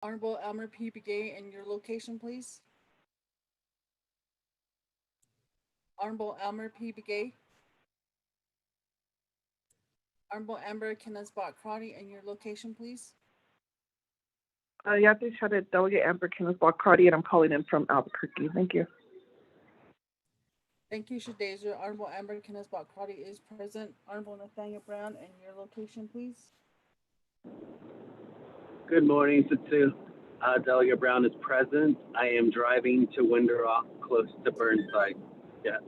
Honorable Elmer P. Begay, and your location, please. Honorable Elmer P. Begay. Honorable Amber Kenneth Crotty, and your location, please. Yeah, they had a Delegate Amber Kenneth Cardi, and I'm calling in from Albuquerque. Thank you. Thank you, Shadazer. Honorable Amber Kenneth Crotty is present. Honorable Nathaniel Brown, and your location, please. Good morning, Situ. Delegate Brown is present. I am driving to Winter Rock, close to Burnside. Yeah.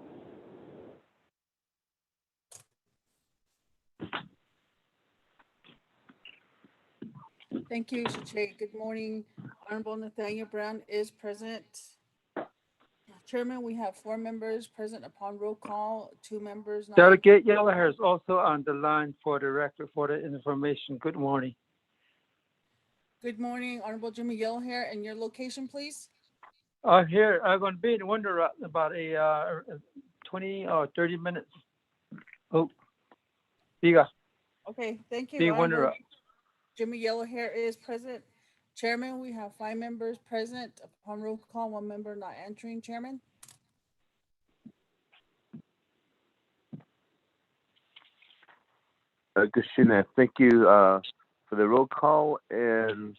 Thank you, Shachay. Good morning. Honorable Nathaniel Brown is present. Chairman, we have 4 members present upon roll call, 2 members not. Delegate Yellowhair is also on the line for the record for the information. Good morning. Good morning, Honorable Jimmy Yellowhair, and your location, please. Here, I'm going to be in Winter Rock in about 20 or 30 minutes. Oh, Biga. Okay, thank you. Be Winter Rock. Jimmy Yellowhair is present. Chairman, we have 5 members present upon roll call, 1 member not answering. Chairman. Christina, thank you for the roll call, and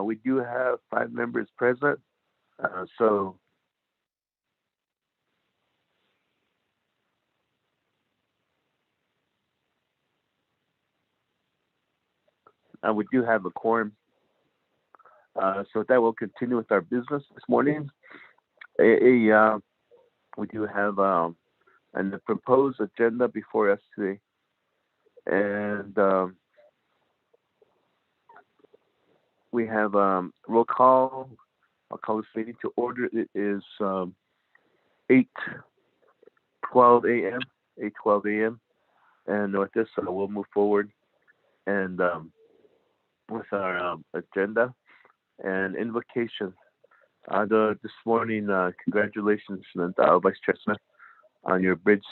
we do have 5 members present. So we do have a quorum. So that will continue with our business this morning. We do have a proposed agenda before us today. And we have roll call. I'll call this meeting to order. It is 8:12 a.m. 8:12 a.m. And with this, we'll move forward and with our agenda and invocation. This morning, congratulations, Vice Chairman, on your bridge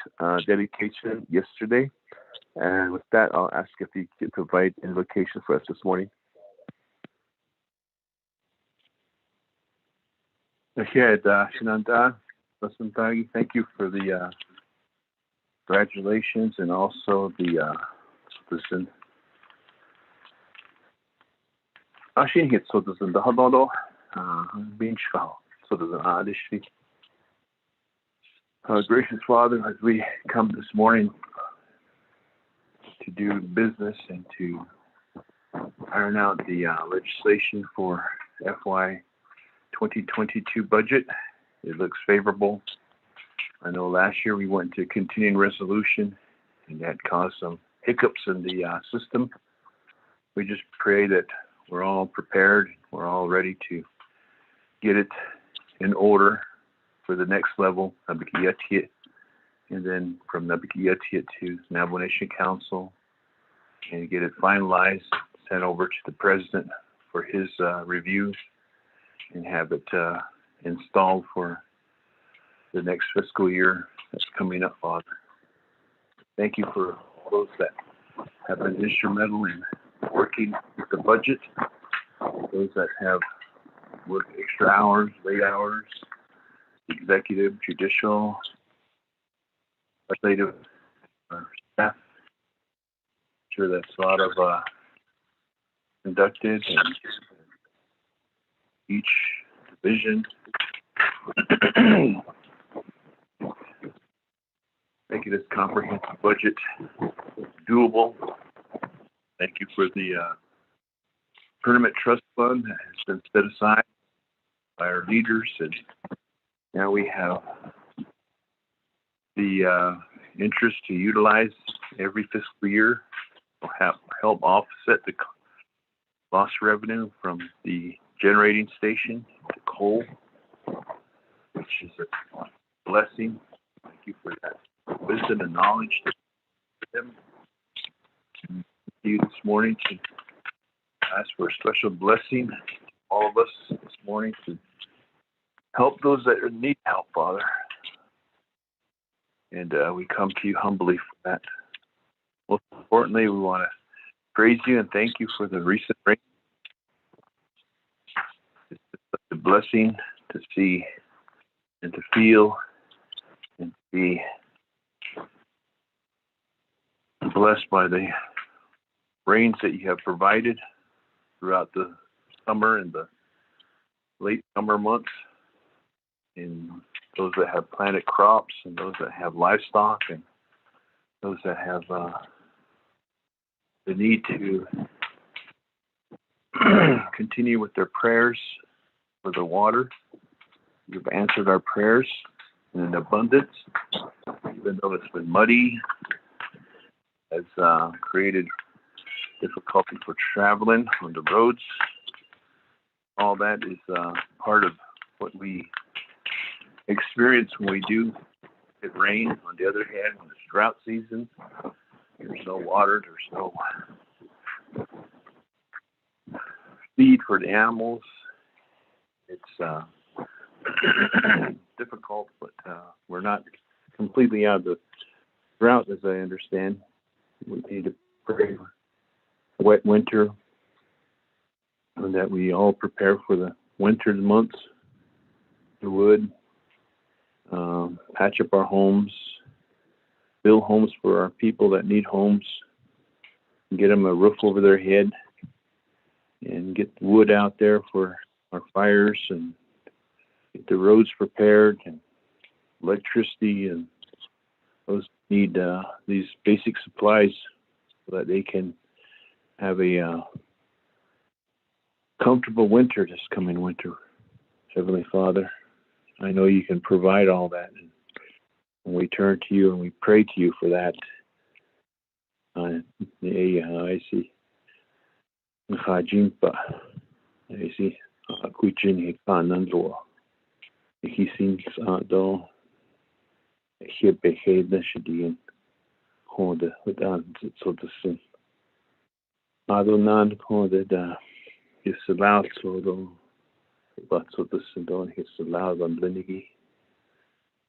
dedication yesterday. And with that, I'll ask if you could provide invocation for us this morning. Ahead, Shinanda, thank you for the congratulations and also the listen. Ashin so does the Hadodo, being shao, so does an addition. Gracious Father, as we come this morning to do business and to iron out the legislation for FY 2022 budget, it looks favorable. I know last year we went to continuing resolution and that caused some hiccups in the system. We just pray that we're all prepared, we're all ready to get it in order for the next level, Nabikiyatiet, and then from Nabikiyatiet to Navajo Nation Council, and get it finalized, sent over to the President for his review, and have it installed for the next fiscal year that's coming up, Father. Thank you for all those that have been instrumental in working with the budget, those that have worked extra hours, late hours, executive, judicial, legislative staff. I'm sure that's a lot of conducted and each division. Making this comprehensive budget doable. Thank you for the tournament trust fund that has been set aside by our leaders, and now we have the interest to utilize every fiscal year. Will help offset the lost revenue from the generating station to coal, which is a blessing. Thank you for that wisdom and knowledge to them. You this morning to ask for a special blessing to all of us this morning to help those that need help, Father. And we come to you humbly for that. Most importantly, we want to praise you and thank you for the recent rain. blessing to see and to feel and be blessed by the rains that you have provided throughout the summer and the late summer months, and those that have planted crops and those that have livestock and those that have the need to continue with their prayers for the water. You've answered our prayers in an abundance, even though it's been muddy, has created difficulty for traveling on the roads. All that is part of what we experience when we do get rain. On the other hand, when it's drought season, there's no water, there's no feed for the animals. It's difficult, but we're not completely out of the drought, as I understand. We need to pray for a wet winter, and that we all prepare for the winter months. We would patch up our homes, build homes for our people that need homes, get them a roof over their head, and get wood out there for our fires, and get the roads prepared, and electricity, and those need these basic supplies so that they can have a comfortable winter this coming winter. Heavenly Father, I know you can provide all that, and we turn to you and we pray to you for that. I see. I see. Kuchin Hikanandro. He sings do. He behaved the Shadian. Hold with answers so the sin. Adonan called it. He's allowed so though. But so the sin don't. He's allowed on Blinigi.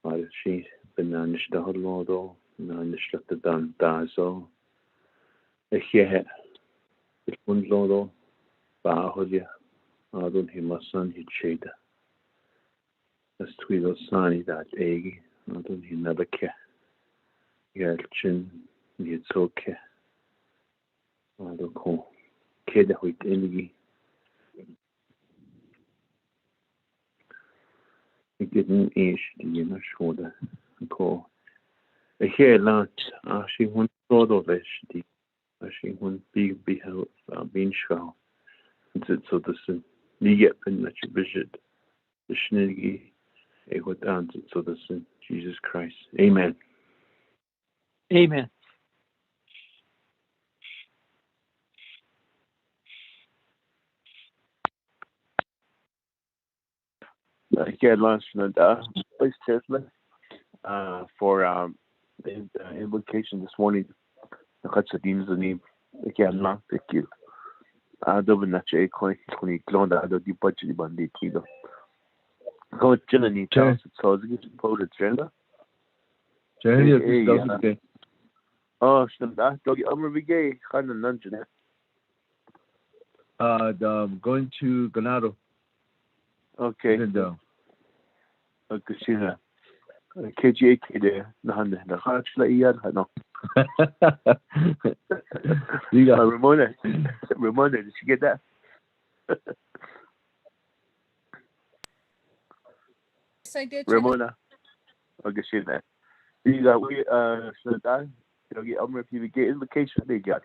While she bananas the whole lodo. Nanish let the dan dazo. Here. It's one lodo. Baholia. Adon Himasan Hitchada. As Twido Sani that egg. Adon Hinabaka. Yarchin. It's okay. Adon Ko. Keda with Enigi. Ik get een eentje die je shoulder. Ko. Ik hear laat. Als je hun rodo wees die. Als je hun big bean schouw. Het zo dat ze niet hebben dat je bezit. De snelgie. Ik word aan het zo dat ze Jesus Christ. Amen. Amen. Ik had launched a place Tesla for the invocation this morning. Ik had ze diensten niet. Ik had lang thank you. Dat we naar je kon ik klonda dat die budget die bandit kido. Gewoon chillen niet thuis. Zo is het voor agenda. Oh, stimmt. Doch ich immer wie gay. Kann ein Lunchen. Going to Ganado. Okay. Window. Okay, sure. KGA kid na hande na khachla iyad no. Ramona, did you get that? Yes, I did. Ramona. Okay, she that. You got we so that you get if you get invocation they got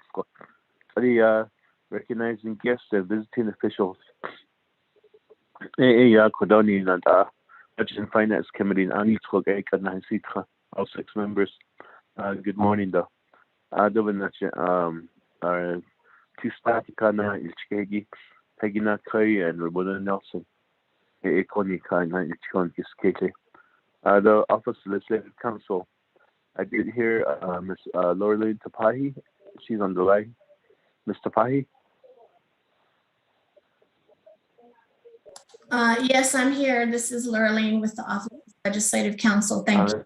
the recognizing guests and visiting officials. Kodoni and Budget and Finance Committee and Ani Tlog Eka Nansitra, all 6 members. Good morning though. Our 2 staff Kana Ichkegi, Pegina Kai and Ramona Nelson. Ekoni Kana Ichkon Kiskeke. The Office of Legislative Council. I did hear Ms. Laureline Tapahi. She's on the line. Ms. Tapahi? Yes, I'm here. This is Lurleen with the Office of Legislative Council. Thank you.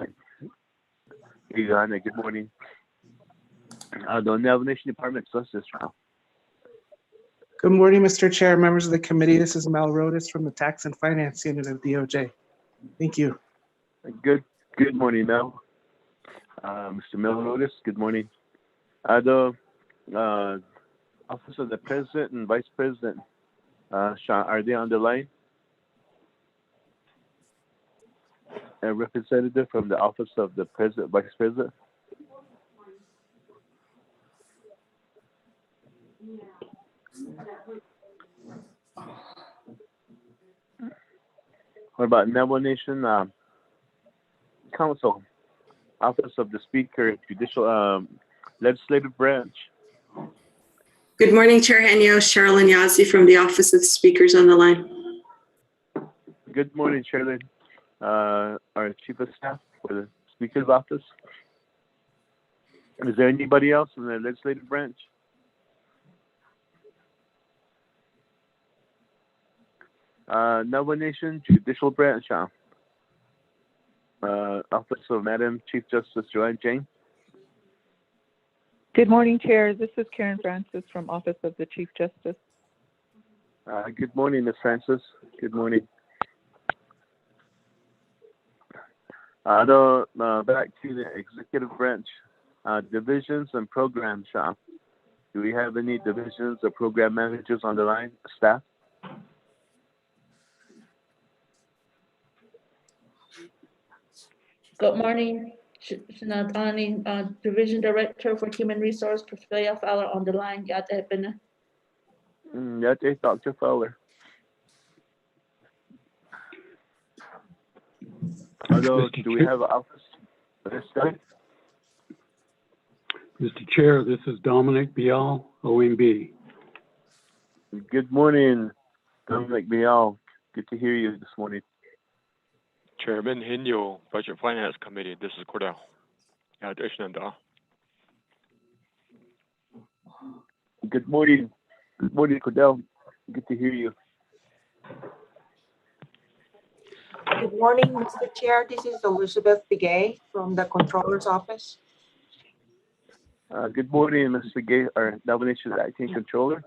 Good morning. The Navajo Nation Department Justice Trial. Good morning, Mr. Chair, members of the committee. This is Mel Rodas from the Tax and Finance Unit of DOJ. Thank you. Good morning, Mel. Mr. Melrodas, good morning. The Office of the President and Vice President, are they on the line? A representative from the Office of the President, Vice President? What about Navajo Nation Council, Office of the Speaker, Judicial Legislative Branch? Good morning, Chair Henyo. Sherilyn Yazzie from the Office of the Speakers on the line. Good morning, Sherilyn. Our Chief of Staff for the Speaker's Office. Is there anybody else in the Legislative Branch? Navajo Nation Judicial Branch, Office of Madam Chief Justice Joanne Jane. Good morning, Chair. This is Karen Francis from Office of the Chief Justice. Good morning, Ms. Francis. Good morning. Back to the Executive Branch, divisions and programs. Do we have any divisions or program managers on the line, staff? Good morning, Shinatani, Division Director for Human Resource, Professor Fowler on the line. Dr. Fowler. Hello, do we have an office for this time? Mr. Chair, this is Dominic Bial, OMB. Good morning, Dominic Bial. Good to hear you this morning. Chairman Henyo, Budget Finance Committee. This is Cordell. Good morning. Good morning, Cordell. Good to hear you. Good morning, Mr. Chair. This is Elizabeth Begay from the Controller's Office. Good morning, Ms. Begay, our nomination acting controller.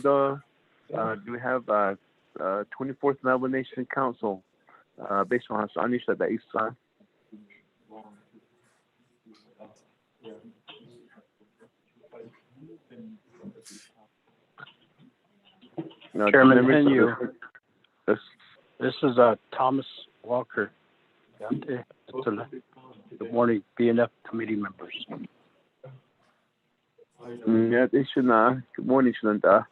Do we have 24th Nomination Council based on Anisha that is Chairman Henyo, this is Thomas Walker. Good morning, BNF committee members. Yeah, they should not. Good morning, Shananta.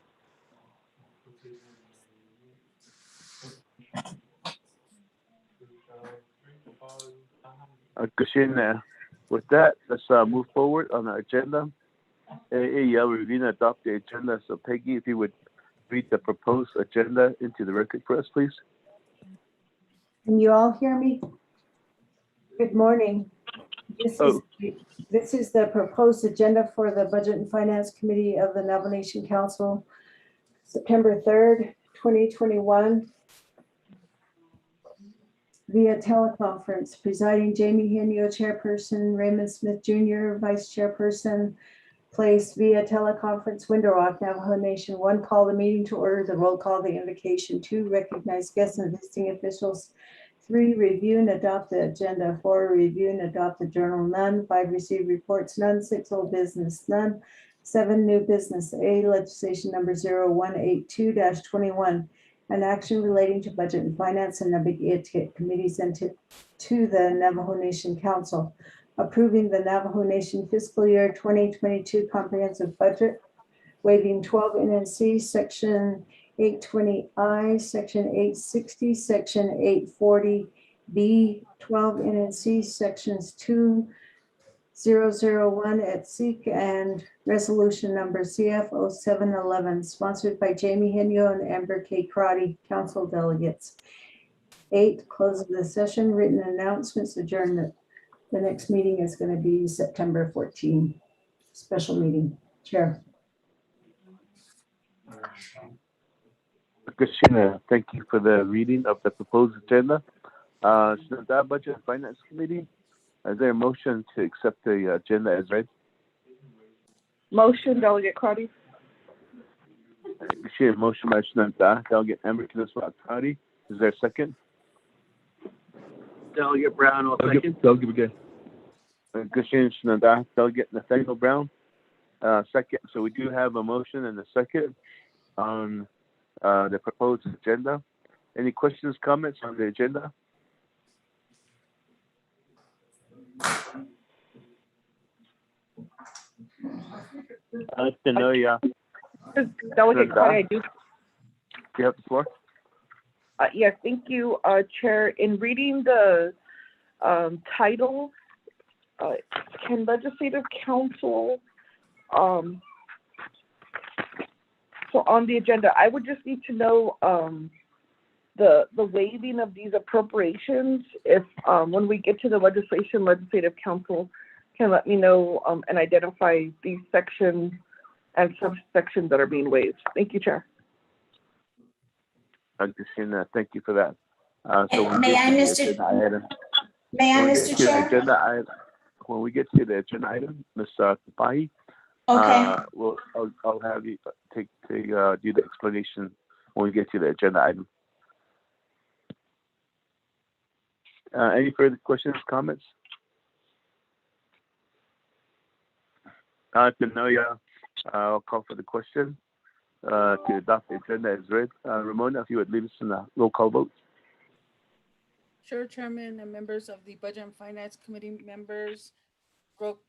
With that, let's move forward on our agenda. We're going to adopt the agenda. So, Peggy, if you would read the proposed agenda into the record for us, please. Can you all hear me? Good morning. This is the proposed agenda for the Budget and Finance Committee of the Navajo Nation Council, September 3rd, 2021. Via teleconference, presiding Jamie Henyo, Chairperson, Raymond Smith Jr., Vice Chairperson, placed via teleconference, Window Rock, Navajo Nation. 1, call the meeting to order, the roll call, the invocation. 2, recognize guests and visiting officials. 3, review and adopt the agenda. 4, review and adopt the journal. None. 5, receive reports. None. 6, old business. None. 7, new business. A, legislation number 0182-21. An action relating to budget and finance and Nebazod committees and to the Navajo Nation Council, approving the Navajo Nation fiscal year 2022 comprehensive budget, waiving 12 NNC section 820I, section 860, section 840B, 12 NNC sections 2001 at SEEK, and resolution number CF 0711, sponsored by Jamie Henyo and Amber K. Crotty, council delegates. 8, close of the session, written announcements, adjournment. The next meeting is going to be September 14, special meeting. Chair. Christina, thank you for the reading of the proposed agenda. So that Budget and Finance Committee, Is there a motion to accept the agenda as read? Motion, Delegate Crowdy. Appreciate a motion by Shannon, Delegate Amber Kineswat-Carty. Is there a second? Delegate Brown will second. Delegate again. Appreciate Shannon, Delegate Nathaniel Brown. Second. So we do have a motion and a second on the proposed agenda. Any questions, comments on the agenda? Delegate Crowdy, I do. You have the floor. Yes, thank you, Chair. In reading the title, can Legislative Council, so on the agenda, I would just need to know the waiving of these appropriations. If when we get to the legislation, Legislative Council can let me know and identify these sections and subsections that are being waived. Thank you, Chair. Thank you for that. May I, Mr. Chair? When we get to the agenda item, Ms. Tapahi, Okay. I'll have you do the explanation when we get to the agenda item. Any further questions, comments? I'll call for the question to adopt the agenda as read. Ramona, if you would lead us in the roll call vote. Sure, Chairman and members of the Budget and Finance Committee members, roll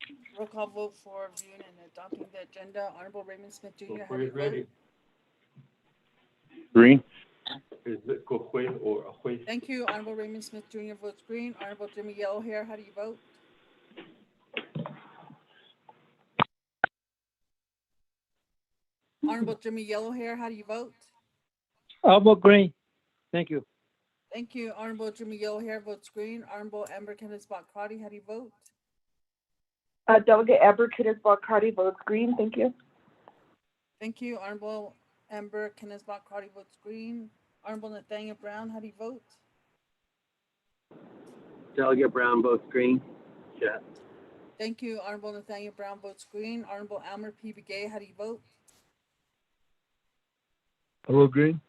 call vote for viewing and adopting the agenda. Honorable Raymond Smith Jr. How do you vote? Green. Is it Cojuez or Ajuez? Thank you. Honorable Raymond Smith Jr. votes green. Honorable Jimmy Yellowhair, how do you vote? Honorable Jimmy Yellowhair, how do you vote? I'll vote green. Thank you. Thank you. Honorable Jimmy Yellowhair votes green. Honorable Amber Kineswat-Carty, how do you vote? Delegate Amber Kineswat-Carty votes green. Thank you. Thank you. Honorable Amber Kineswat-Carty votes green. Honorable Nathaniel Brown, how do you vote? Delegate Brown votes green. Yeah. Thank you. Honorable Nathaniel Brown votes green. Honorable Almer P. Begay, how do you vote? I vote green.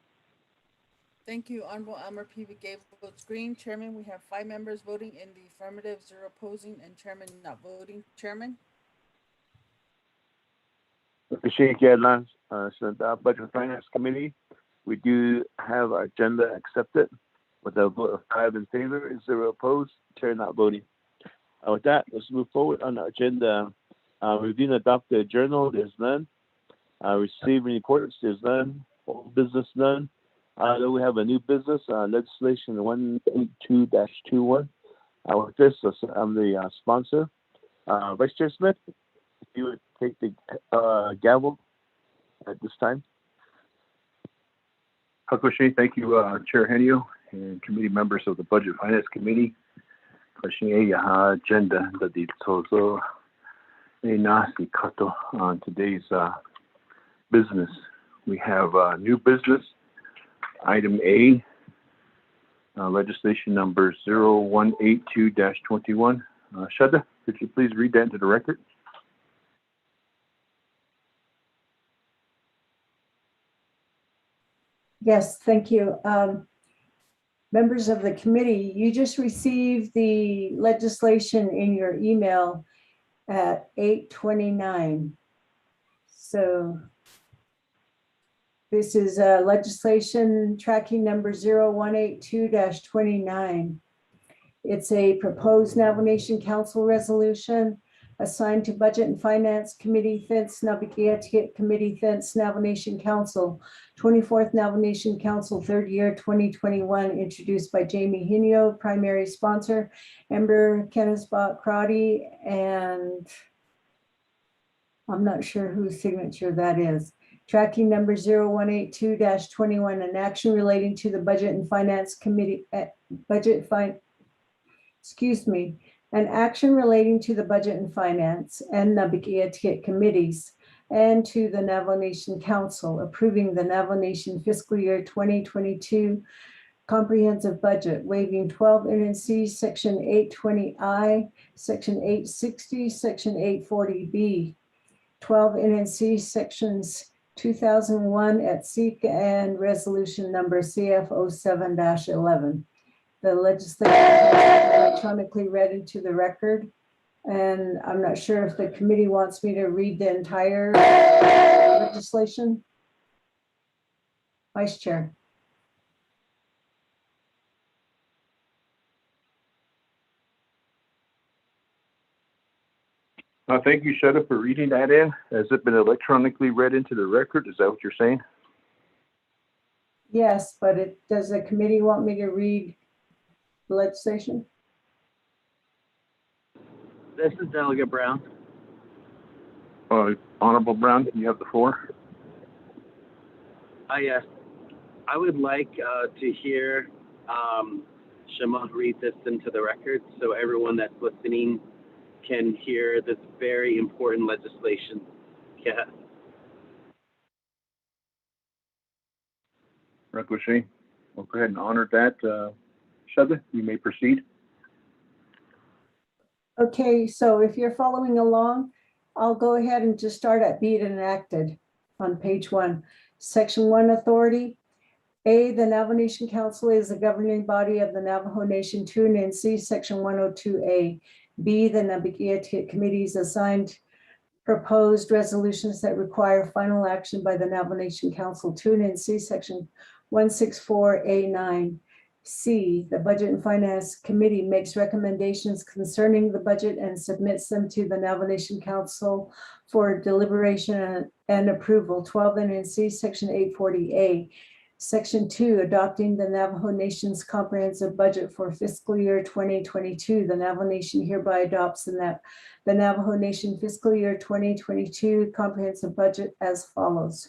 Thank you. Honorable Almer P. Begay votes green. Chairman, we have 5 members voting in the affirmative, 0 opposing, and Chairman not voting. Chairman? Appreciate you, Adlan. The Budget and Finance Committee, we do have our agenda accepted with a vote of 5 in favor, 0 opposed, Chair not voting. With that, let's move forward on the agenda. Review and adopt the journal, there's none. Receiving reports, there's none. Old business, none. Then we have a new business, legislation 182-21. With this, I'm the sponsor. Vice Chair Smith, if you would take the gavel at this time. Hakushe, thank you, Chair Henio and committee members of the Budget Finance Committee. Agenda that the tozo nasi kato on today's business. We have new business, item A, legislation number 0182-21. Shada, could you please read that into the record? Yes, thank you. Members of the committee, you just received the legislation in your email at 8:29. So this is legislation tracking number 0182-29. It's a proposed Navajo Nation Council resolution assigned to Budget and Finance Committee, Fence Navigatia Committee, Fence Navajo Nation Council, 24th Navajo Nation Council, 3rd year 2021, introduced by Jamie Hinio, primary sponsor, Amber Kineswat-Carty, and I'm not sure whose signature that is. Tracking number 0182-21, an action relating to the Budget and Finance Committee, an action relating to the Budget and Finance and Navigatia committees and to the Navajo Nation Council, approving the Navajo Nation fiscal year 2022 comprehensive budget, waiving 12 NNC Section 820I, Section 860, Section 840B, 12 NNC Sections 2001 at SEEK and resolution number CF 07-11. The legislation is electronically read into the record, and I'm not sure if the committee wants me to read the entire legislation. Vice Chair. Thank you, Shetta, for reading that in. Has it been electronically read into the record? Is that what you're saying? Yes, but does the committee want me to read the legislation? This is Delegate Brown. Honorable Brown, you have the floor. Yes. I would like to hear Shema read this into the record so everyone that's listening can hear this very important legislation. Yeah. Ricochet, we'll go ahead and honor that. Shetta, you may proceed. Okay, so if you're following along, I'll go ahead and just start at be it enacted on page 1. Section 1, authority. A, the Navajo Nation Council is the governing body of the Navajo Nation 2 and C, Section 102A. B, the Navajo committees assigned proposed resolutions that require final action by the Navajo Nation Council 2 and C, Section 164A9. C, the Budget and Finance Committee makes recommendations concerning the budget and submits them to the Navajo Nation Council for deliberation and approval. 12 NNC Section 840A. Section 2, adopting the Navajo Nation's comprehensive budget for fiscal year 2022. The Navajo Nation hereby adopts the Navajo Nation fiscal year 2022 comprehensive budget as follows.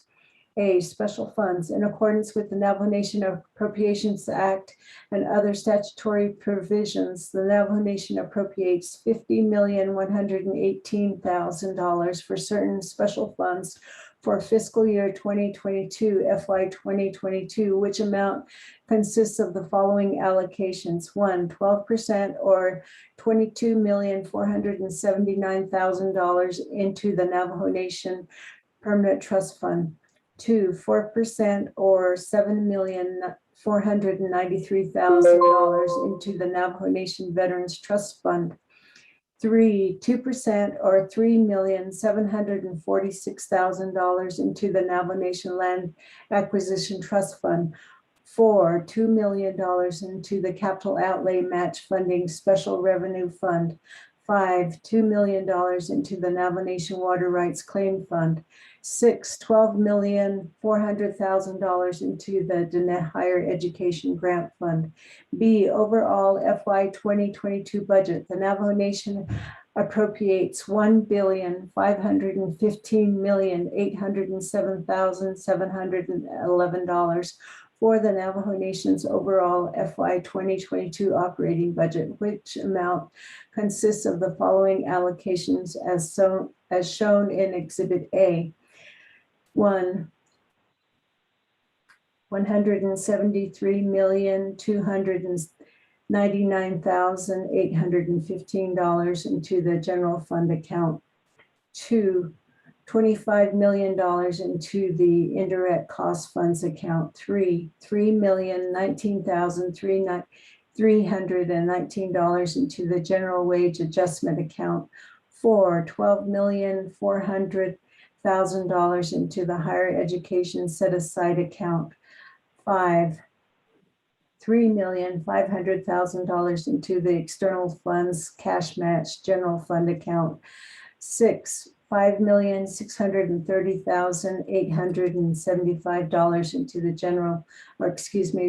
A, special funds. In accordance with the Navajo Nation Appropriations Act and other statutory provisions, the Navajo Nation appropriates $50,118,000 for certain special funds for fiscal year 2022, FY 2022, which amount consists of the following allocations. 1, 12% or $22,479,000 into the Navajo Nation Permanent Trust Fund. 2, 4% or $7,493,000 into the Navajo Nation Veterans Trust Fund. 3, 2% or $3,746,000 into the Navajo Nation Land Acquisition Trust Fund. 4, $2 million into the Capital Outlay Match Funding Special Revenue Fund. 5, $2 million into the Navajo Nation Water Rights Claim Fund. 6, $12,400,000 into the Diné Higher Education Grant Fund. B, overall FY 2022 budget. The Navajo Nation appropriates $1,515,807,711 for the Navajo Nation's overall FY 2022 operating budget, which amount consists of the following allocations as shown in Exhibit A. 1, $173,299,815 into the general fund account. 2, $25 million into the indirect cost funds account. 3, $3,019,319 into the general wage adjustment account. 4, $12,400,000 into the higher education set aside account. 5, $3,500,000 into the external funds cash match general fund account. 6, $5,630,875 into the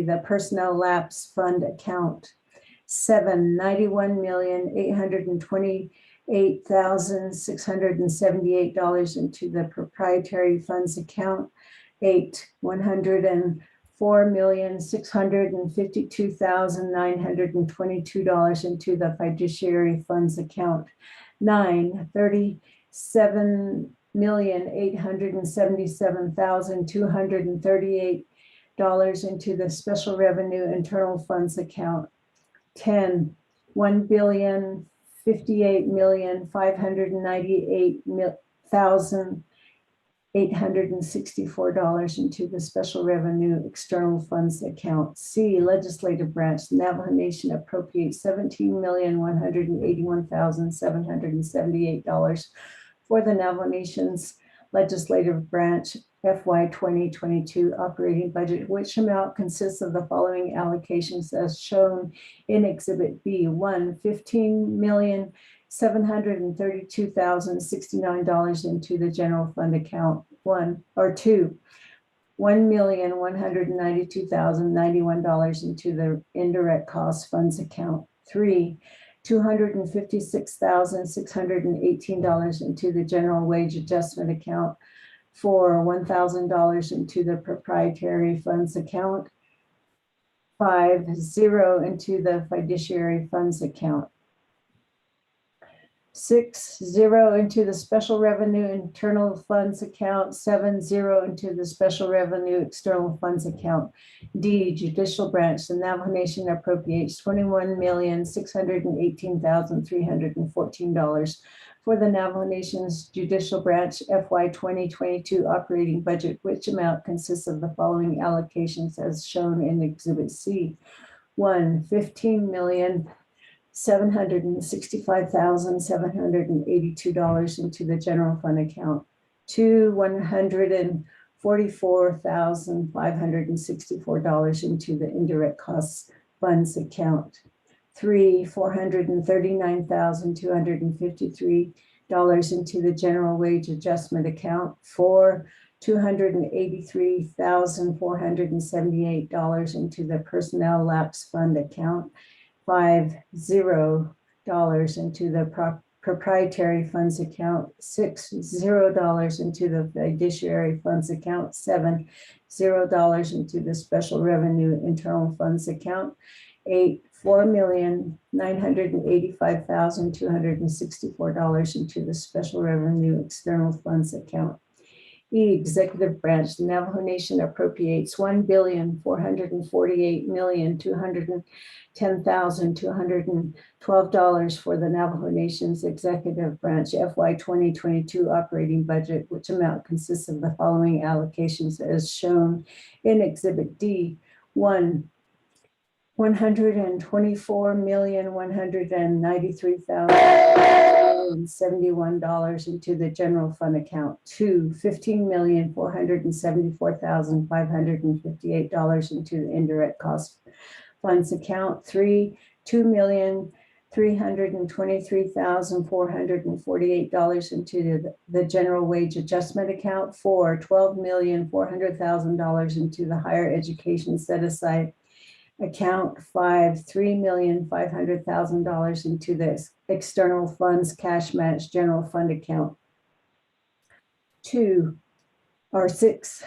the personnel lapse fund account. 7, $91,828,678 into the proprietary funds account. 8, $104,652,922 into the fiduciary funds account. 9, $37,877,238 into the special revenue internal funds account. 10, $1,058,598,864 into the special revenue external funds account. C, legislative branch, the Navajo Nation appropriates $17,181,778 for the Navajo Nation's legislative branch FY 2022 operating budget, which amount consists of the following allocations as shown in Exhibit B. 1, $15,732,069 into the general fund account. 2, $1,192,091 into the indirect cost funds account. 3, $256,618 into the general wage adjustment account. 4, $1,000 into the proprietary funds account. 5, 0 into the fiduciary funds account. 6, 0 into the special revenue internal funds account. 7, 0 into the special revenue external funds account. D, judicial branch, the Navajo Nation appropriates $21,618,314 for the Navajo Nation's judicial branch FY 2022 operating budget, which amount consists of the following allocations as shown in Exhibit C. 1, $15,765,782 into the general fund account. 2, $144,564 into the indirect costs funds account. 3, $439,253 into the general wage adjustment account. 4, $283,478 into the personnel lapse fund account. 5, $0 into the proprietary funds account. 6, $0 into the fiduciary funds account. 7, $0 into the special revenue internal funds account. 8, $4,985,264 into the special revenue external funds account. E, executive branch, the Navajo Nation appropriates $1,448,210,212 for the Navajo Nation's executive branch FY 2022 operating budget, which amount consists of the following allocations as shown in Exhibit D. 1, $124,193,071 into the general fund account. 2, $15,474,558 into the indirect cost funds account. 3, $2,323,448 into the general wage adjustment account. 4, $12,400,000 into the higher education set aside account. 5, $3,500,000 into the external funds cash match general fund account. 6,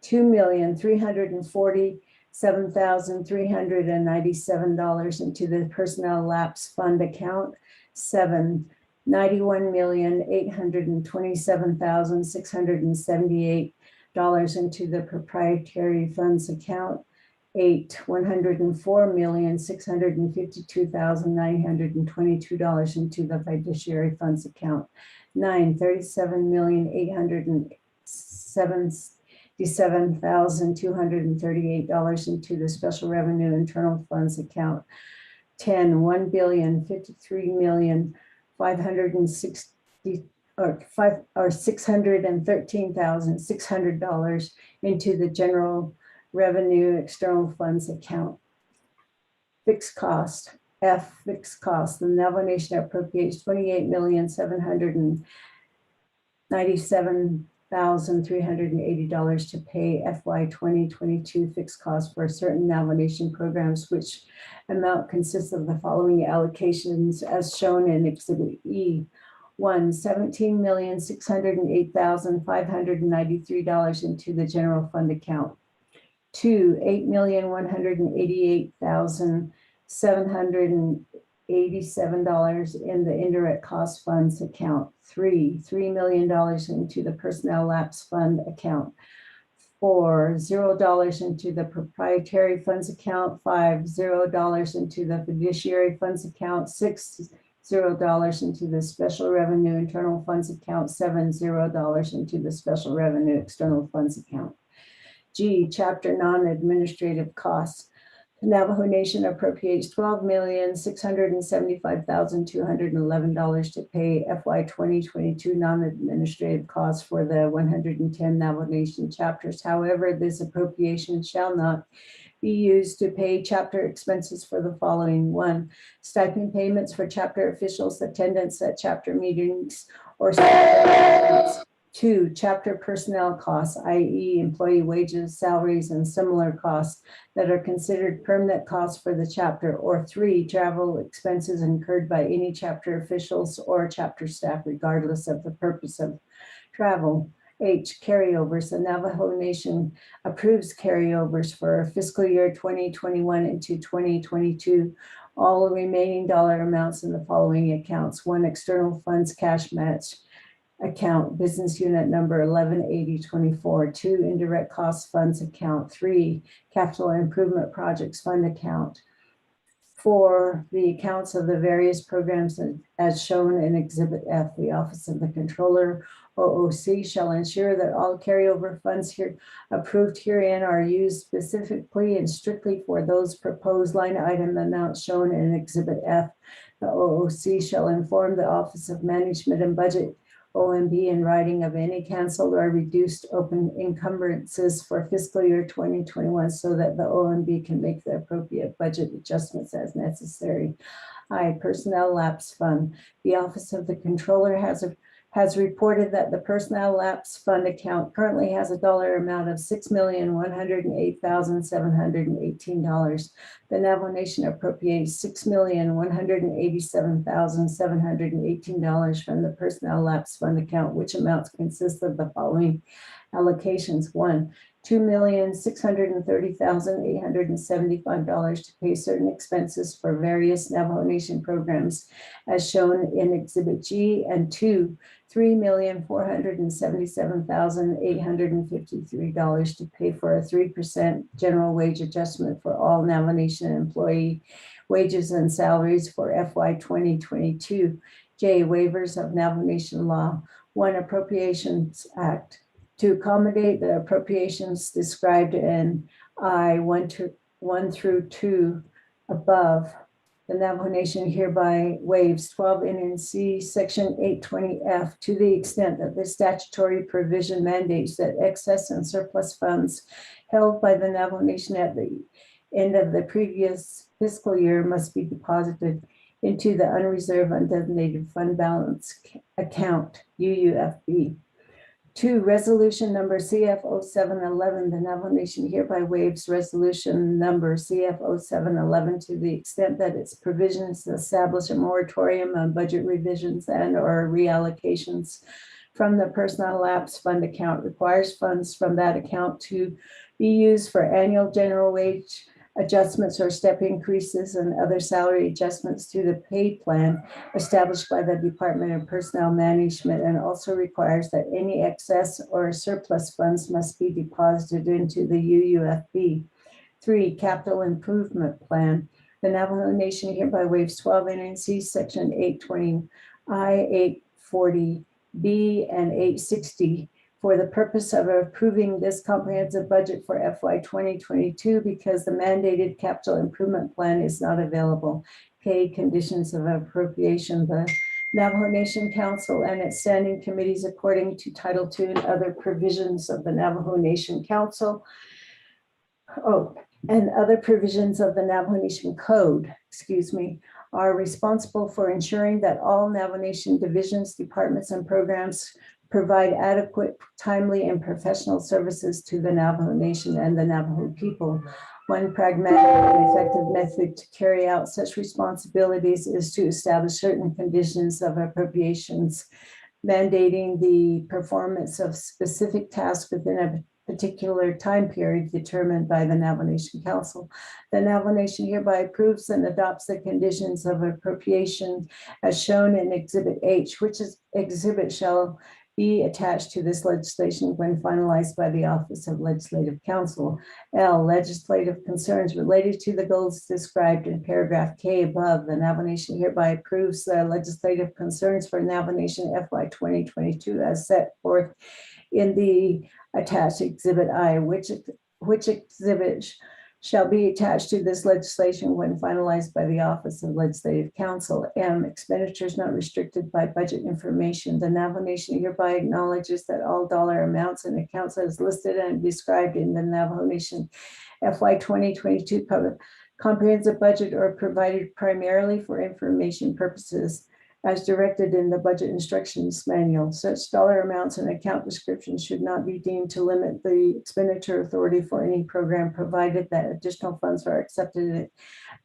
$2,347,397 into the personnel lapse fund account. 7, $91,827,678 into the proprietary funds account. 8, $104,652,922 into the fiduciary funds account. 9, $37,877,238 into the special revenue internal funds account. 10, $613,600 into the general revenue external funds account. Fixed cost, F, fixed cost, the Navajo Nation appropriates $28,797,380 to pay FY 2022 fixed costs for certain Navajo Nation programs, which amount consists of the following allocations as shown in Exhibit E. 1, $17,608,593 into the general fund account. 2, $8,188,787 in the indirect cost funds account. 3, $3 million into the personnel lapse fund account. 4, $0 into the proprietary funds account. 5, $0 into the fiduciary funds account. 6, $0 into the special revenue internal funds account. 7, $0 into the special revenue external funds account. G, chapter non-administrative costs. The Navajo Nation appropriates $12,675,211 to pay FY 2022 non-administrative costs for the 110 Navajo Nation chapters. However, this appropriation shall not be used to pay chapter expenses for the following: 1, stipend payments for chapter officials' attendance at chapter meetings or 2, chapter personnel costs, i.e. employee wages, salaries, and similar costs that are considered permanent costs for the chapter, or 3, travel expenses incurred by any chapter officials or chapter staff, regardless of the purpose of travel. H, carryovers. The Navajo Nation approves carryovers for fiscal year 2021 into 2022. All remaining dollar amounts in the following accounts: 1, external funds cash match account, business unit number 118024. 2, indirect cost funds account. 3, capital improvement projects fund account. 4, the accounts of the various programs as shown in Exhibit F. The Office of the Controller, OOC, shall ensure that all carryover funds here approved herein are used specifically and strictly for those proposed line item amounts shown in Exhibit F. The OOC shall inform the Office of Management and Budget, OMB, in writing of any canceled or reduced open encumbrances for fiscal year 2021 so that the OMB can make the appropriate budget adjustments as necessary. I, personnel lapse fund. The Office of the Controller has reported that the personnel lapse fund account currently has a dollar amount of $6,108,718. The Navajo Nation appropriates $6,187,718 from the personnel lapse fund account, which amounts consist of the following allocations: 1, $2,630,875 to pay certain expenses for various Navajo Nation programs as shown in Exhibit G, and 2, $3,477,853 to pay for a 3% general wage adjustment for all Navajo Nation employee wages and salaries for FY 2022. J, waivers of Navajo Nation law. 1, Appropriations Act. To accommodate the appropriations described in I-1 through 2 above, the Navajo Nation hereby waives 12 NNC Section 820F to the extent that the statutory provision mandates that excess and surplus funds held by the Navajo Nation at the end of the previous fiscal year must be deposited into the unreserved undesignated fund balance account, UUFB. 2, resolution number CF0711. The Navajo Nation hereby waives resolution number CF0711 to the extent that its provisions establish a moratorium on budget revisions and or reallocations from the personnel lapse fund account, requires funds from that account to be used for annual general wage adjustments or step increases and other salary adjustments to the pay plan established by the Department of Personnel Management, and also requires that any excess or surplus funds must be deposited into the UUFB. 3, capital improvement plan. The Navajo Nation hereby waives 12 NNC Section 820I, 840B, and 860 for the purpose of approving this comprehensive budget for FY 2022 because the mandated capital improvement plan is not available. K, conditions of appropriation. The Navajo Nation Council and its standing committees, according to Title II and other provisions of the Navajo Nation Council, and other provisions of the Navajo Nation Code, are responsible for ensuring that all Navajo Nation divisions, departments, and programs provide adequate, timely, and professional services to the Navajo Nation and the Navajo people. One pragmatic and effective method to carry out such responsibilities is to establish certain conditions of appropriations, mandating the performance of specific tasks within a particular time period determined by the Navajo Nation Council. The Navajo Nation hereby approves and adopts the conditions of appropriation as shown in Exhibit H, which is exhibit shall be attached to this legislation when finalized by the Office of Legislative Counsel. L, legislative concerns related to the goals described in paragraph K above. The Navajo Nation hereby approves the legislative concerns for Navajo Nation FY 2022 as set forth in the attached Exhibit I, which exhibit shall be attached to this legislation when finalized by the Office of Legislative Counsel. M, expenditures not restricted by budget information. The Navajo Nation hereby acknowledges that all dollar amounts and accounts as listed and described in the Navajo Nation FY 2022 comprehensive budget are provided primarily for information purposes as directed in the Budget Instructions Manual. Such dollar amounts and account descriptions should not be deemed to limit the expenditure authority for any program, provided that additional funds are accepted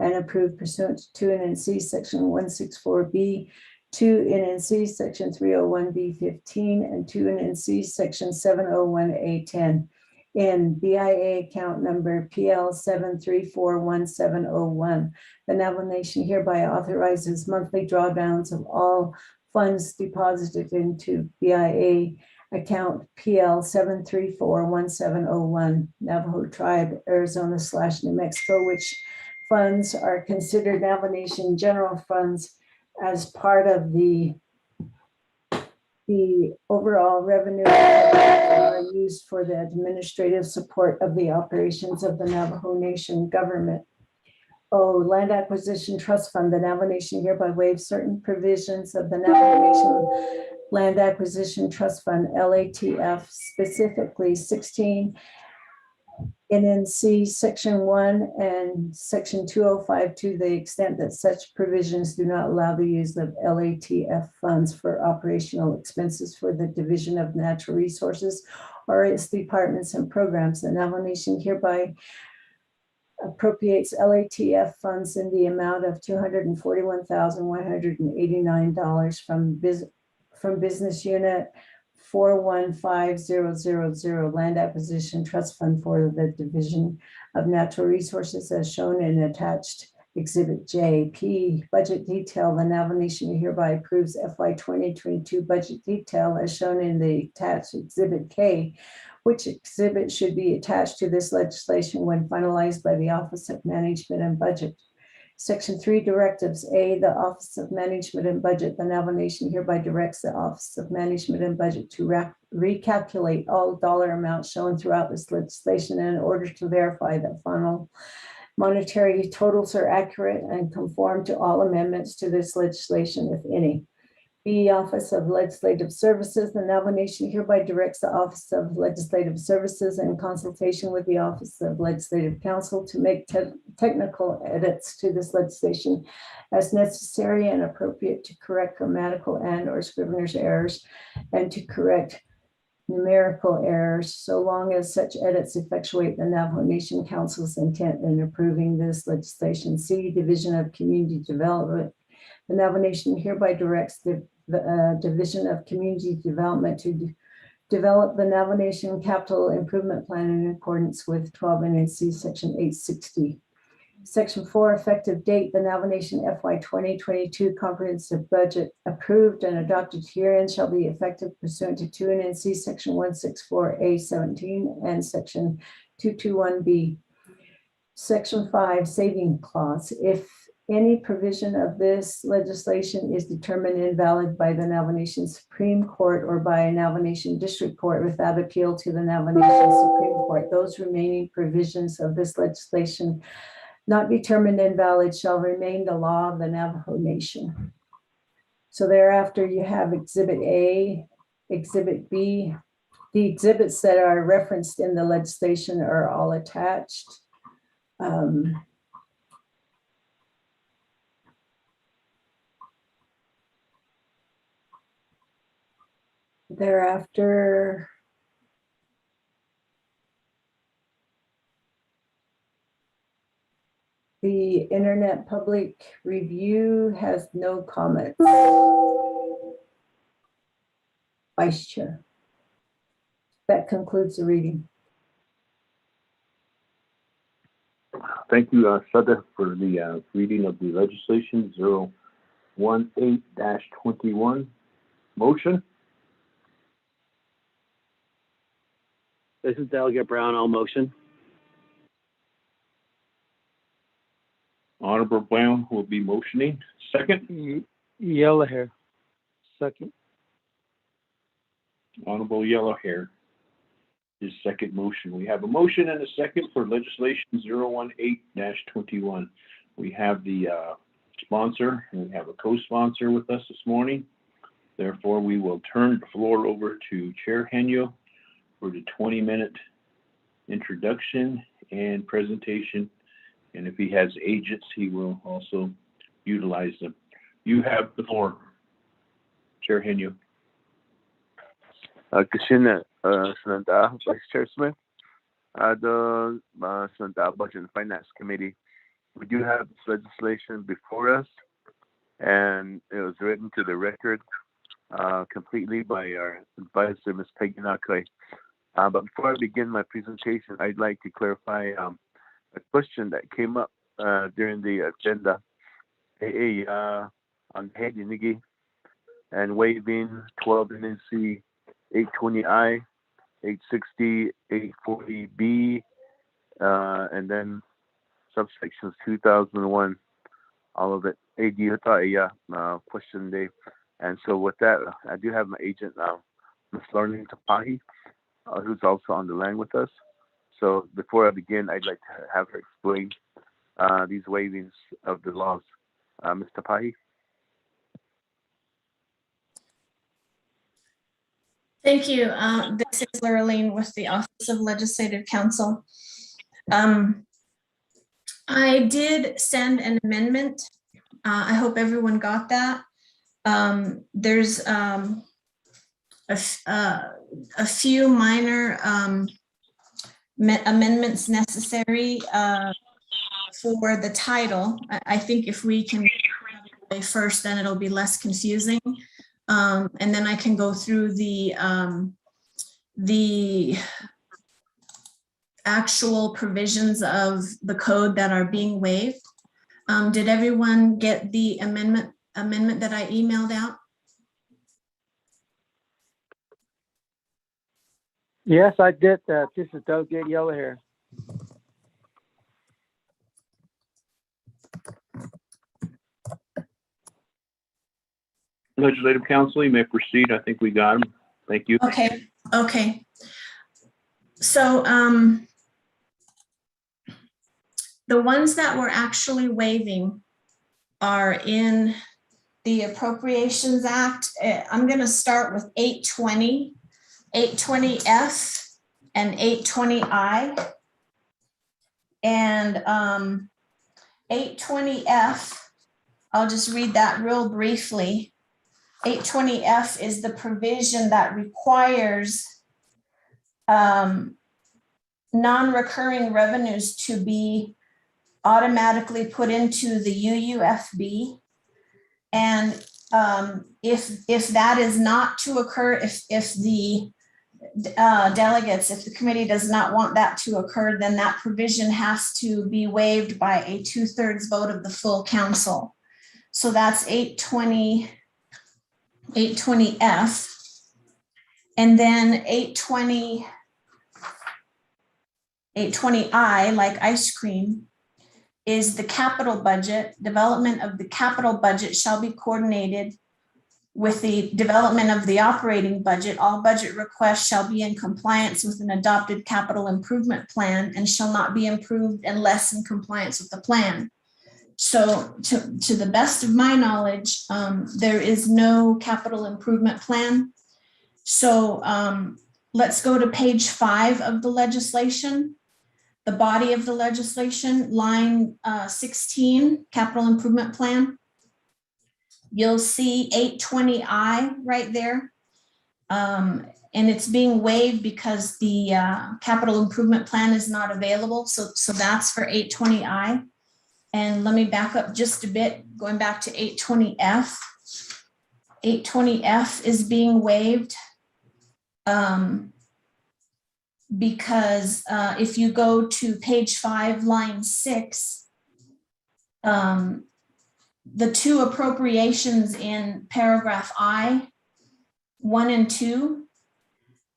and approved pursuant to 2 NNC Section 164B, 2 NNC Section 301B15, and 2 NNC Section 701A10. In BIA account number PL 7341701, the Navajo Nation hereby authorizes monthly drawdowns of all funds deposited into BIA account PL 7341701, Navajo Tribe, Arizona / New Mexico, which funds are considered Navajo Nation general funds as part of the overall revenue are used for the administrative support of the operations of the Navajo Nation government. O, Land Acquisition Trust Fund. The Navajo Nation hereby waives certain provisions of the Navajo Nation Land Acquisition Trust Fund, LATF, specifically 16 NNC Section 1 and Section 205 to the extent that such provisions do not allow the use of LATF funds for operational expenses for the Division of Natural Resources or its departments and programs. The Navajo Nation hereby appropriates LATF funds in the amount of $241,189 from business unit 415000 Land Acquisition Trust Fund for the Division of Natural Resources as shown in attached Exhibit J. P, budget detail. The Navajo Nation hereby approves FY 2022 budget detail as shown in the attached Exhibit K, which exhibit should be attached to this legislation when finalized by the Office of Management and Budget. Section 3 directives. A, the Office of Management and Budget. The Navajo Nation hereby directs the Office of Management and Budget to recalculate all dollar amounts shown throughout this legislation in order to verify that final monetary totals are accurate and conform to all amendments to this legislation, if any. B, Office of Legislative Services. The Navajo Nation hereby directs the Office of Legislative Services in consultation with the Office of Legislative Counsel to make technical edits to this legislation as necessary and appropriate to correct grammatical and or scrivener's errors and to correct numerical errors, so long as such edits effectuate the Navajo Nation Council's intent in approving this legislation. C, Division of Community Development. The Navajo Nation hereby directs the Division of Community Development to develop the Navajo Nation Capital Improvement Plan in accordance with 12 NNC Section 860. Section 4, effective date. The Navajo Nation FY 2022 comprehensive budget approved and adopted herein shall be effective pursuant to 2 NNC Section 164A17 and Section 221B. Section 5, saving clause. If any provision of this legislation is determined invalid by the Navajo Nation Supreme Court or by a Navajo Nation District Court without appeal to the Navajo Nation Supreme Court, those remaining provisions of this legislation not determined invalid shall remain the law of the Navajo Nation. So thereafter you have Exhibit A, Exhibit B. The exhibits that are referenced in the legislation are all attached. Thereafter, the Internet Public Review has no comments. Vice Chair. That concludes the reading. Thank you, Sada, for the reading of the legislation 018-21. Motion? This is Delegate Brown. I'll motion. Honorable Brown will be motioning. Second. Yellow hair. Second. Honorable Yellow Hair. His second motion. We have a motion and a second for legislation 018-21. We have the sponsor and we have a co-sponsor with us this morning. Therefore, we will turn the floor over to Chair Henyo for the 20-minute introduction and presentation. And if he has agents, he will also utilize them. You have the floor, Chair Henyo. Kasi Senada, Vice Chair Smith, the Senada Budget and Finance Committee, we do have this legislation before us, and it was written to the record completely by our advisor, Ms. Peggy Nakoy. But before I begin my presentation, I'd like to clarify a question that came up during the agenda on head Nigi and waiving 12 NC 820I, 860, 840B, and then subsections 2001, all of it. Question day. And so with that, I do have my agent now, Ms. Lauren Tapahi, who's also on the line with us. So before I begin, I'd like to have her explain these waivings of the laws. Ms. Tapahi? Thank you. This is Lurleen with the Office of Legislative Counsel. I did send an amendment. I hope everyone got that. There's a few minor amendments necessary for the title. I think if we can go first, then it'll be less confusing. And then I can go through the actual provisions of the code that are being waived. Did everyone get the amendment that I emailed out? Yes, I did that. This is Delegate Yellow Hair. Legislative Counsel, you may proceed. I think we got him. Thank you. Okay. So the ones that we're actually waiving are in the Appropriations Act. I'm going to start with 820, 820F, and 820I. And 820F, I'll just read that real briefly. 820F is the provision that requires non-recurring revenues to be automatically put into the UUFB. And if that is not to occur, if the delegates, if the committee does not want that to occur, then that provision has to be waived by a 2/3 vote of the full council. So that's 820F. And then 820I, like ice cream, is the capital budget. Development of the capital budget shall be coordinated with the development of the operating budget. All budget requests shall be in compliance with an adopted capital improvement plan and shall not be improved unless in compliance with the plan. So to the best of my knowledge, there is no capital improvement plan. So let's go to page 5 of the legislation. The body of the legislation, line 16, capital improvement plan. You'll see 820I right there. And it's being waived because the capital improvement plan is not available. So that's for 820I. And let me back up just a bit, going back to 820F. 820F is being waived because if you go to page 5, line 6, the two appropriations in paragraph I, 1 and 2,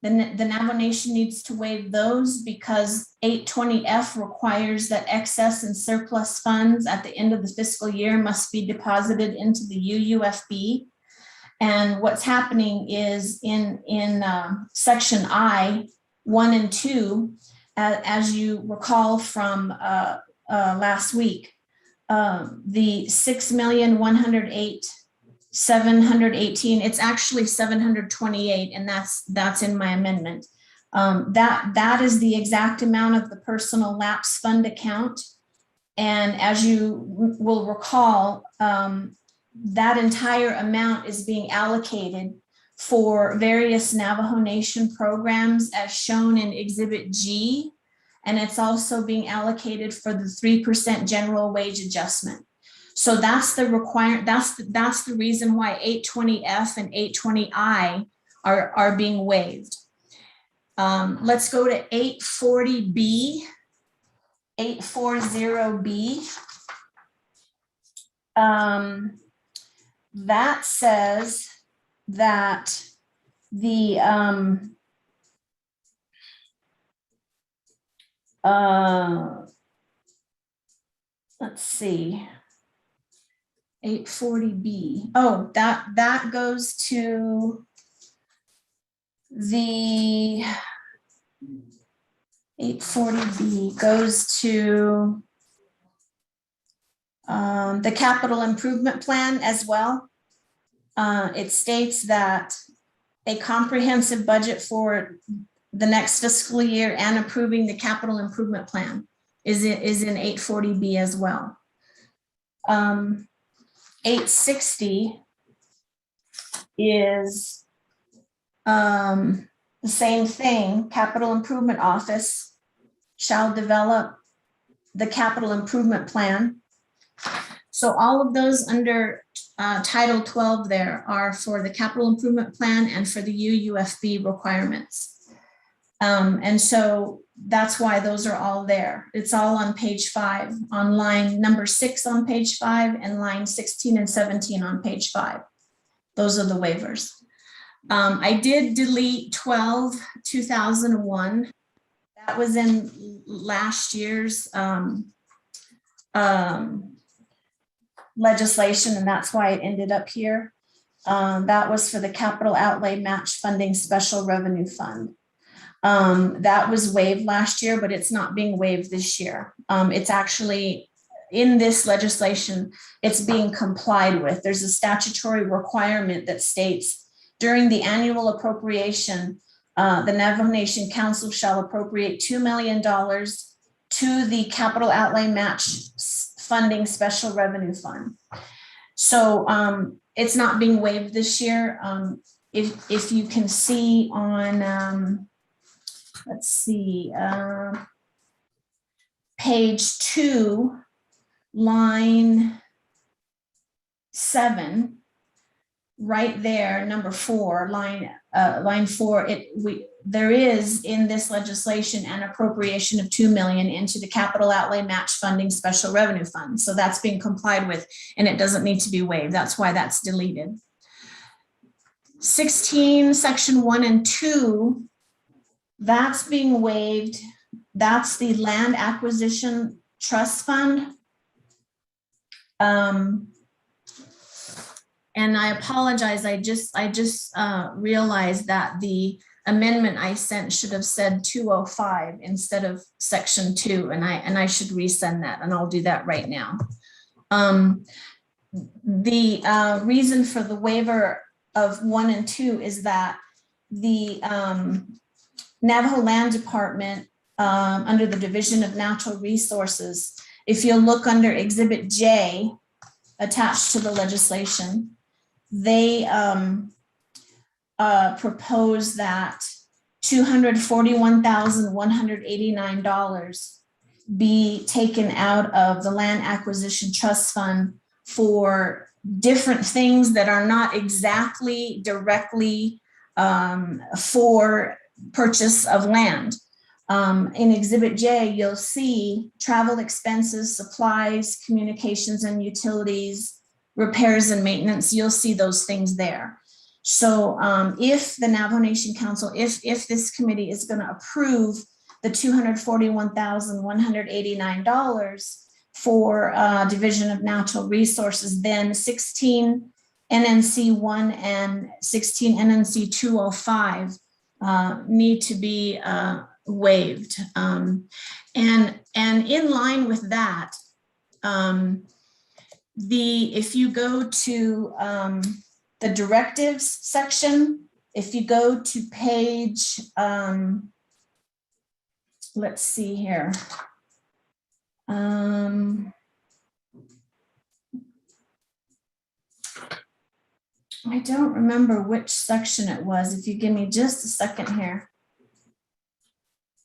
The Navajo Nation needs to waive those because 820F requires that excess and surplus funds at the end of the fiscal year must be deposited into the UUFB. And what's happening is in section I, 1 and 2, as you recall from last week, the 6,108,718, it's actually 728, and that's in my amendment. That is the exact amount of the personal lapse fund account. And as you will recall, that entire amount is being allocated for various Navajo Nation programs as shown in Exhibit G. And it's also being allocated for the 3% general wage adjustment. So that's the that's the reason why 820F and 820I are being waived. Let's go to 840B, 840B. That says that the let's see, 840B. Oh, that goes to the 840B goes to the capital improvement plan as well. It states that a comprehensive budget for the next fiscal year and approving the capital improvement plan is in 840B as well. 860 is the same thing. Capital Improvement Office shall develop the capital improvement plan. So all of those under Title 12 there are for the capital improvement plan and for the UUFB requirements. And so that's why those are all there. It's all on page 5, on line number 6 on page 5, and line 16 and 17 on page 5. Those are the waivers. I did delete 12-2001. That was in last year's legislation, and that's why it ended up here. That was for the capital outlay match funding special revenue fund. That was waived last year, but it's not being waived this year. It's actually in this legislation, it's being complied with. There's a statutory requirement that states during the annual appropriation, the Navajo Nation Council shall appropriate $2 million to the capital outlay match funding special revenue fund. So it's not being waived this year. If you can see on, let's see, page 2, line 7, right there, number 4, line 4, there is in this legislation an appropriation of $2 million into the capital outlay match funding special revenue fund. So that's being complied with, and it doesn't need to be waived. That's why that's deleted. 16, section 1 and 2, that's being waived. That's the land acquisition trust fund. And I apologize, I just realized that the amendment I sent should have said 205 instead of section 2, and I should resend that, and I'll do that right now. The reason for the waiver of 1 and 2 is that the Navajo Land Department, under the Division of Natural Resources, if you look under Exhibit J attached to the legislation, they propose that $241,189 be taken out of the Land Acquisition Trust Fund for different things that are not exactly directly for purchase of land. In Exhibit J, you'll see travel expenses, supplies, communications and utilities, repairs and maintenance. You'll see those things there. So if the Navajo Nation Council, if this committee is going to approve the $241,189 for Division of Natural Resources, then 16 NNC 1 and 16 NNC 205 need to be waived. And in line with that, if you go to the directives section, if you go to page, let's see here. I don't remember which section it was. If you give me just a second here.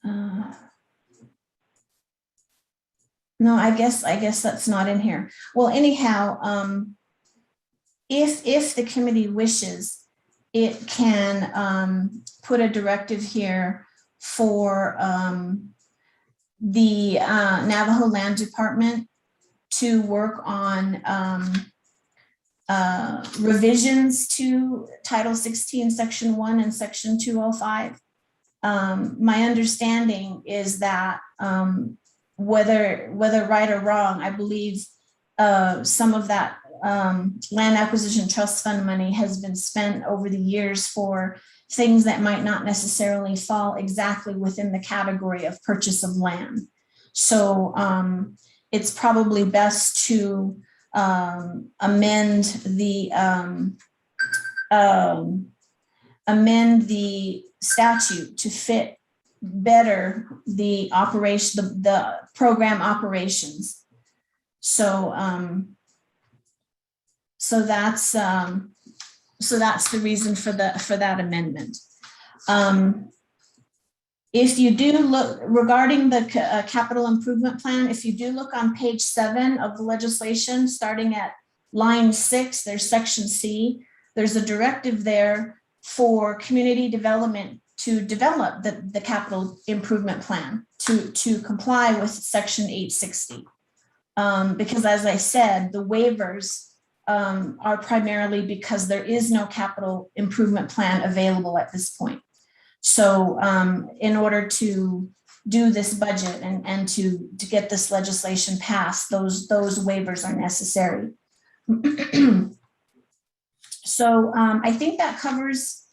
No, I guess that's not in here. Well, anyhow, if the committee wishes, it can put a directive here for the Navajo Land Department to work on revisions to Title 16, Section 1 and Section 205. My understanding is that whether right or wrong, I believe some of that land acquisition trust fund money has been spent over the years for things that might not necessarily fall exactly within the category of purchase of land. So it's probably best to amend the statute to fit better the operation, the program operations. So that's the reason for that amendment. If you do look regarding the capital improvement plan, if you do look on page 7 of the legislation, starting at line 6, there's section C. There's a directive there for community development to develop the capital improvement plan to comply with section 860. Because as I said, the waivers are primarily because there is no capital improvement plan available at this point. So in order to do this budget and to get this legislation passed, those waivers are necessary. So I think that covers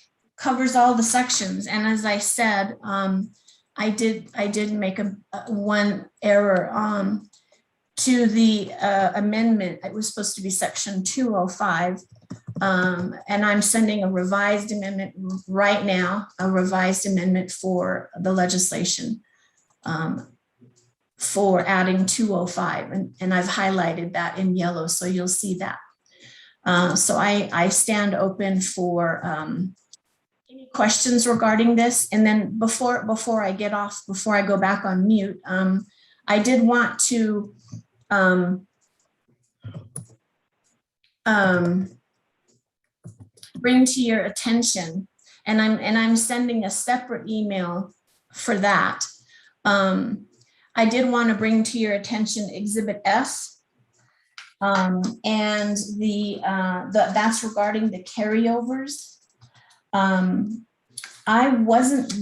all the sections. And as I said, I did make one error to the amendment. It was supposed to be section 205. And I'm sending a revised amendment right now, a revised amendment for the legislation for adding 205. And I've highlighted that in yellow, so you'll see that. So I stand open for any questions regarding this. And then before I get off, before I go back on mute, I did want to bring to your attention, and I'm sending a separate email for that. I did want to bring to your attention Exhibit F, and that's regarding the carryovers. I wasn't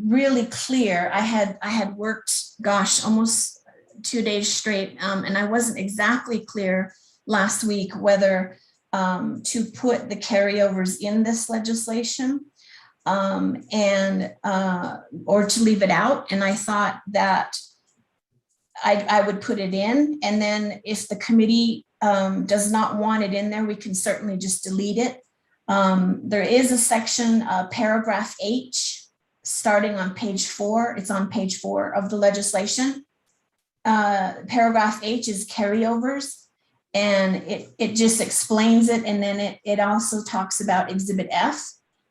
really clear. I had worked, gosh, almost 2 days straight, and I wasn't exactly clear last week whether to put the carryovers in this legislation or to leave it out. And I thought that I would put it in, and then if the committee does not want it in there, we can certainly just delete it. There is a section, paragraph H, starting on page 4. It's on page 4 of the legislation. Paragraph H is carryovers, and it just explains it, and then it also talks about Exhibit F.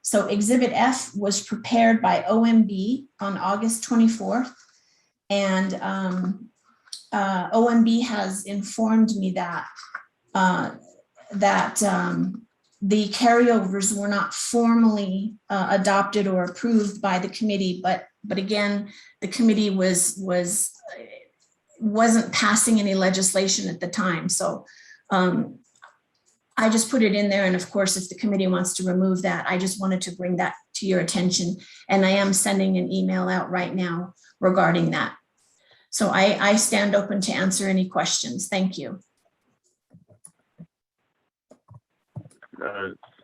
So Exhibit F was prepared by OMB on August 24th, and OMB has informed me that the carryovers were not formally adopted or approved by the committee, but again, the committee wasn't passing any legislation at the time. So I just put it in there, and of course, if the committee wants to remove that, I just wanted to bring that to your attention. And I am sending an email out right now regarding that. So I stand open to answer any questions. Thank you.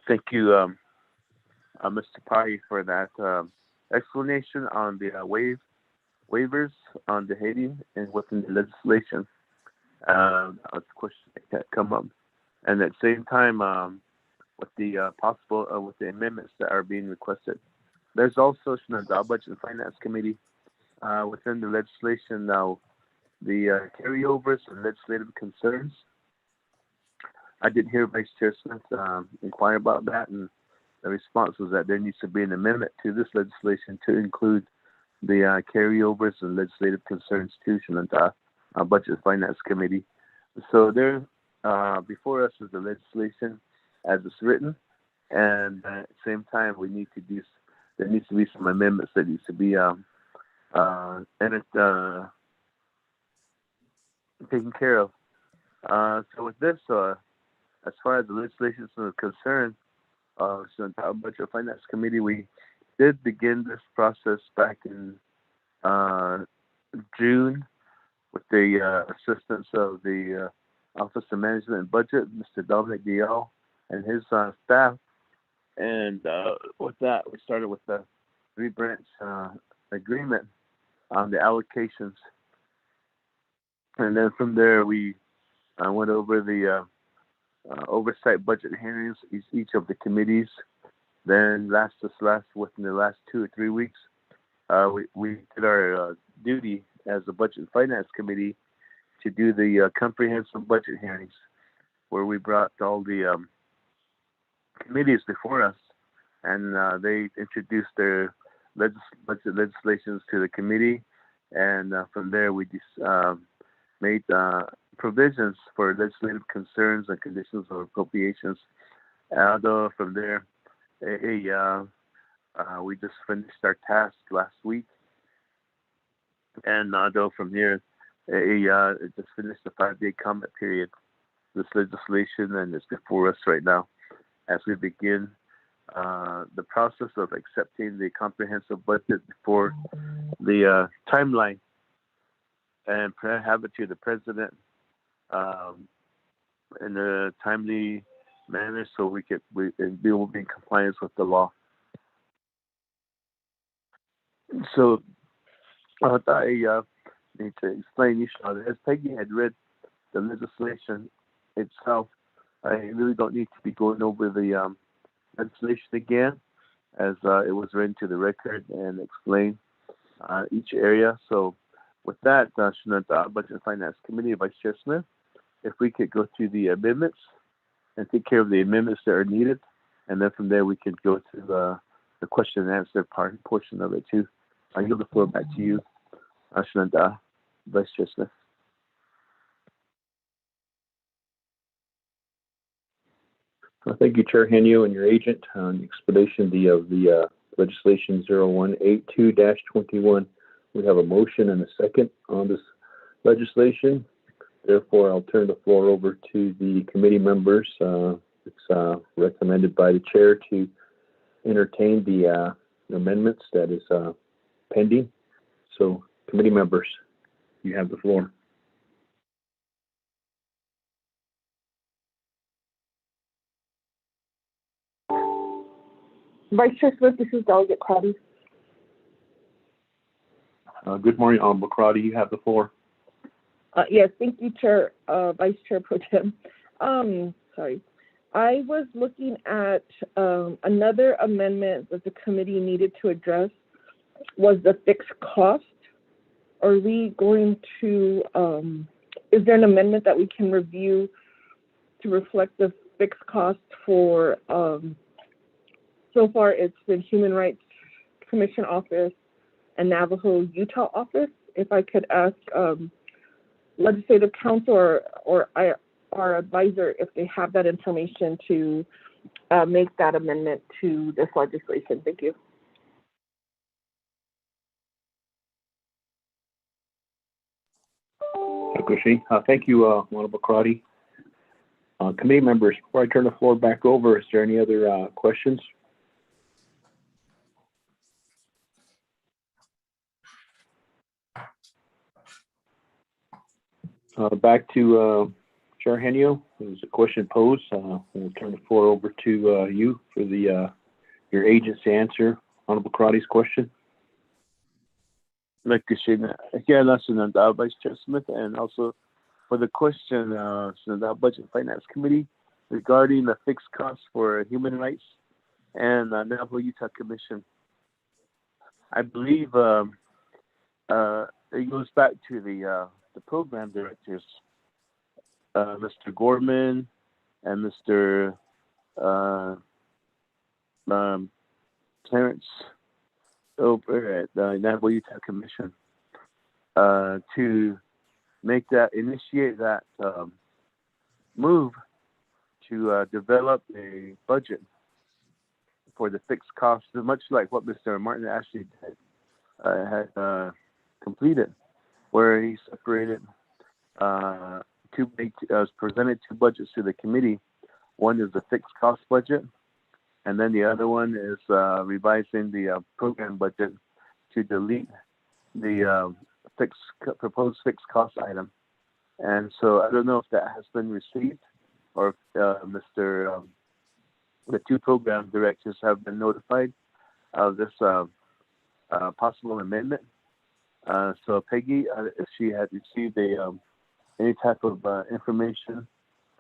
Thank you, Mr. Pai, for that explanation on the waivers on the heading and within the legislation. That's a question that come up. And at the same time, with the possible, with the amendments that are being requested. There's also the Budget and Finance Committee within the legislation now, the carryovers and legislative concerns. I did hear Vice Chair Smith inquire about that, and the response was that there needs to be an amendment to this legislation to include the carryovers and legislative concerns to the Budget and Finance Committee. So there, before us is the legislation as it's written, and at the same time we need to do. There needs to be some amendments that needs to be taken care of. So with this, as far as the legislation is concerned, so the Budget and Finance Committee, we did begin this process back in June with the assistance of the Office of Management and Budget, Mr. Dominic Dial, and his staff. And with that, we started with the three-branch agreement on the allocations. And then from there, we went over the oversight budget hearings, each of the committees. Then within the last 2 or 3 weeks, we did our duty as the Budget and Finance Committee to do the comprehensive budget hearings, where we brought all the committees before us, and they introduced their budget legislations to the committee, and from there we just made provisions for legislative concerns and conditions of appropriations. Although from there, we just finished our task last week, and although from here, it just finished the 5-day comment period. This legislation, and it's before us right now as we begin the process of accepting the comprehensive budget before the timeline and have it to the president in a timely manner, so we will be in compliance with the law. So I need to explain, as Peggy had read the legislation itself, I really don't need to be going over the legislation again, as it was read into the record and explained each area. So with that, Budget and Finance Committee, Vice Chair Smith, if we could go through the amendments and take care of the amendments that are needed, and then from there we could go to the question and answer portion of it too. I yield the floor back to you, Vice Chair Smith. Thank you, Chair Henio and your agent on the explanation of the legislation 0182-21. We have a motion and a second on this legislation. Therefore, I'll turn the floor over to the committee members. It's recommended by the chair to entertain the amendments that is pending. So, committee members, you have the floor. Vice Chair Smith, this is Delegate Crowdy. Good morning, Crowdy. You have the floor. Yes, thank you, Chair, Vice Chair Pro Tem. Sorry. I was looking at another amendment that the committee needed to address was the fixed cost. Are we going to, is there an amendment that we can review to reflect the fixed cost for, so far it's been Human Rights Commission Office and Navajo, Utah office? If I could ask Legislative Council or our advisor if they have that information to make that amendment to this legislation. Thank you. Thank you, Honorable Crowdy. Committee members, before I turn the floor back over, is there any other questions? Back to Chair Henio. There's a question posed. We'll turn the floor over to you for your agents to answer Honorable Karati's question. Like again, that's Senadal Vice Chair Smith, and also for the question, Senadal Budget and Finance Committee regarding the fixed costs for human rights and Navajo Utah Commission. I believe it goes back to the program directors, Mr. Gorman and Mr. Clarence over at the Navajo Utah Commission to initiate that move to develop a budget for the fixed costs, much like what Mr. Martin Ashley had completed, where he separated presented two budgets to the committee. One is the fixed cost budget, and then the other one is revising the program budget to delete the proposed fixed cost item. And so I don't know if that has been received, or if the two program directors have been notified of this possible amendment. So Peggy, if she had received any type of information,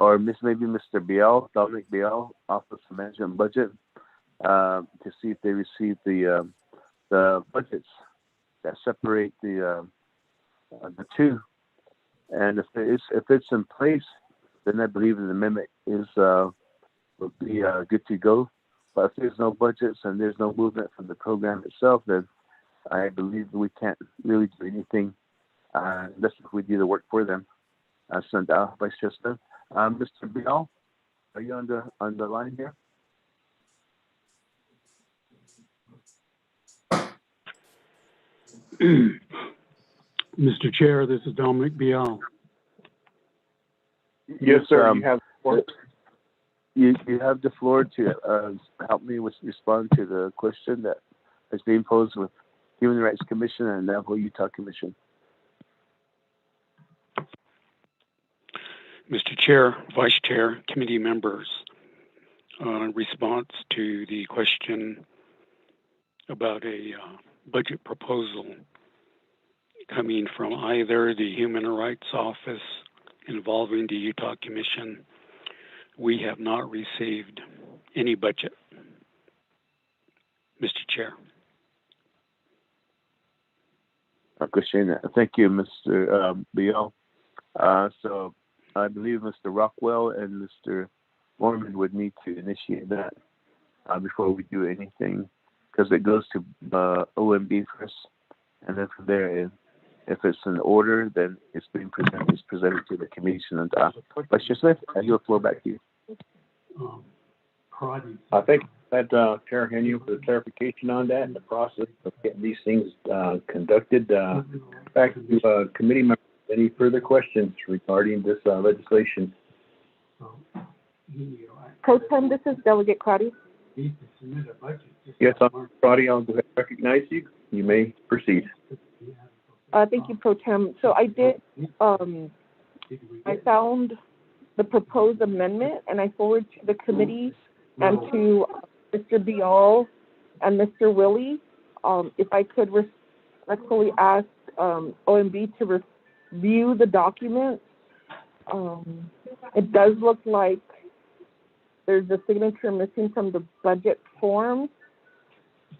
or maybe Mr. Biel, Dominic Biel, Office of Management and Budget, to see if they received the budgets that separate the two. And if it's in place, then I believe the amendment will be good to go. But if there's no budgets and there's no movement from the program itself, then I believe we can't really do anything unless we do the work for them. Senadal Vice Chair Smith. Mr. Bial, are you on the line here? Mr. Chair, this is Dominic Bial. Yes, sir. You have the floor. You have the floor to help me respond to the question that is being posed with Human Rights Commission and Navajo Utah Commission. Mr. Chair, Vice Chair, committee members, in response to the question about a budget proposal coming from either the Human Rights Office involving the Utah Commission, we have not received any budget, Mr. Chair. Thank you, Mr. Bial. So I believe Mr. Rockwell and Mr. Mormon would need to initiate that before we do anything, because it goes to OMB first, and then from there, if it's in order, then it's presented to the commission. And Vice Chair Smith, I yield the floor back to you. I think that Chair Henio for the clarification on that and the process of getting these things conducted. Back to committee members. Any further questions regarding this legislation? Pro Tem, this is Delegate Crotty. Yes, Crotty, I'll go ahead and recognize you. You may proceed. Thank you, Pro Tem. So I did, I found the proposed amendment and I forwarded to the committee and to Mr. Bial and Mr. Willie. If I could respectfully ask OMB to review the document. It does look like there's a signature missing from the budget form.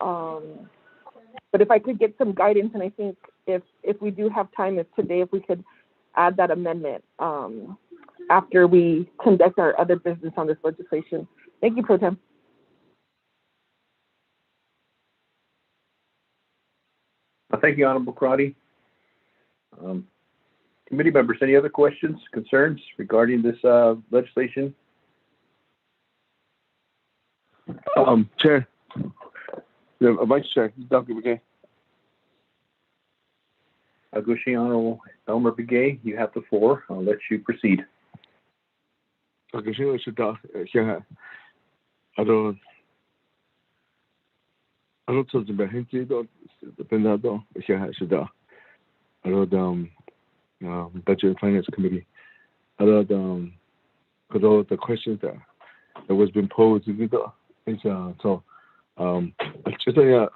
But if I could get some guidance, and I think if we do have time, if we could add that amendment after we conduct our other business on this legislation. Thank you, Pro Tem. Thank you, Honorable Crotty. Committee members, any other questions, concerns regarding this legislation? Chair, Vice Chair, Dr. Begay. Honorable Elmer Begay, you have the floor. I'll let you proceed. Allocation是的，现在，I don't talk about him though. Dependendo,现在是的，Budget and Finance Committee. For all the questions that was been posed, is so. Just I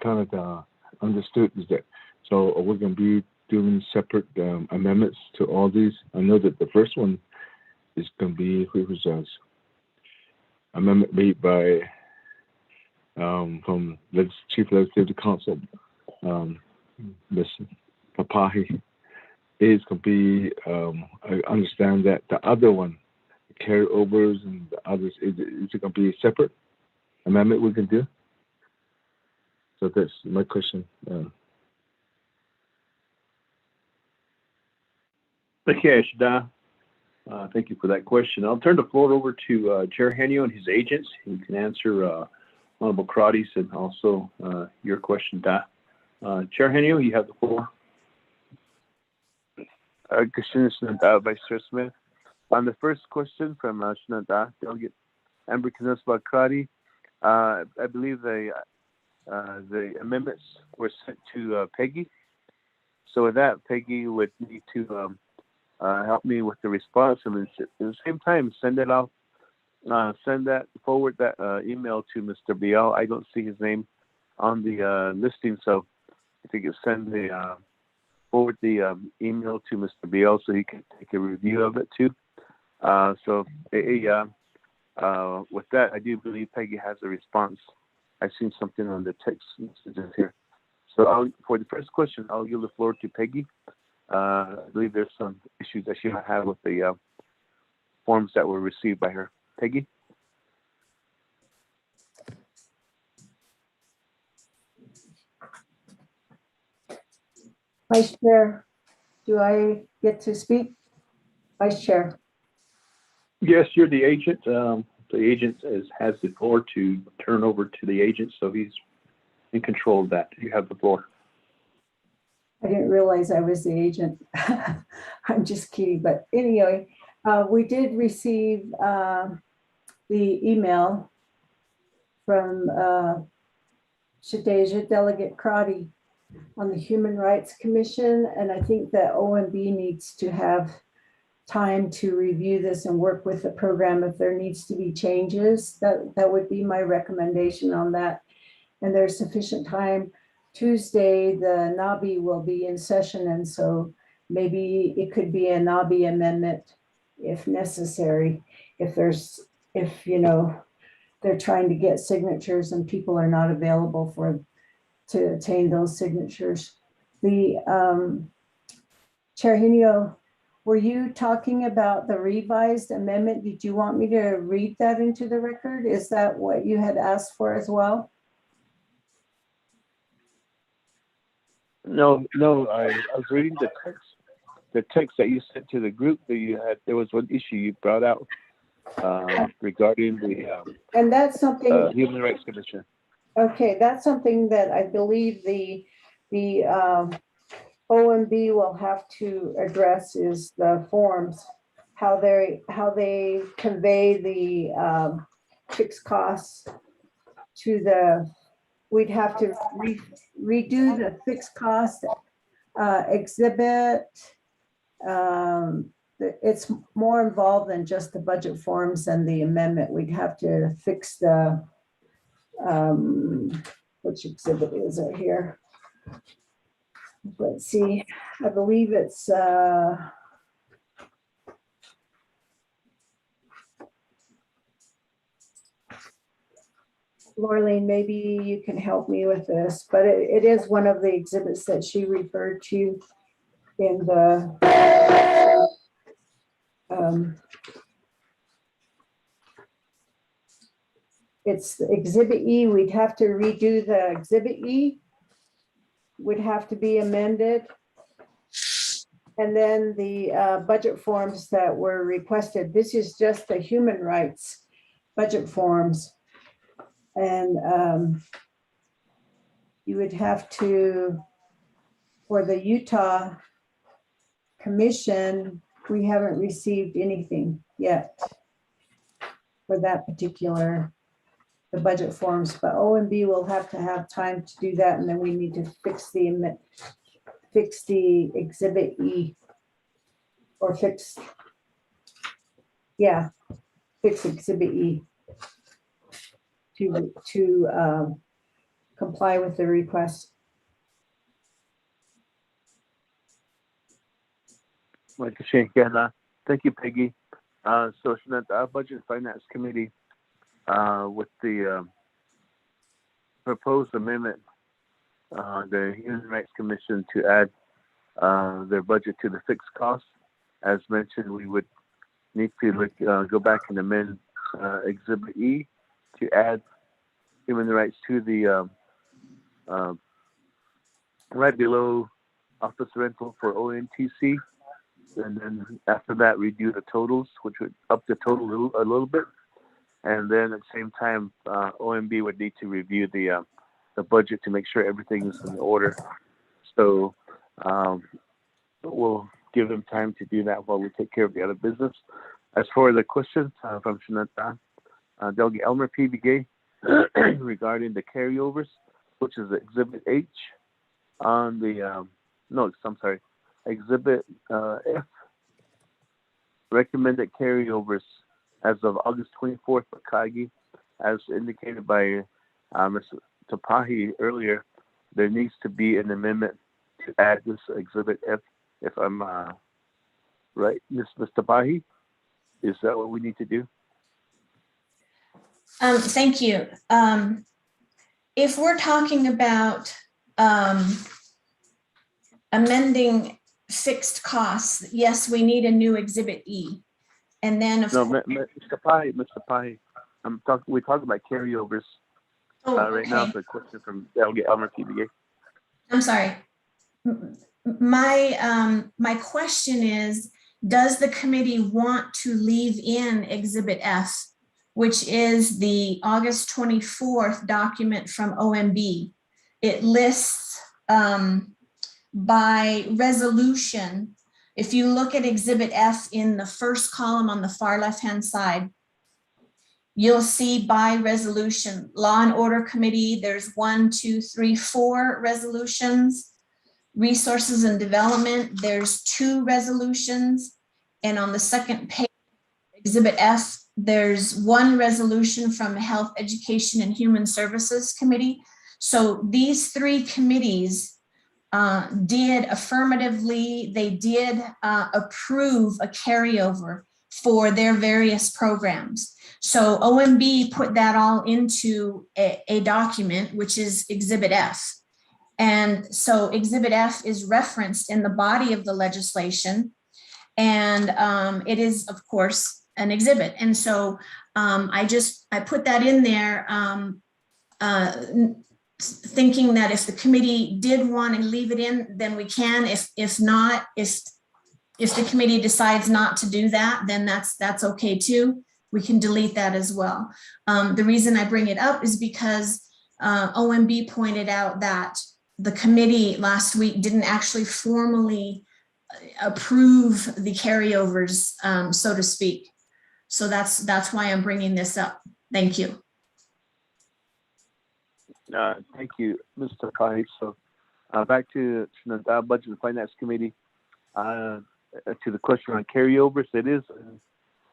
kind of understood is that. So we're going to be doing separate amendments to all these. I know that the first one is going to be amendment made by from Chief Legislative Counsel, Ms. Papahi, is going to be. I understand that the other one, carryovers and the others, is it going to be a separate amendment we can do? So that's my question. Okay, Shada. Thank you for that question. I'll turn the floor over to Chair Henio and his agents. He can answer Honorable Crotty's and also your question, Da. Chair Henio, you have the floor. Vice Chair Smith. On the first question from Shinada, Delegate Amber Knesset Crotty, I believe the amendments were sent to Peggy. So with that, Peggy would need to help me with the response, and at the same time send it off, forward that email to Mr. Biel. I don't see his name on the listing, so if you could send the forward the email to Mr. Biel so he can take a review of it too. With that, I do believe Peggy has a response. I've seen something on the text messages here. So for the first question, I'll give the floor to Peggy. I believe there's some issues that she might have with the forms that were received by her. Peggy? Vice Chair, do I get to speak? Vice Chair. Yes, you're the agent. The agent has the floor to turn over to the agent, so he's in control of that. You have the floor. I didn't realize I was the agent. I'm just kidding. But anyway, we did receive the email from Shadeja Delegate Crotty on the Human Rights Commission. And I think that OMB needs to have time to review this and work with the program if there needs to be changes. That would be my recommendation on that. And there's sufficient time. Tuesday, the NABI will be in session, and so maybe it could be a NABI amendment if necessary. If they're trying to get signatures and people are not available to attain those signatures. The Chair Henio, were you talking about the revised amendment? Did you want me to read that into the record? Is that what you had asked for as well? No, I was reading the text that you sent to the group that you had. There was one issue you brought out regarding the and that's something Human Rights Commission. Okay, that's something that I believe the OMB will have to address is the forms, how they convey the fixed costs to the. We'd have to redo the fixed cost exhibit. It's more involved than just the budget forms and the amendment. We'd have to fix the, which exhibit is it here? Let's see, I believe it's, Laurleen, maybe you can help me with this, but it is one of the exhibits that she referred to in the it's the Exhibit E. We'd have to redo the Exhibit E, would have to be amended. And then the budget forms that were requested. This is just the human rights budget forms. And you would have to, for the Utah Commission, we haven't received anything yet for that particular, the budget forms, but OMB will have to have time to do that, and then we need to fix the Exhibit E. Or fix Exhibit E to comply with the request. Like again, thank you, Peggy. So our Budget and Finance Committee, with the proposed amendment, the Human Rights Commission to add their budget to the fixed cost. As mentioned, we would need to go back and amend Exhibit E to add human rights to the right below office rental for ONTC. And then after that, redo the totals, which would up the total a little bit. And then at the same time, OMB would need to review the budget to make sure everything is in order. So we'll give them time to do that while we take care of the other business. As for the questions from Shanata, Delegate Elmer PBK regarding the carryovers, which is Exhibit H on the, Exhibit F, recommended carryovers as of August 24th for Kagi, as indicated by Ms. Tapahi earlier. There needs to be an amendment to add this Exhibit F, if I'm right, Ms. Tapahi? Is that what we need to do? Thank you. If we're talking about amending fixed costs, yes, we need a new Exhibit E. And then Mr. Pai, we talk about carryovers right now. It's a question from Delegate Elmer PBA. I'm sorry. My question is, does the committee want to leave in Exhibit F, which is the August 24th document from OMB? It lists by resolution. If you look at Exhibit F in the first column on the far left-hand side, you'll see by resolution. Law and Order Committee, there's 1, 2, 3, 4 resolutions. Resources and Development, there's 2 resolutions. And on the second page, Exhibit F, there's 1 resolution from Health, Education, and Human Services Committee. So these 3 committees did affirmatively, they did approve a carryover for their various programs. So OMB put that all into a document, which is Exhibit F. And so Exhibit F is referenced in the body of the legislation. And it is, of course, an exhibit. And so I put that in there thinking that if the committee did want to leave it in, then we can. If not, if the committee decides not to do that, then that's okay too. We can delete that as well. The reason I bring it up is because OMB pointed out that the committee last week didn't actually formally approve the carryovers, so to speak. So that's why I'm bringing this up. Thank you. Thank you, Mr. Kai. So back to the Budget and Finance Committee, to the question on carryovers. It is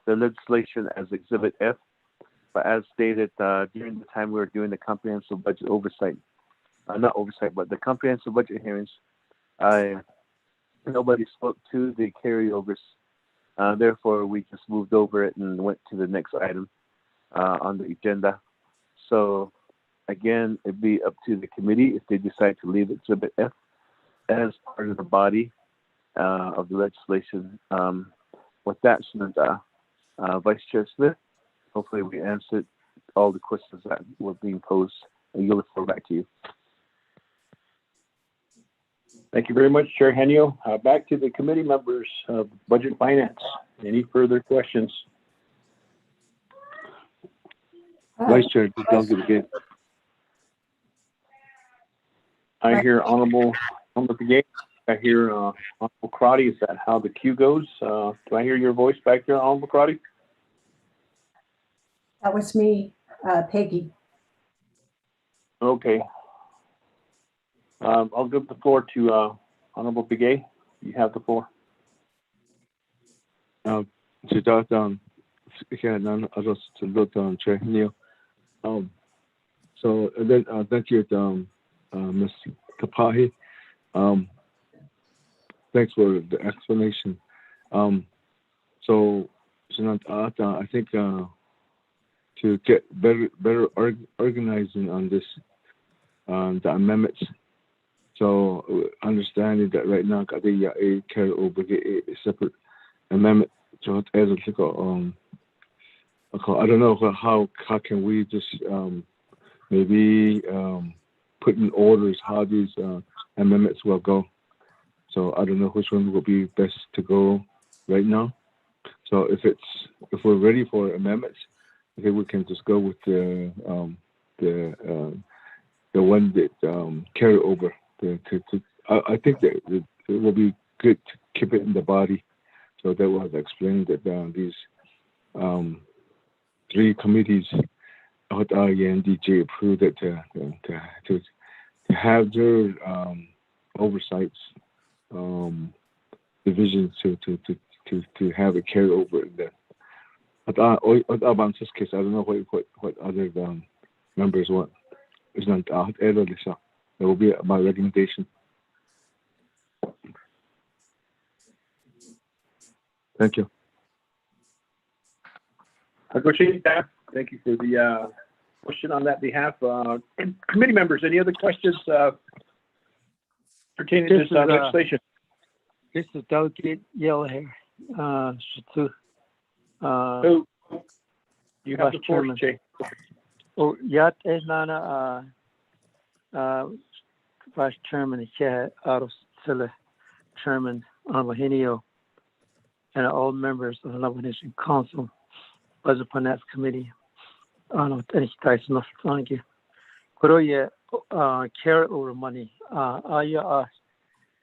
the legislation as Exhibit F, but as stated during the time we were doing the comprehensive budget oversight, not oversight, but the comprehensive budget hearings, nobody spoke to the carryovers. Therefore, we just moved over it and went to the next item on the agenda. So again, it'd be up to the committee if they decide to leave Exhibit F as part of the body of the legislation. With that, Vice Chair Smith, hopefully we answered all the questions that were being posed. And you'll look forward back to you. Thank you very much, Chair Henio. Back to the committee members of Budget and Finance. Any further questions? Vice Chair, don't get again. I hear Honorable Brigade. I hear Honorable Crotty. Is that how the queue goes? Do I hear your voice back there, Honorable Crotty? That was me, Peggy. Okay. I'll give the floor to Honorable Begay. You have the floor. Chair Neil. So then thank you, Ms. Kapahi. Thanks for the explanation. So I think to get better organizing on this, the amendments. So understanding that right now, I think a carry over a separate amendment. So as I think, I don't know how can we just maybe put in orders how these amendments will go. So I don't know which one will be best to go right now. So if we're ready for amendments, I think we can just go with the one that carry over. I think that it will be good to keep it in the body. So that was explained that these three committees at INDJ approved it to have their oversights divisions to have a carryover in there. At Aban's case, I don't know what other members want. It's not that will be my recommendation. Thank you. Thank you for the question on that behalf. Committee members, any other questions pertaining to this legislation? This is Delegate Yell here. Who? You have the floor, Jay. Oh, Yat Nana, Vice Chairman, Chair Arosilla, Chairman Armahinio, and all members of the Navajo Nation Council, Budget Finance Committee. Thank you. Koroye, carry over money.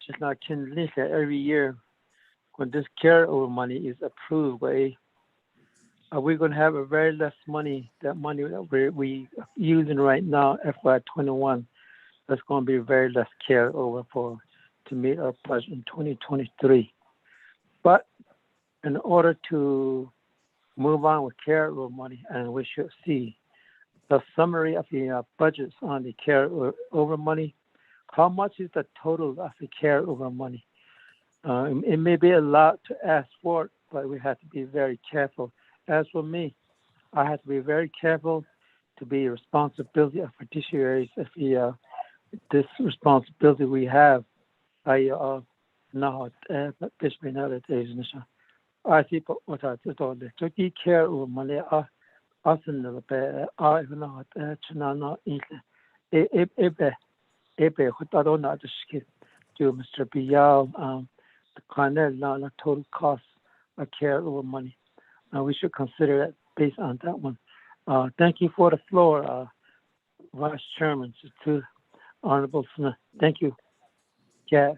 Just not can link every year when this carry over money is approved, are we going to have a very less money? That money that we using right now, FY21, that's going to be very less carry over to meet our budget in 2023. But in order to move on with carry over money, and we should see the summary of the budgets on the carry over money. How much is the total of the carry over money? It may be a lot to ask for, but we have to be very careful. As for me, I have to be very careful to be a responsibility of fiduciaries. If this responsibility we have, I see what I told you. To take care of money, to Mr. Bial, the final total cost of care over money. We should consider that based on that one. Thank you for the floor, Vice Chairman, to Honorable Smith. Thank you. Yeah.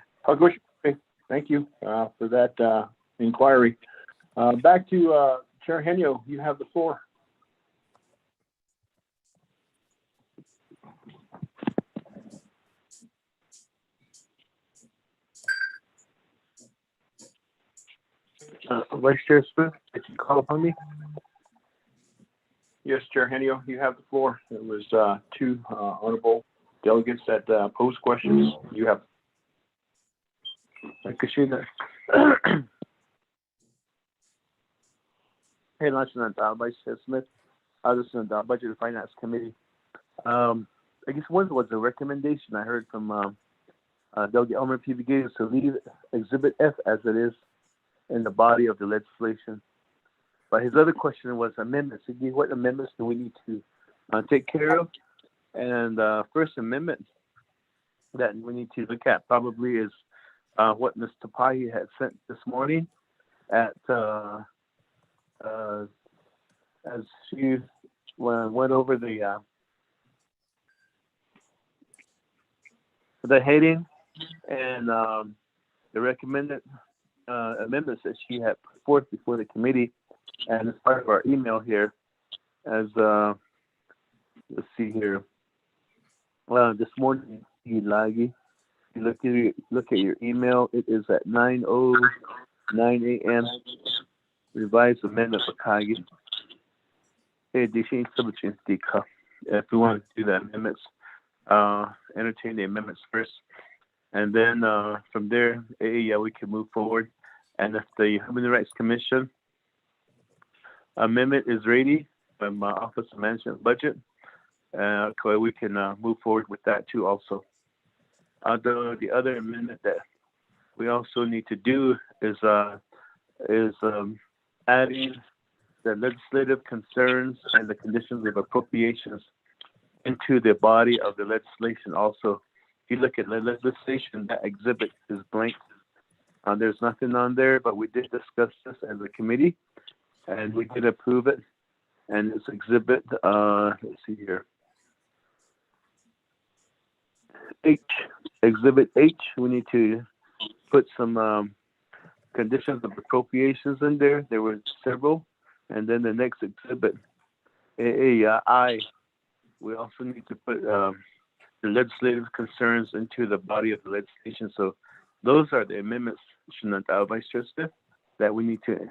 Thank you for that inquiry. Back to Chair Henyo. You have the floor. Vice Chair Smith, did you call upon me? Yes, Chair Henyo, you have the floor. It was two honorable delegates that posed questions. You have. Hey, Lieutenant Vice Chair Smith. This is the Budget and Finance Committee. I guess one was a recommendation I heard from Delegate Elmer P. Begay to leave Exhibit F as it is in the body of the legislation. But his other question was amendments. What amendments do we need to take care of? And first amendment that we need to look at probably is what Mr. Tapahi had sent this morning at as she went over the heading and the recommended amendments that she had put forth before the committee, and as part of our email here, as let's see here, this morning, Ilagi, you look at your email. It is at 9:09 a.m. Revised amendment for Kagi. If we want to do the amendments, entertain the amendments first, and then from there, we can move forward. And if the Human Rights Commission amendment is ready from Office of Management Budget, we can move forward with that too also. The other amendment that we also need to do is adding the legislative concerns and the conditions of appropriations into the body of the legislation also. If you look at the legislation, that exhibit is blank. There's nothing on there, but we did discuss this as a committee, and we did approve it. And it's exhibit, let's see here, H. Exhibit H, we need to put some conditions of appropriations in there. There were several. And then the next exhibit, I, we also need to put the legislative concerns into the body of the legislation. So those are the amendments, Vice Chair, that we need to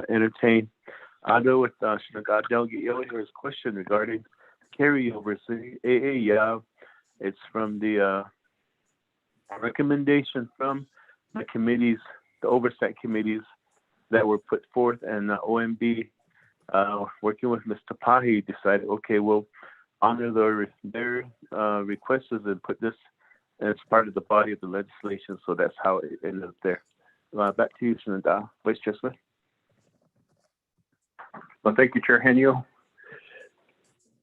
entertain. I'll go with Delegate Yohere's question regarding carryovers. It's from the recommendation from the committees, the oversight committees that were put forth, and the OMB, working with Mr. Pahi, decided, okay, we'll honor their requests and put this as part of the body of the legislation. So that's how it ended up there. Back to you, Vice Chair Smith. Well, thank you, Chair Henio.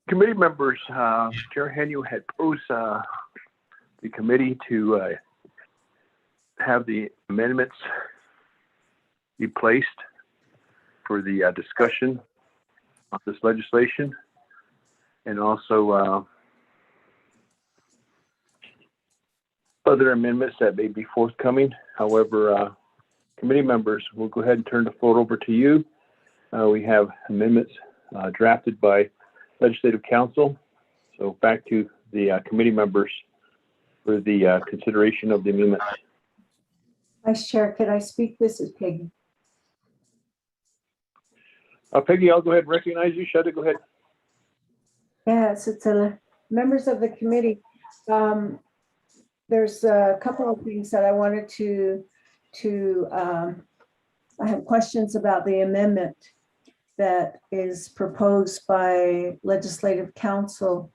Committee members, Chair Henio had posed the committee to have the amendments be placed for the discussion of this legislation, and also other amendments that may be forthcoming. However, committee members, we'll go ahead and turn the floor over to you. We have amendments drafted by Legislative Council. So back to the committee members for the consideration of the amendments. Vice Chair, could I speak? This is Peggy. Peggy, I'll go ahead and recognize you. Shada, go ahead. Yes, it's members of the committee. There's a couple of things that I wanted to I have questions about the amendment that is proposed by Legislative Council.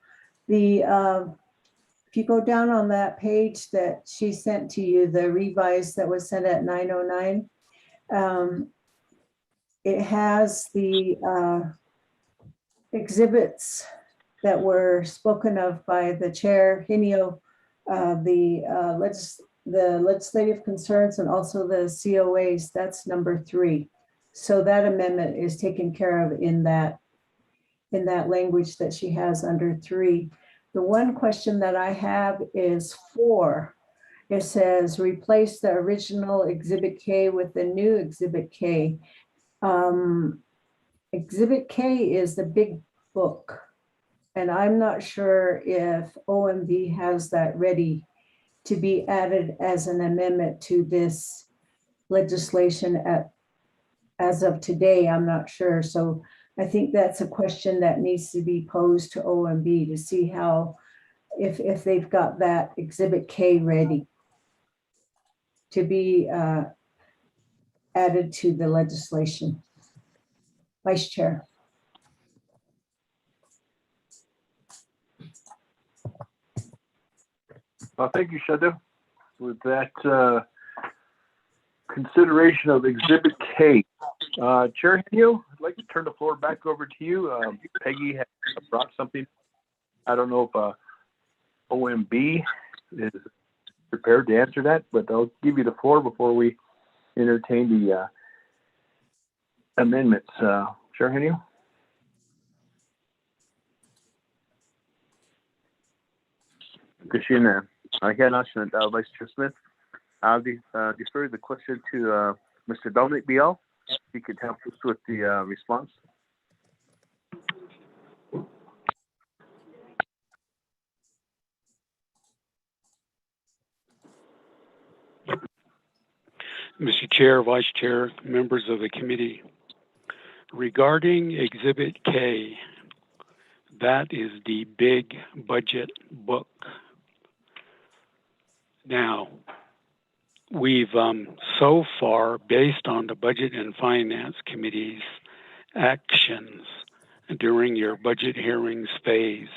If you go down on that page that she sent to you, the revised that was sent at 9:09, it has the exhibits that were spoken of by the chair, Henio, the legislative concerns and also the COAs. That's number 3. So that amendment is taken care of in that language that she has under 3. The one question that I have is 4. It says replace the original Exhibit K with the new Exhibit K. Exhibit K is the big book, and I'm not sure if OMB has that ready to be added as an amendment to this legislation as of today. I'm not sure. So I think that's a question that needs to be posed to OMB to see how, if they've got that Exhibit K ready to be added to the legislation. Vice Chair. Well, thank you, Shada. With that consideration of Exhibit K, Chair Henio, I'd like to turn the floor back over to you. Peggy has brought something. I don't know if OMB is prepared to answer that, but I'll give you the floor before we entertain the amendments. Chair Henio? Kashina, I can ask Vice Chair Smith. I'll defer the question to Mr. Dominic Biel. He could help us with the response. Mr. Chair, Vice Chair, members of the committee, regarding Exhibit K, that is the big budget book. Now, we've so far, based on the Budget and Finance Committee's actions during your budget hearings phase,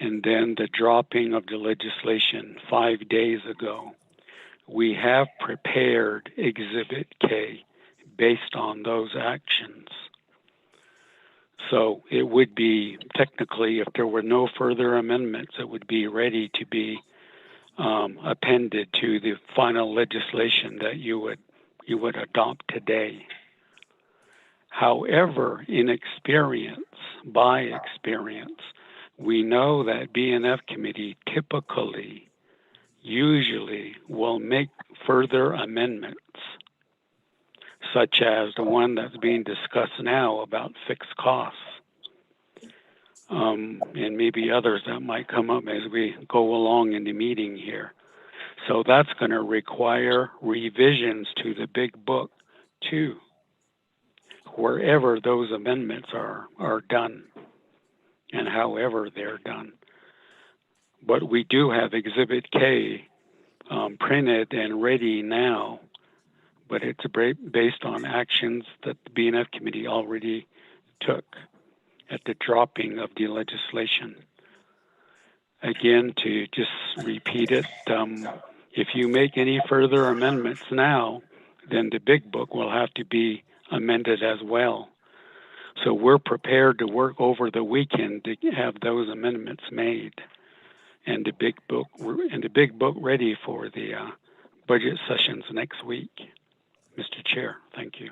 and then the dropping of the legislation 5 days ago, we have prepared Exhibit K based on those actions. So it would be, technically, if there were no further amendments, it would be ready to be appended to the final legislation that you would adopt today. However, by experience, we know that B&F committee typically, usually will make further amendments, such as the one that's being discussed now about fixed costs, and maybe others that might come up as we go along in the meeting here. So that's going to require revisions to the big book too, wherever those amendments are done and however they're done. But we do have Exhibit K printed and ready now, but it's based on actions that the B&F committee already took at the dropping of the legislation. Again, to just repeat it, if you make any further amendments now, then the big book will have to be amended as well. So we're prepared to work over the weekend to have those amendments made, and the big book ready for the budget sessions next week. Mr. Chair, thank you.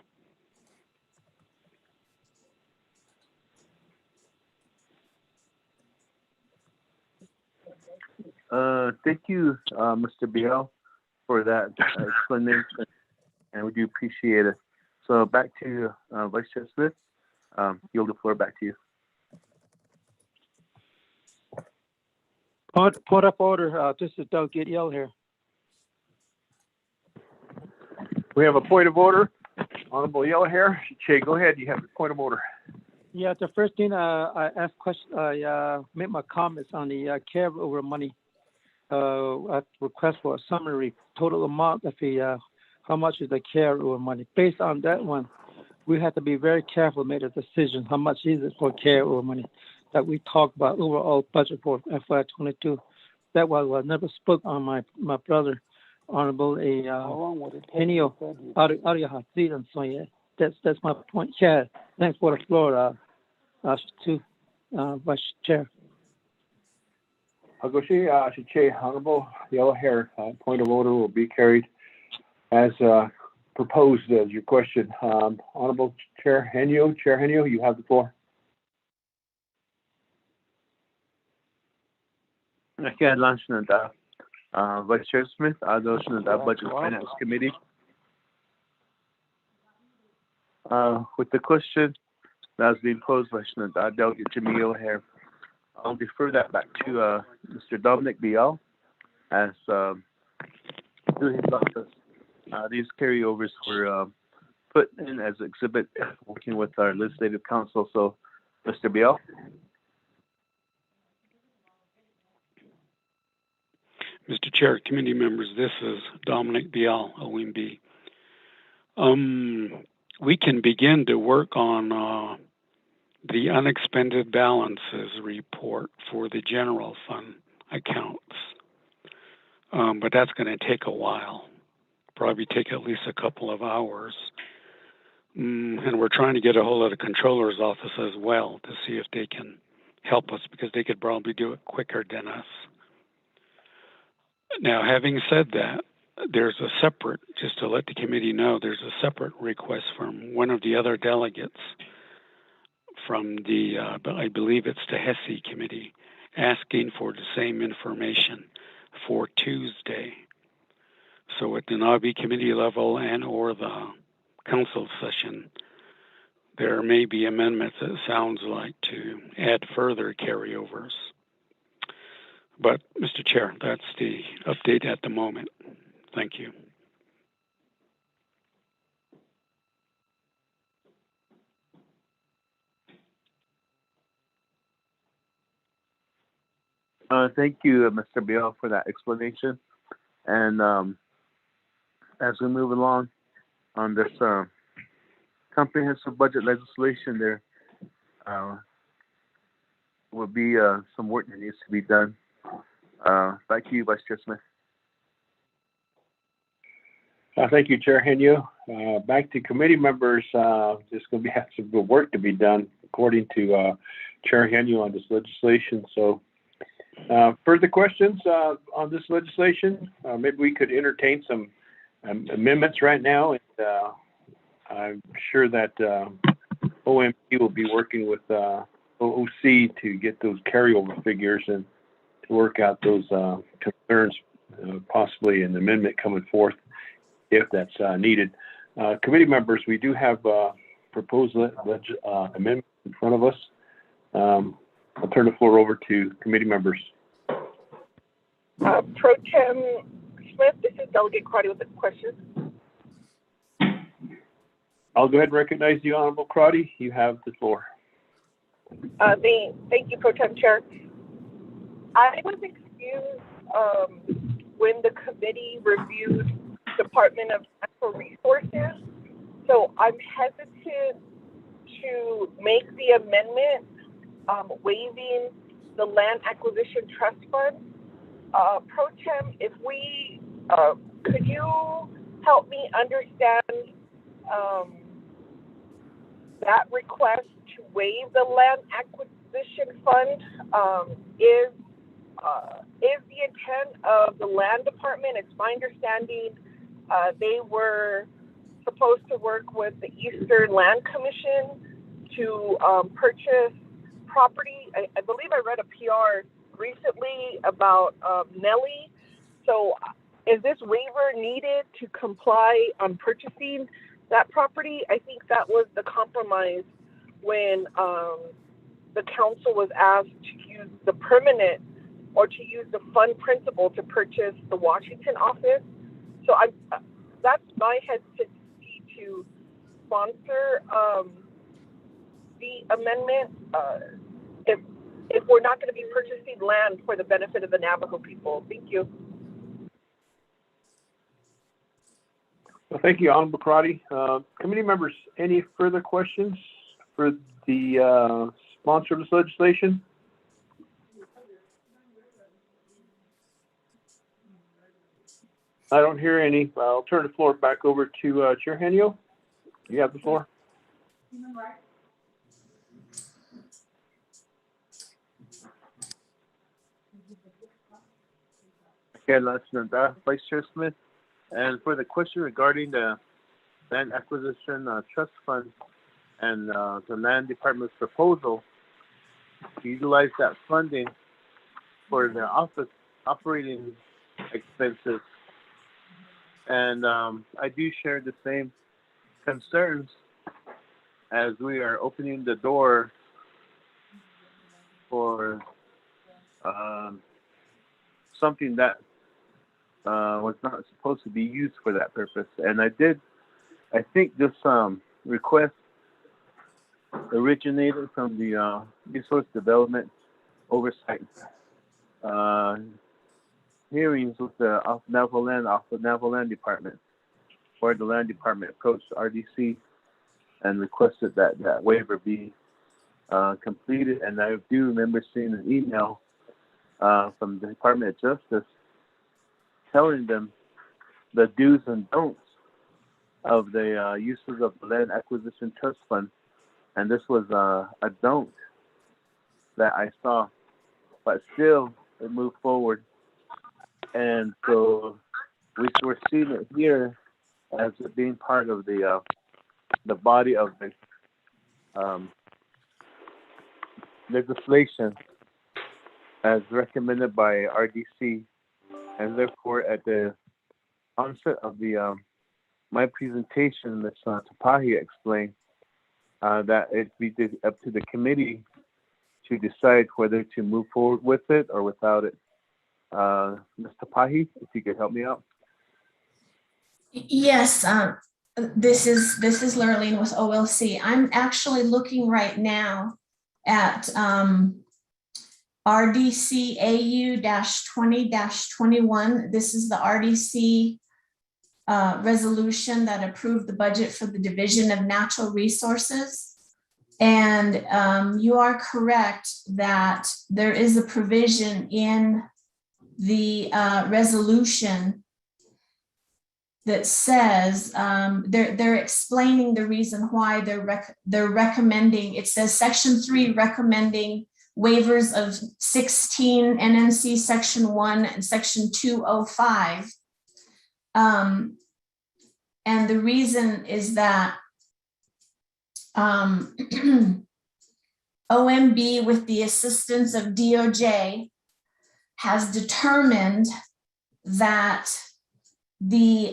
Thank you, Mr. Biel, for that explanation, and we do appreciate it. So back to Vice Chair Smith. Yield the floor back to you. Point of order. This is Doug Gideon here. We have a point of order. Honorable Yellow here. Che, go ahead. You have the point of order. Yeah, the first thing I asked question, I made my comments on the carryover money. I request for a summary total amount of the how much is the carryover money. Based on that one, we have to be very careful to make a decision how much is it for carryover money that we talk about overall budget for FY22. That was never spoke on my brother, Honorable Henio Ariahati, and so yeah, that's my point. Yeah, thanks for the floor, Vice Chair. Hagoshi, Honorable Yellow Hair, point of order will be carried as proposed as your question. Honorable Chair Henio, you have the floor. Okay, lunch Vice Chair Smith, Budget and Finance Committee. With the question that has been posed by Delegate Jamil here, I'll defer that back to Mr. Dominic Biel as through his office. These carryovers were put in as exhibit working with our legislative council. So, Mr. Biel. Mr. Chair, committee members, this is Dominic Biel, OMB. We can begin to work on the unexpended balances report for the general fund accounts. But that's going to take a while, probably take at least a couple of hours. And we're trying to get a hold of the controller's office as well to see if they can help us, because they could probably do it quicker than us. Now, having said that, there's a separate, just to let the committee know, there's a separate request from one of the other delegates from the, I believe it's the HESI committee, asking for the same information for Tuesday. So at the Navi committee level and or the council session, there may be amendments, it sounds like, to add further carryovers. But, Mr. Chair, that's the update at the moment. Thank you. Thank you, Mr. Bill, for that explanation. And as we move along on this comprehensive budget legislation, there will be some work that needs to be done. Back to you, Vice Chair Smith. Thank you, Chair Henyo. Back to committee members. There's going to have some good work to be done, according to Chair Henyo, on this legislation. So, further questions on this legislation? Maybe we could entertain some amendments right now. And I'm sure that OMP will be working with OOC to get those carryover figures and to work out those concerns, possibly an amendment coming forth if that's needed. Committee members, we do have proposed amendments in front of us. I'll turn the floor over to committee members. Pro Tem Smith, this is Delegate Crotty with a question. I'll go ahead and recognize the Honorable Crotty. You have the floor. Thank you, Pro Tem Chair. I was excused when the committee reviewed Department of Natural Resources, so I'm hesitant to make the amendment waiving the Land Acquisition Trust Fund. Pro Tem, if we could you help me understand that request to waive the Land Acquisition Fund? Is the intent of the Land Department? It's my understanding they were supposed to work with the Eastern Land Commission to purchase property. I believe I read a PR recently about Nelly. So is this waiver needed to comply on purchasing that property? I think that was the compromise when the council was asked to use the permanent or to use the fund principal to purchase the Washington office. So that's my hesitancy to sponsor the amendment if we're not going to be purchasing land for the benefit of the Navajo people. Thank you. Well, thank you, Honorable Crotty. Committee members, any further questions for the sponsor of this legislation? I don't hear any. I'll turn the floor back over to Chair Henyo. You have the floor. Okay, let's Vice Chair Smith. And for the question regarding the Land Acquisition Trust Fund and the Land Department's proposal to utilize that funding for their office operating expenses. And I do share the same concerns as we are opening the door for something that was not supposed to be used for that purpose. And I think this request originated from the Resource Development Oversight hearings with the Navajo Land Department, where the Land Department approached RDC and requested that waiver be completed. And I do remember seeing an email from the Department of Justice telling them the do's and don'ts of the uses of the Land Acquisition Trust Fund. And this was a don't that I saw, but still it moved forward. And so we're seeing it here as it being part of the body of the legislation as recommended by RDC, and therefore at the onset of the my presentation, Ms. Tapahi explained that it'd be up to the committee to decide whether to move forward with it or without it. Ms. Tapahi, if you could help me out. Yes, this is Lurleen with OLC. I'm actually looking right now at RDC AU-20-21. This is the RDC resolution that approved the budget for the Division of Natural Resources. And you are correct that there is a provision in the resolution that says they're explaining the reason why they're recommending. It says Section 3 recommending waivers of 16 NNC Section 1 and Section 205. And the reason is that OMB, with the assistance of DOJ, has determined that the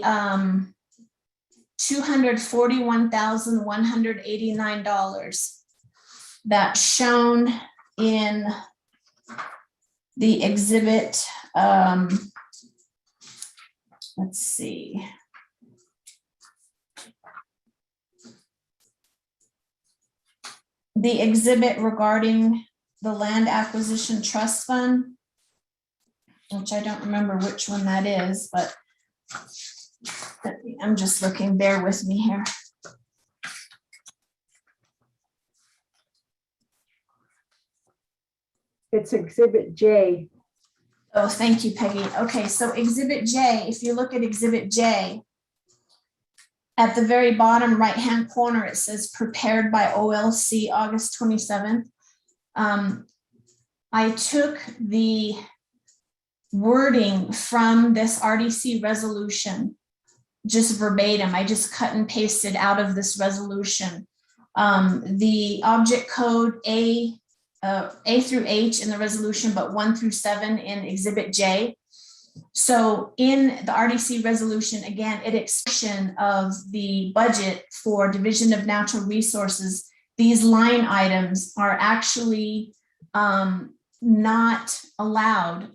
$241,189 that's shown in the exhibit, let's see. The exhibit regarding the Land Acquisition Trust Fund, which I don't remember which one that is, but I'm just looking, bear with me here. It's Exhibit J. Oh, thank you, Peggy. Okay, so Exhibit J, if you look at Exhibit J, at the very bottom right-hand corner, it says prepared by OLC August 27th. I took the wording from this RDC resolution, just verbatim. I just cut and pasted out of this resolution. The object code A through H in the resolution, but 1 through 7 in Exhibit J. So in the RDC resolution, again, it expression of the budget for Division of Natural Resources, these line items are actually not allowed.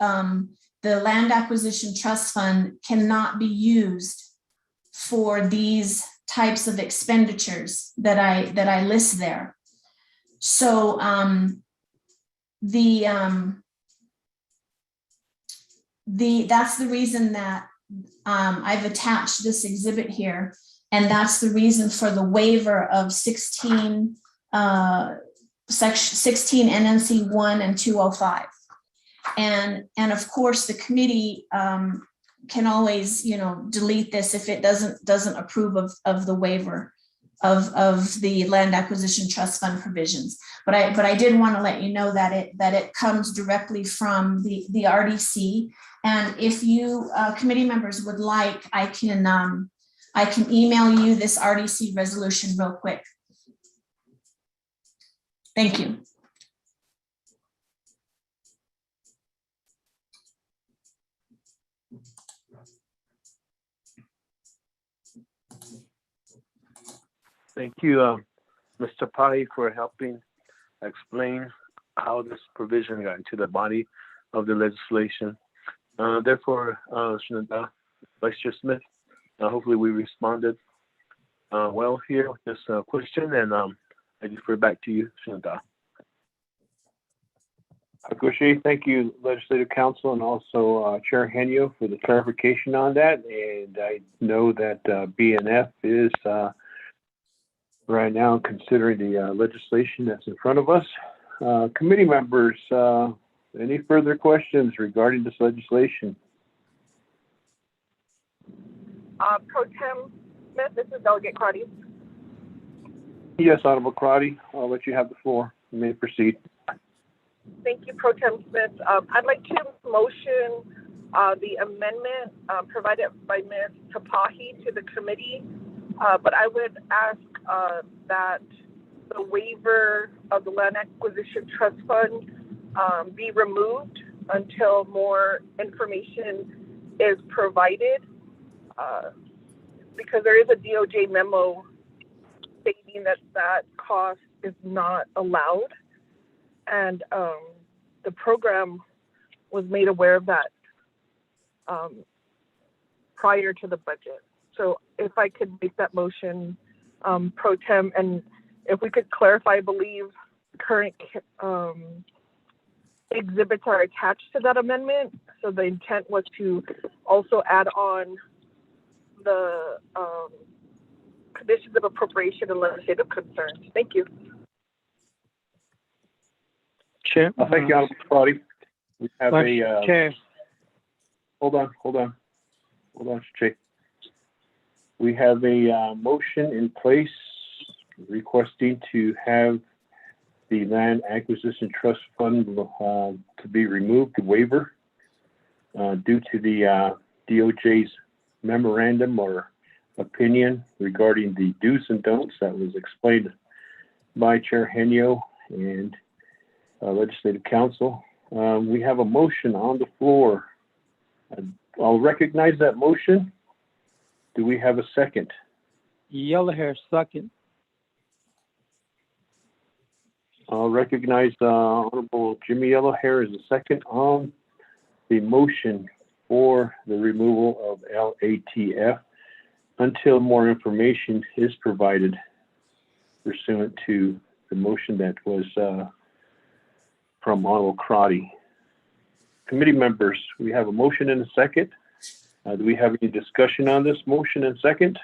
The Land Acquisition Trust Fund cannot be used for these types of expenditures that I list there. So that's the reason that I've attached this exhibit here, and that's the reason for the waiver of 16 NNC 1 and 205. And of course the committee can always, delete this if it doesn't approve of the waiver of the Land Acquisition Trust Fund provisions. But I did want to let you know that it comes directly from the RDC. And if you committee members would like, I can email you this RDC resolution real quick. Thank you. Thank you, Mr. Pai, for helping explain how this provision got into the body of the legislation. Therefore, Shanada, Vice Chair Smith, hopefully we responded well here with this question, and I defer back to you, Shanada. Akoshi, thank you, Legislative Council, and also Chair Henyo for the clarification on that. And I know that BNF is right now considering the legislation that's in front of us. Committee members, any further questions regarding this legislation? Pro Tem Smith, this is Delegate Crotty. Yes, Honorable Crotty, I'll let you have the floor. You may proceed. Thank you, Pro Tem Smith. I'd like to motion the amendment provided by Ms. Tapahi to the committee, but I would ask that the waiver of the Land Acquisition Trust Fund be removed until more information is provided. because there is a DOJ memo stating that that cost is not allowed, and the program was made aware of that prior to the budget. So if I could make that motion pro tem, and if we could clarify, I believe current exhibits are attached to that amendment. So the intent was to also add on the conditions of appropriation and legislative concerns. Thank you. Chair. Thank you, Honorable Claudia. We have Chair. Hold on, Chief. We have a motion in place requesting to have the Land Acquisition Trust Fund to be removed, the waiver, due to the DOJ's memorandum or opinion regarding the do's and don'ts that was explained by Chair Henio and Legislative Council. We have a motion on the floor. I'll recognize that motion. Do we have a second? Yellow hair, second. I'll recognize Honorable Jimmy Yellowhair as a second on the motion for the removal of LATF until more information is provided pursuant to the motion that was from Honorable Crotty. Committee members, we have a motion and a second. Do we have any discussion on this motion and second?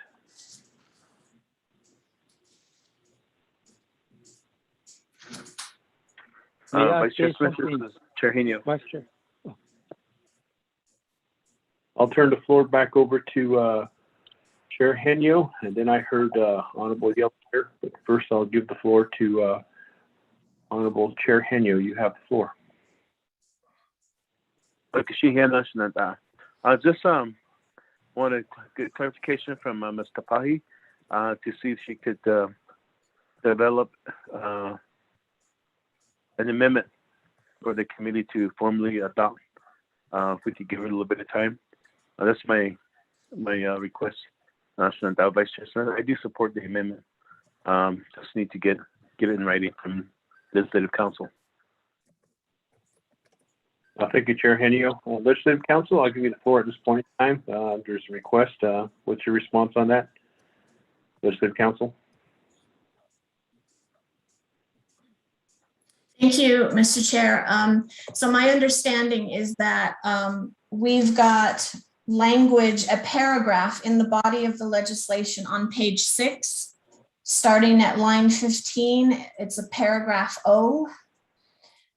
Vice Chair Smith, this is Chair Henio. Vice Chair. I'll turn the floor back over to Chair Henio, and then I heard Honorable Yellowhair. But first, I'll give the floor to Honorable Chair Henio. You have the floor. I just want to get clarification from Ms. Tapahi to see if she could develop an amendment for the committee to formally adopt. If we could give it a little bit of time. That's my request. Vice Chair, I do support the amendment. Just need to get it in writing from Legislative Council. Thank you, Chair Henio. Legislative Council, I'll give you the floor at this point in time. There's a request. What's your response on that? Legislative Council. Thank you, Mr. Chair. So my understanding is that we've got language, a paragraph in the body of the legislation on page 6, starting at line 15. It's a paragraph O.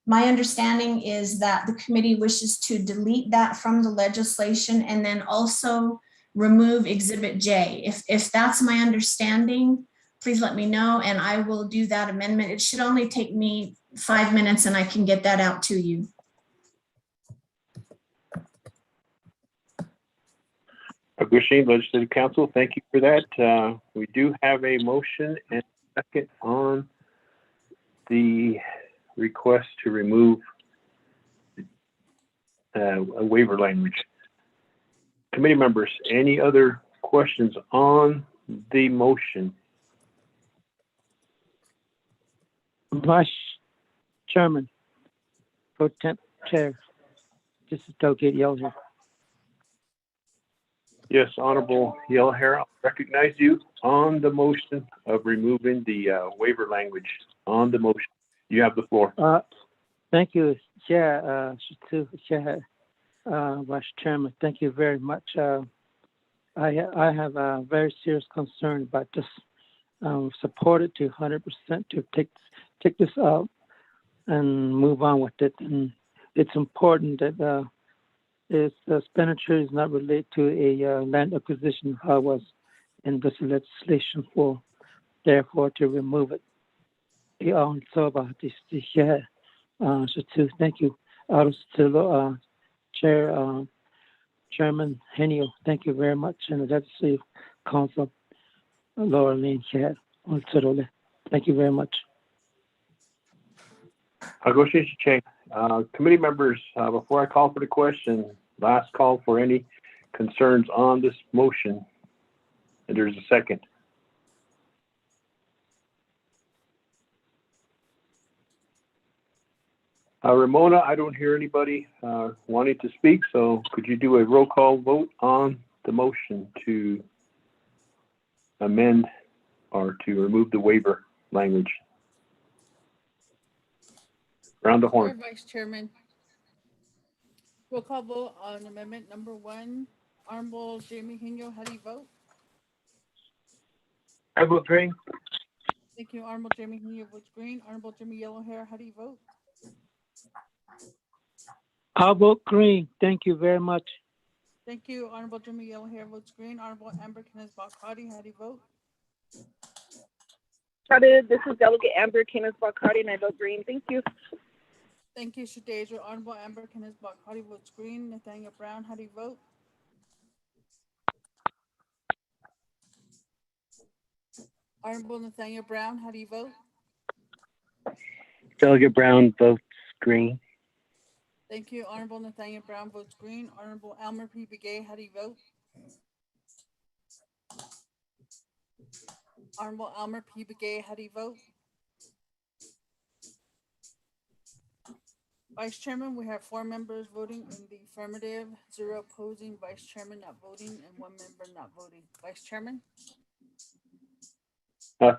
My understanding is that the committee wishes to delete that from the legislation and then also remove Exhibit J. If that's my understanding, please let me know and I will do that amendment. It should only take me 5 minutes and I can get that out to you. Agushin, Legislative Council, thank you for that. We do have a motion and a second on the request to remove a waiver language. Committee members, any other questions on the motion? Vice Chairman, Pro Temp Chair, this is Delegate Yellowhair. Yes, Honorable Yellowhair, I'll recognize you on the motion of removing the waiver language on the motion. You have the floor. Thank you, Chair, Chair, Vice Chairman. Thank you very much. I have a very serious concern about this. Support it to 100% to take this out and move on with it. And it's important that its expenditure is not related to a land acquisition, how it was in this legislation for, therefore, to remove it. So about this, Chair. So too, thank you. Chairman Henio, thank you very much, and the Legislative Council, Laura Lane, Chair. Thank you very much. I'll go Chang. Committee members, before I call for the question, last call for any concerns on this motion? And there's a second. Ramona, I don't hear anybody wanting to speak, so could you do a roll call vote on the motion to amend or to remove the waiver language? Round the horn. Chair, Vice Chairman. Roll call vote on amendment number 1. Honorable Jamie Hino, how do you vote? I vote green. Thank you. Honorable Jamie Hino votes green. Honorable Jimmy Yellowhair, how do you vote? I'll vote green. Thank you very much. Thank you. Honorable Jimmy Yellowhair votes green. Honorable Amber Kenneth-Bakadi, how do you vote? This is Delegate Amber Kenneth-Bakadi, and I vote green. Thank you. Thank you, Shadeja. Honorable Amber Kenneth-Bakadi votes green. Nathaniel Brown, how do you vote? Honorable Nathaniel Brown, how do you vote? Delegate Brown votes green. Thank you. Honorable Nathaniel Brown votes green. Honorable Elmer P. Begay, how do you vote? Honorable Elmer P. Begay, how do you vote? Vice Chairman, we have 4 members voting in the affirmative, 0 opposing, Vice Chairman not voting, and 1 member not voting. Vice Chairman?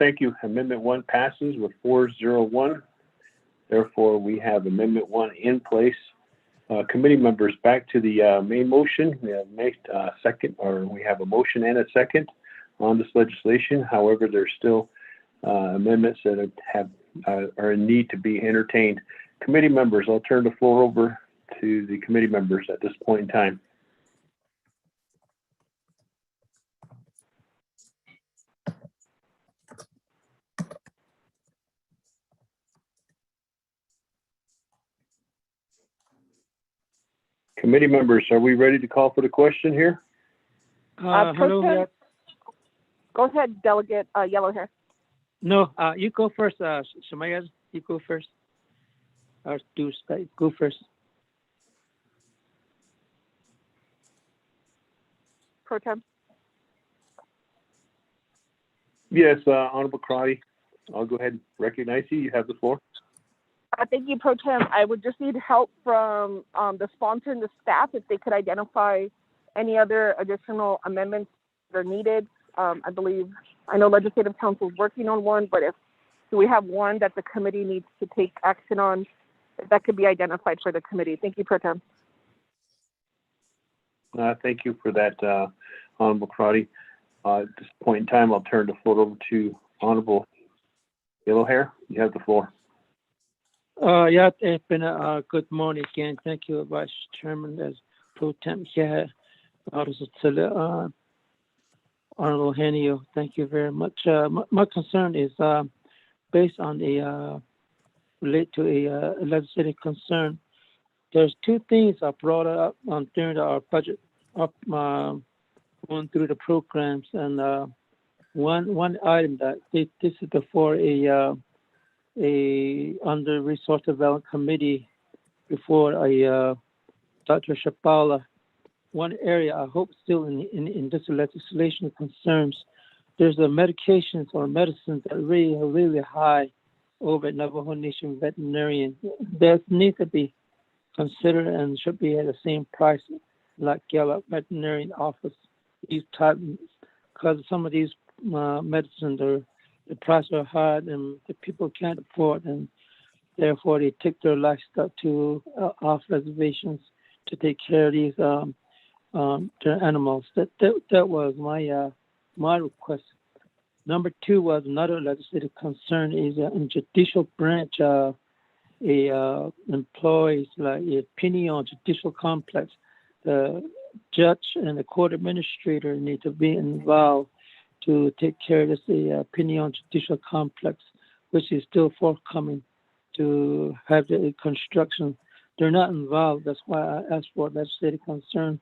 Thank you. Amendment 1 passes with 4-0-1. Therefore, we have Amendment 1 in place. Committee members, back to the main motion. We have we have a motion and a second on this legislation. However, there's still amendments that are in need to be entertained. Committee members, I'll turn the floor over to the committee members at this point in time. Committee members, are we ready to call for the question here? Hello. Go ahead, Delegate Yellowhair. No, you go first, Shamaya. You go first. Go first. Pro Tem. Yes, Honorable Karate. I'll go ahead and recognize you. You have the floor. Thank you, Pro Tem. I would just need help from the sponsor and the staff if they could identify any other additional amendments that are needed. I know Legislative Council is working on one, but do we have one that the committee needs to take action on that could be identified for the committee? Thank you, Pro Tem. Thank you for that, Honorable Karate. At this point in time, I'll turn the floor over to Honorable Yellowhair. You have the floor. Yeah, it's been a good morning again. Thank you, Vice Chairman, as Pro Tem here. Honorable Henio, thank you very much. My concern is based on relate to a legislative concern. There's 2 things I brought up during our budget going through the programs, and one item that this is before a under Resource Development Committee before Dr. Shapala. One area I hope still in this legislation concerns, there's the medications or medicines that are really high over at Navajo Nation Veterinarian. That need to be considered and should be at the same price like Gallup Veterinarian Office. These type, because some of these medicines the price are high and the people can't afford, and therefore they take their livestock to off reservations to take care of these their animals. That was my request. Number 2 was another legislative concern is in judicial branch employees like a Pinion Judicial Complex. The judge and the court administrator need to be involved to take care of this Pinion Judicial Complex, which is still forthcoming to have the construction. They're not involved. That's why I asked for legislative concern.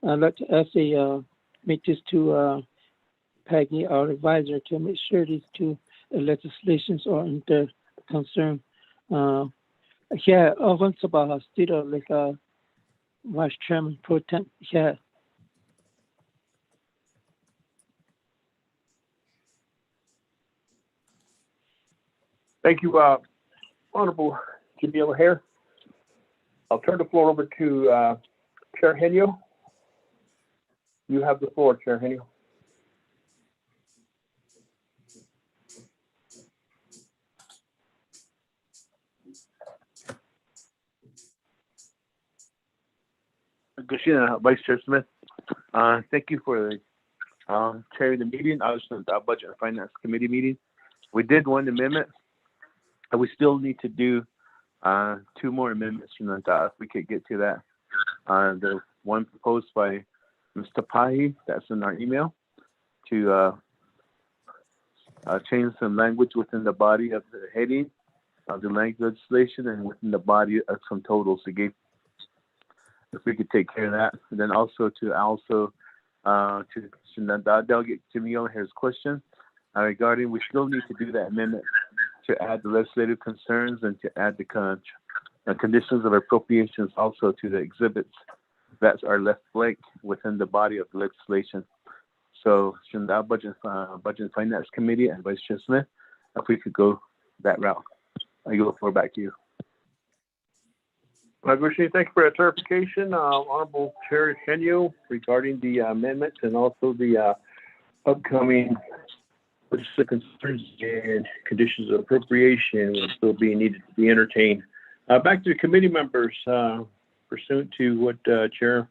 I'd like to ask make these 2 Peggy, our advisor, to make sure these 2 legislations are in their concern. Yeah, once about state like Vice Chairman Pro Tem. Yeah, Thank you, Honorable Jimmy O'Hare. I'll turn the floor over to Chair Henio. You have the floor, Chair Henio. Good, Vice Chair Smith. Thank you for chairing the meeting. I was in the Budget and Finance Committee meeting. We did one amendment, and we still need to do 2 more amendments from that. If we could get to that. The one proposed by Mr. Pahi, that's in our email, to change some language within the body of the heading of the language legislation and within the body of some totals again. If we could take care of that, and then also to Delegate Jimmy O'Hare's question regarding, we still need to do that amendment to add the legislative concerns and to add the conditions of appropriations also to the exhibits that are left blank within the body of the legislation. So, the Budget and Finance Committee and Vice Chair Smith, if we could go that route. I give the floor back to you. Thank you for that clarification, Honorable Chair Henio, regarding the amendments and also the upcoming legislative concerns and conditions of appropriation will still be needed to be entertained. Back to the committee members, pursuant to what Chairman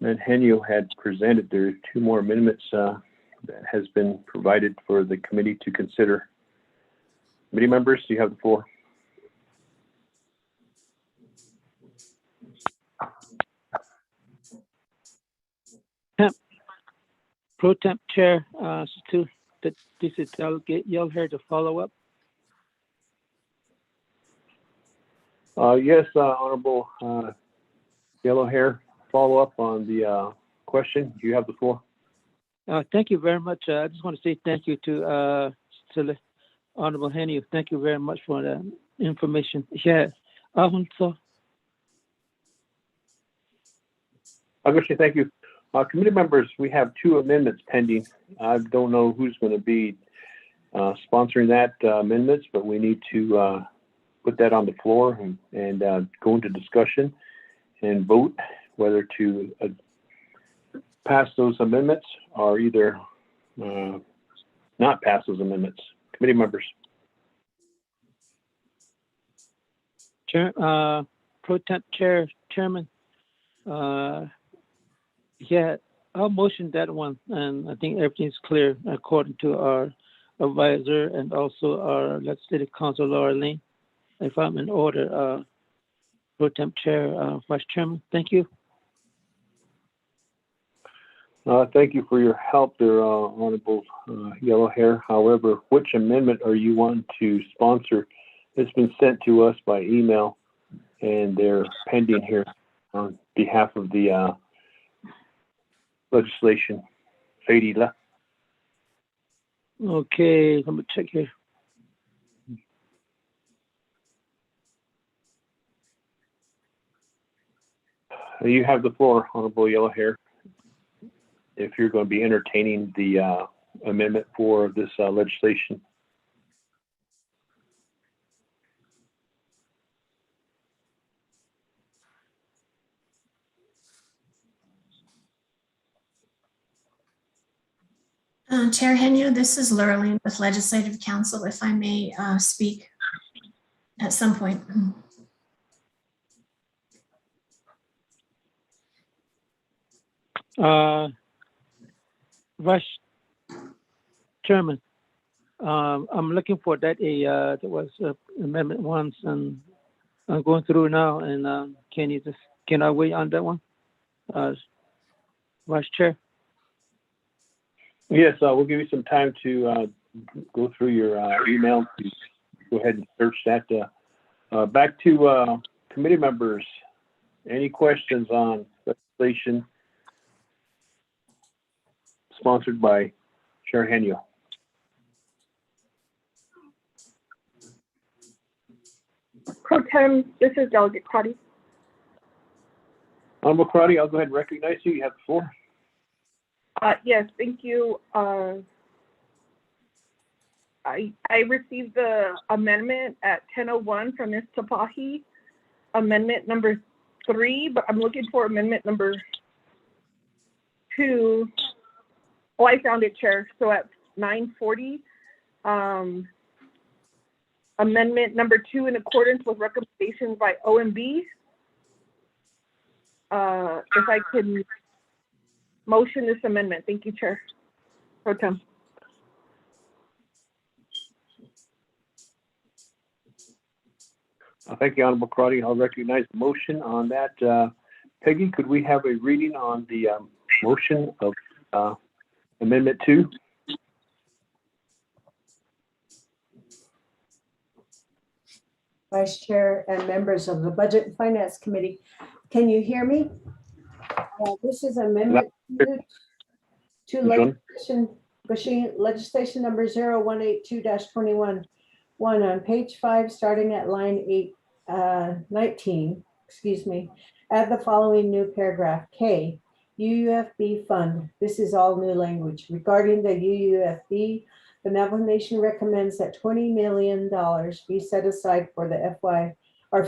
Henio had presented, there are 2 more amendments that has been provided for the committee to consider. Committee members, do you have the floor? Pro Temp Chair, this is Delegate O'Hare to follow up. Yes, Honorable Yellow Hair, follow up on the question. Do you have the floor? Thank you very much. I just want to say thank you to the Honorable Henio. Thank you very much for the information. Yeah, so. Thank you. Committee members, we have 2 amendments pending. I don't know who's going to be sponsoring that amendments, but we need to put that on the floor and go into discussion and vote whether to pass those amendments or either not pass those amendments. Committee members. Chair, Pro Temp Chairman. Yeah, I'll motion that one, and I think everything's clear according to our advisor and also our legislative counsel, Laura Lane. If I'm in order, Pro Temp Chair, Vice Chairman, thank you. Thank you for your help there, Honorable Yellow Hair. However, which amendment are you wanting to sponsor? It's been sent to us by email, and they're pending here on behalf of the legislation. Fadila. Okay, let me check here. You have the floor, Honorable Yellow Hair, if you're going to be entertaining the amendment for this legislation. Chair Henio, this is Lurleen with Legislative Council, if I may speak at some point. Vice Chairman, I'm looking for that there was amendment once, and I'm going through now, and can I wait on that one? Vice Chair? Yes, we'll give you some time to go through your email. Go ahead and search that. Back to committee members. Any questions on legislation sponsored by Chair Henio? Pro Tem, this is Delegate Crotty. Honorable Crotty, I'll go ahead and recognize you. You have the floor. Yes, thank you. I received the amendment at 10:01 from Ms. Tapahi, amendment number 3, but I'm looking for amendment number 2. Oh, I found it, Chair. So at 9:40, amendment number 2 in accordance with recommendations by OMB. If I can motion this amendment. Thank you, Chair. Pro Tem. Thank you, Honorable Crotty. I'll recognize the motion on that. Peggy, could we have a reading on the motion of Amendment 2? Vice Chair and members of the Budget and Finance Committee, can you hear me? This is Amendment 2 to legislation number 0182-21. On page 5, starting at line 19, add the following new paragraph. K, UUFB fund. This is all new language. Regarding the UUFB, the Navajo Nation recommends that $20 million be set aside for the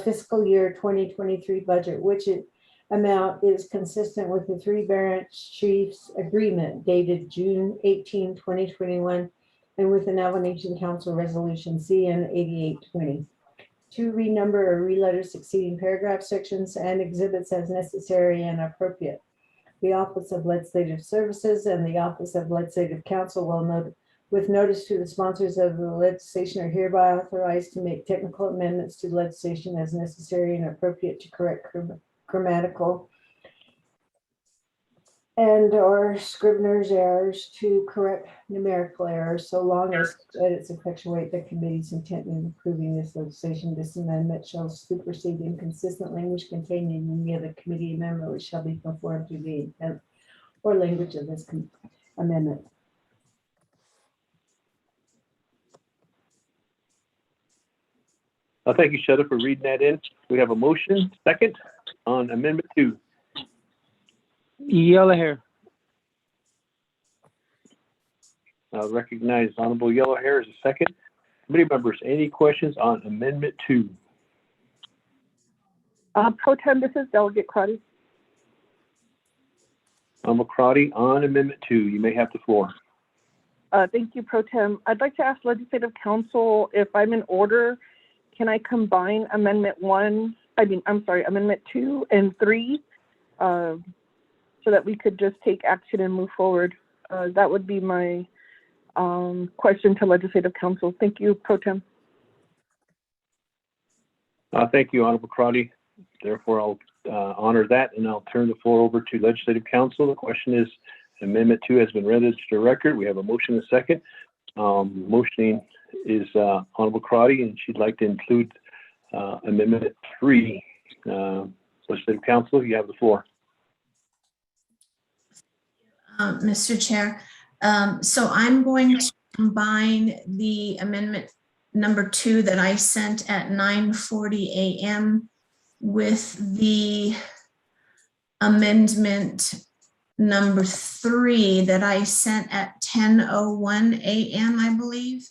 fiscal year 2023 budget, which amount is consistent with the 3 branch chiefs agreement dated June 18, 2021, and with the Navajo Nation Council Resolution CN 8820. To renumber or reletter succeeding paragraph sections and exhibits as necessary and appropriate. The Office of Legislative Services and the Office of Legislative Counsel will note, with notice to the sponsors of the legislation, are hereby authorized to make technical amendments to legislation as necessary and appropriate to correct grammatical and or scrivener's errors, to correct numerical errors, so long as edits effectuate the committee's intent in approving this legislation. This amendment shall supersede inconsistent language contained in any other committee amendment, which shall be conformed to the intent or language of this amendment. Thank you, Shetta, for reading that in. We have a motion, second, on Amendment 2. Yellow hair. I'll recognize Honorable Yellow Hair as a second. Committee members, any questions on Amendment 2? Pro Tem, this is Delegate Crotty. Honorable Crotty, on Amendment 2, you may have the floor. Thank you, Pro Tem. I'd like to ask Legislative Council, if I'm in order, can I combine Amendment 2 and 3 so that we could just take action and move forward? That would be my question to Legislative Council. Thank you, Pro Tem. Thank you, Honorable Crotty. Therefore, I'll honor that, and I'll turn the floor over to Legislative Council. The question is, Amendment 2 has been read into the record. We have a motion and a second. Motioning is Honorable Crotty, and she'd like to include Amendment 3. Legislative Council, you have the floor. Mr. Chair, so I'm going to combine the amendment number 2 that I sent at 9:40 a.m. with the amendment number 3 that I sent at 10:01 a.m., I believe.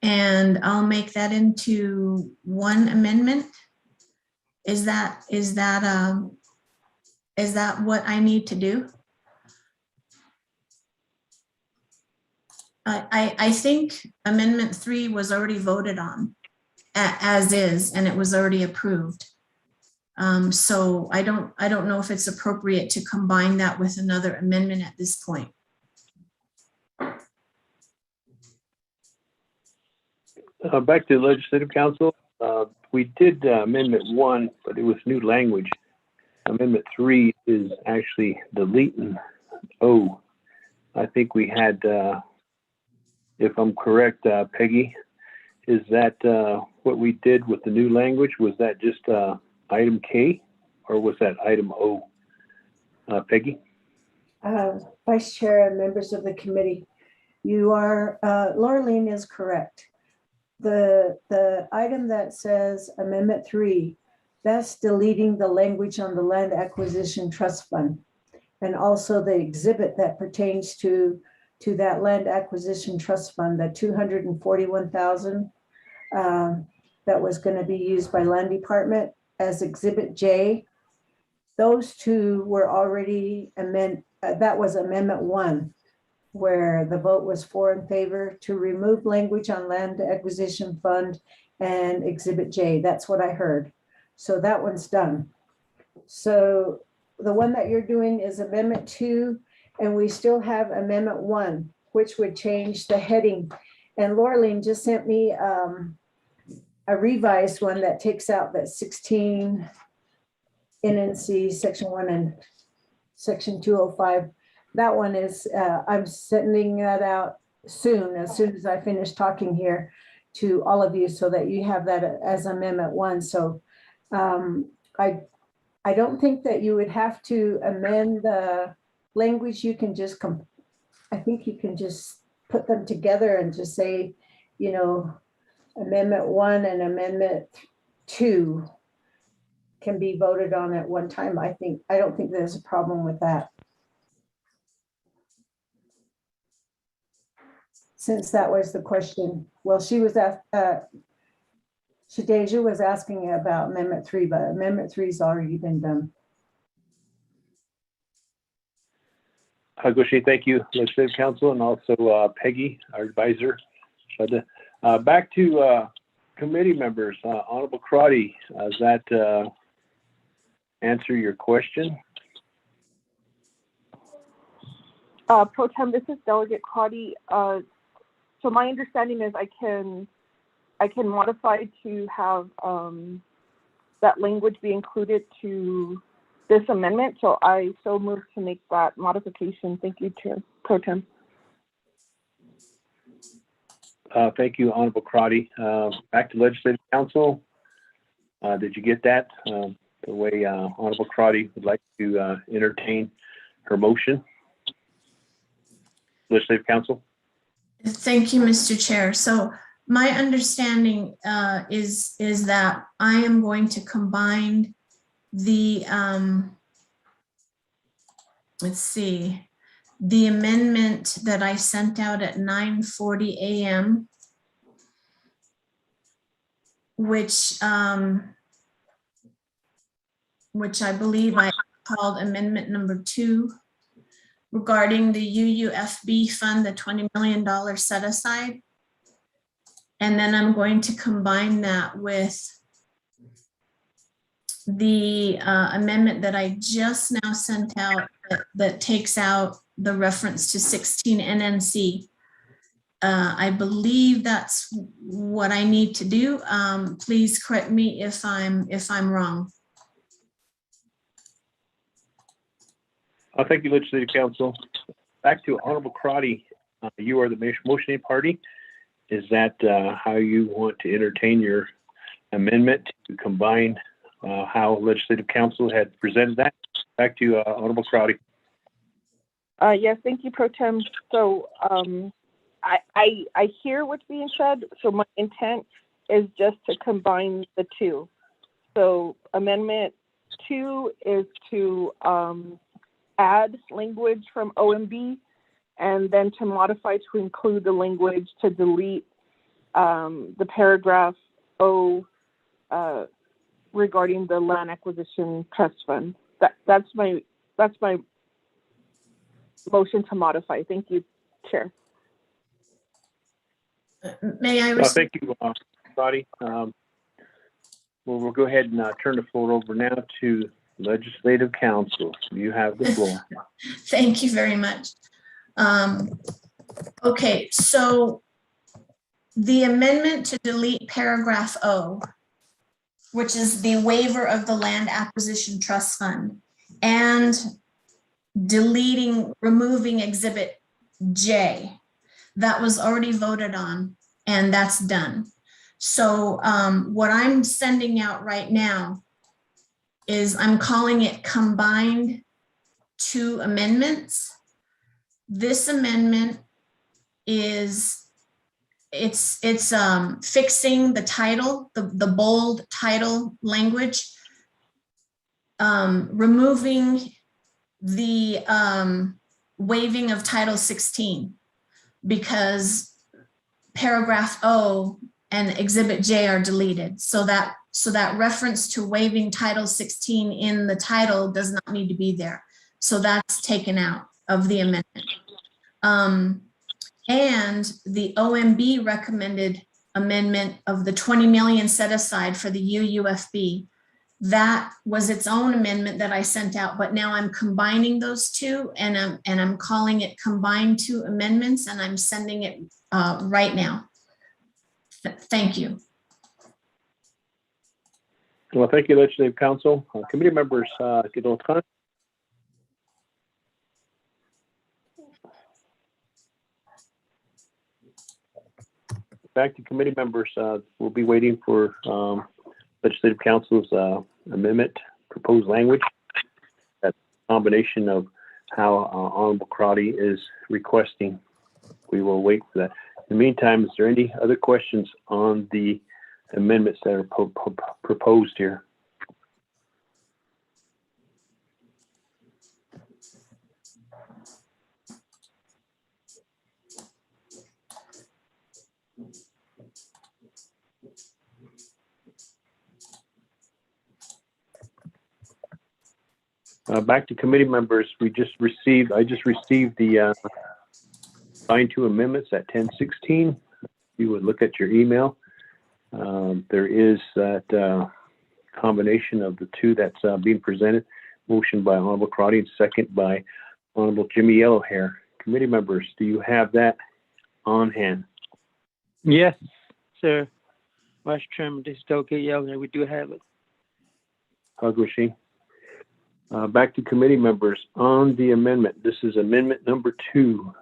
And I'll make that into one amendment. Is that what I need to do? I think Amendment 3 was already voted on as is, and it was already approved. So I don't know if it's appropriate to combine that with another amendment at this point. Back to the Legislative Council. We did Amendment 1, but it was new language. Amendment 3 is actually deleting O. I think we had, if I'm correct, Peggy, is that what we did with the new language? Was that just item K, or was that item O? Peggy? Vice Chair and members of the committee, you are, Laureline is correct. The item that says Amendment 3, that's deleting the language on the Land Acquisition Trust Fund, and also the exhibit that pertains to to that land acquisition trust fund, that 241,000 that was going to be used by land department as Exhibit J. Those two were already that was Amendment 1, where the vote was 4 in favor to remove language on land acquisition fund and Exhibit J. That's what I heard. So that one's done. So the one that you're doing is Amendment 2, and we still have Amendment 1, which would change the heading. And Laureline just sent me a revised one that takes out that 16 NNC Section 1 and Section 205. That one is, I'm sending that out soon as I finish talking here to all of you, so that you have that as Amendment 1. So I don't think that you would have to amend the language. You can just I think you can just put them together and just say, you know, Amendment 1 and Amendment 2 can be voted on at one time. I don't think there's a problem with that. Since that was the question. Well, she was Shadeja was asking about Amendment 3, but Amendment 3 has already been done. Hagoshi, thank you, Legislative Council, and also Peggy, our advisor. But back to committee members. Honorable Crotty, does that answer your question? Pro Tem, this is Delegate Crotty. So my understanding is I can modify to have that language be included to this amendment. So I move to make that modification. Thank you, Chair Pro Tem. Thank you, Honorable Crotty. Back to Legislative Council. Did you get that? The way Honorable Crotty would like to entertain her motion. Legislative Council. Thank you, Mr. Chair. So my understanding is that I am going to combine the, let's see, the amendment that I sent out at 9:40 a.m., which I believe I called Amendment number 2, regarding the UUFB fund, the $20 million set aside. And then I'm going to combine that with the amendment that I just now sent out that takes out the reference to 16 NNC. I believe that's what I need to do. Please correct me if I'm wrong. Thank you, Legislative Council. Back to Honorable Crotty. You are the motioning party. Is that how you want to entertain your amendment to combine how Legislative Council had presented that? Back to Honorable Crotty. Yes, thank you, Pro Tem. So I hear what's being said. So my intent is just to combine the two. So Amendment 2 is to add language from OMB, and then to modify to include the language to delete the paragraph O regarding the land acquisition trust fund. That's my motion to modify. Thank you, Chair. May I? Thank you, Crotty. We'll go ahead and turn the floor over now to Legislative Council. You have the floor. Thank you very much. Okay, so the amendment to delete paragraph O, which is the waiver of the land acquisition trust fund, and removing Exhibit J, that was already voted on, and that's done. So what I'm sending out right now is I'm calling it combined 2 amendments. This amendment is fixing the title, the bold title language, removing the waiving of Title 16. because paragraph O and Exhibit J are deleted. So that reference to waiving Title 16 in the title does not need to be there. So that's taken out of the amendment. And the OMB recommended amendment of the 20 million set aside for the UUFB. That was its own amendment that I sent out, but now I'm combining those two, and I'm calling it combined two amendments, and I'm sending it right now. Thank you. Well, thank you, Legislative Council. Committee members, back to committee members. We'll be waiting for Legislative Council's amendment, proposed language. That's a combination of how Honorable Crotty is requesting. We will wait for that. In the meantime, is there any other questions on the amendments that are proposed here? Back to committee members, I just received the line 2 amendments at 10:16. You would look at your email. There is that combination of the two that's being presented. Motion by Honorable Crotty and second by Honorable Jimmy Yellowhair. Committee members, do you have that on hand? Yes, sir. Vice Chairman, this is Delegate Yellowhair. We do have it. Hagushi. Back to committee members on the amendment. This is amendment number 2.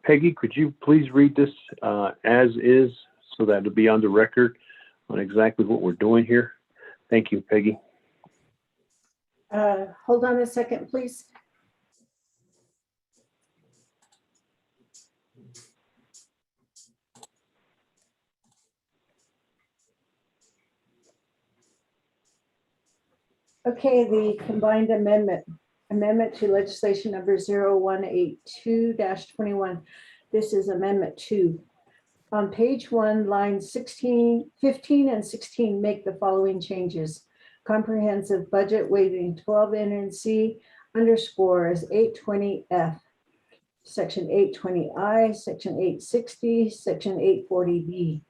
Peggy, could you please read this as is so that it'll be on the record on exactly what we're doing here? Thank you, Peggy. Hold on a second, please. Okay, the combined amendment to legislation number 0182-21. This is amendment 2. On page 1, lines 15 and 16 make the following changes. Comprehensive budget waiving 12 NNC underscore is 820F, section 820I, section 860, section 840B.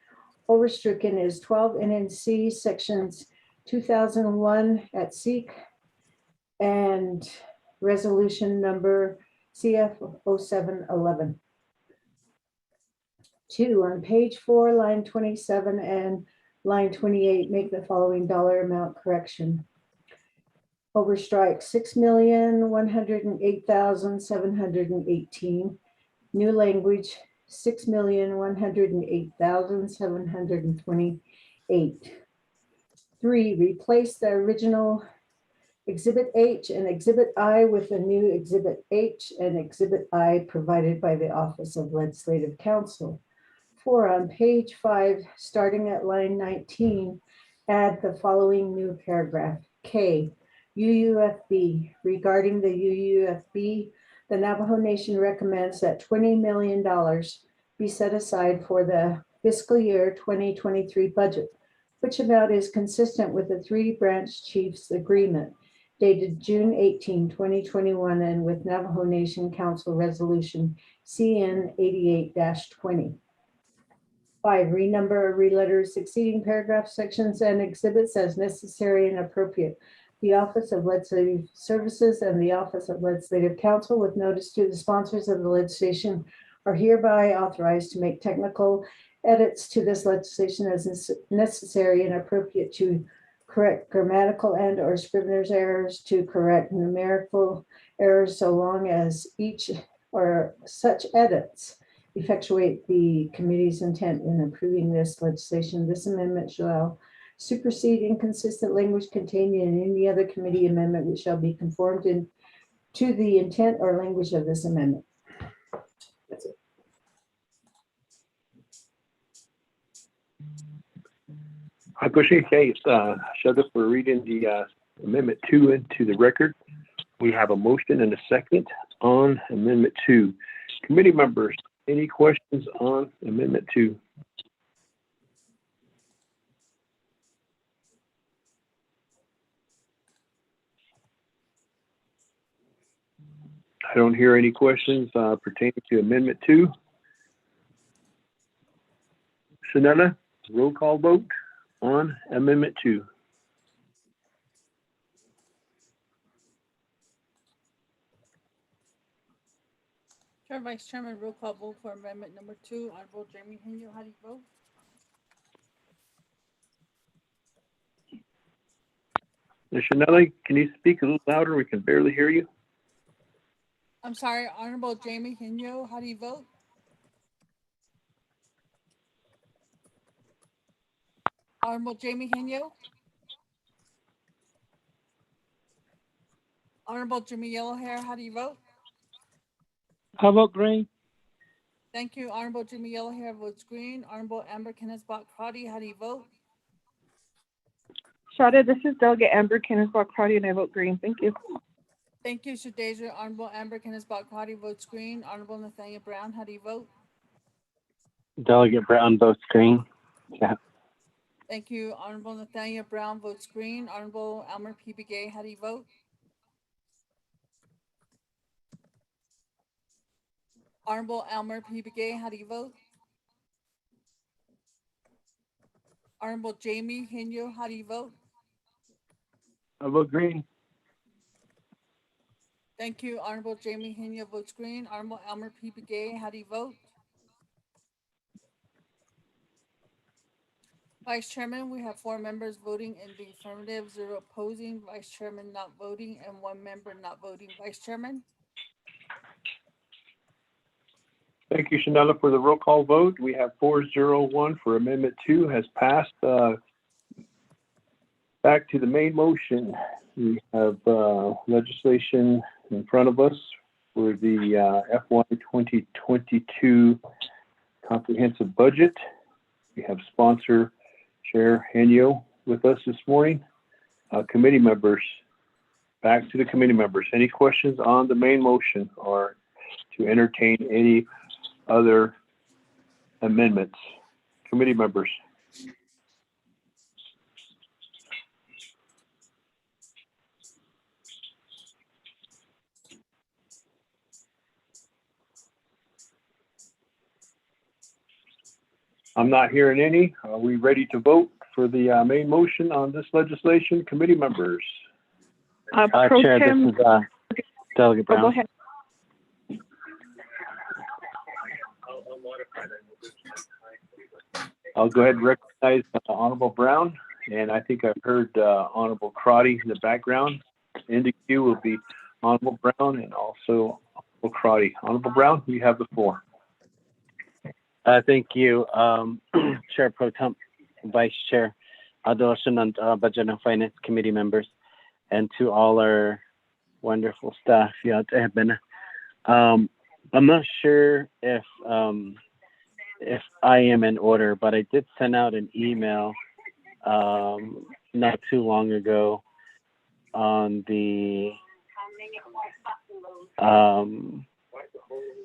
Overstricken is 12 NNC sections 2001 at SEEK and resolution number CF 0711. 2, on page 4, line 27 and line 28 make the following dollar amount correction. Overstrike 6,108,718. New language 6,108,728. 3, replace the original Exhibit H and Exhibit I with a new Exhibit H and Exhibit I provided by the Office of Legislative Counsel. 4, on page 5, starting at line 19, add the following new paragraph. K, UUFB. Regarding the UUFB, the Navajo Nation recommends that $20 million be set aside for the fiscal year 2023 budget, which amount is consistent with the 3 branch chiefs agreement dated June 18, 2021, and with Navajo Nation Council Resolution CN 88-20. 5, renumber or reletter succeeding paragraph sections and exhibits as necessary and appropriate. The Office of Legislative Services and the Office of Legislative Counsel, with notice to the sponsors of the legislation, are hereby authorized to make technical edits to this legislation as necessary and appropriate to correct grammatical and or scrivener's errors, to correct numerical errors, so long as each or such edits effectuate the committee's intent in approving this legislation. This amendment shall supersede inconsistent language contained in any other committee amendment which shall be conformed to the intent or language of this amendment. That's it. Hakushi, okay, shut up for reading the Amendment 2 into the record. We have a motion and a second on Amendment 2. Committee members, Any questions on Amendment 2? I don't hear any questions pertaining to Amendment 2. Shanetta, roll call vote on Amendment 2. Chair, Vice Chairman, roll call vote for amendment number 2. Honorable Jamie Henyo, how do you vote? Shanetta, can you speak a little louder? We can barely hear you. I'm sorry, Honorable Jamie Henyo, how do you vote? Honorable Jamie Henyo? Honorable Jimmy Yellowhair, how do you vote? How about green? Thank you. Honorable Jimmy Yellowhair votes green. Honorable Amber Kenneth-Bott-Crotty, how do you vote? Shada, this is Delegate Amber Kenneth-Bott-Crotty, and I vote green. Thank you. Thank you, Shadeja. Honorable Amber Kenneth-Bott-Crotty votes green. Honorable Nathaniel Brown, how do you vote? Delegate Brown votes green. Yeah. Thank you. Honorable Nathaniel Brown votes green. Honorable Elmer P. Begay, how do you vote? Honorable Elmer P. Begay, how do you vote? Honorable Jamie Henyo, how do you vote? I vote green. Thank you. Honorable Jamie Henyo votes green. Honorable Elmer P. Begay, how do you vote? Vice Chairman, we have 4 members voting in the affirmative, 0 opposing, Vice Chairman not voting, and 1 member not voting. Vice Chairman? Thank you, Shanetta, for the roll call vote. We have 401 for Amendment 2 has passed. Back to the main motion. We have legislation in front of us for the FY 2022 comprehensive budget. We have sponsor Chair Henyo with us this morning. Committee members, back to the committee members. Any questions on the main motion or to entertain any other amendments? Committee members. I'm not hearing any. Are we ready to vote for the main motion on this legislation? Committee members. Chair, this is Delegate Brown. Go ahead. I'll go ahead and recognize Honorable Brown, and I think I've heard Honorable Crotty in the background. In the queue will be Honorable Brown and also Honorable Crotty. Honorable Brown, you have the floor. Thank you, Chair Pro Tem, Vice Chair, Adolescent and Budget and Finance Committee members, and to all our wonderful staff. I'm not sure if I am in order, but I did send out an email not too long ago on the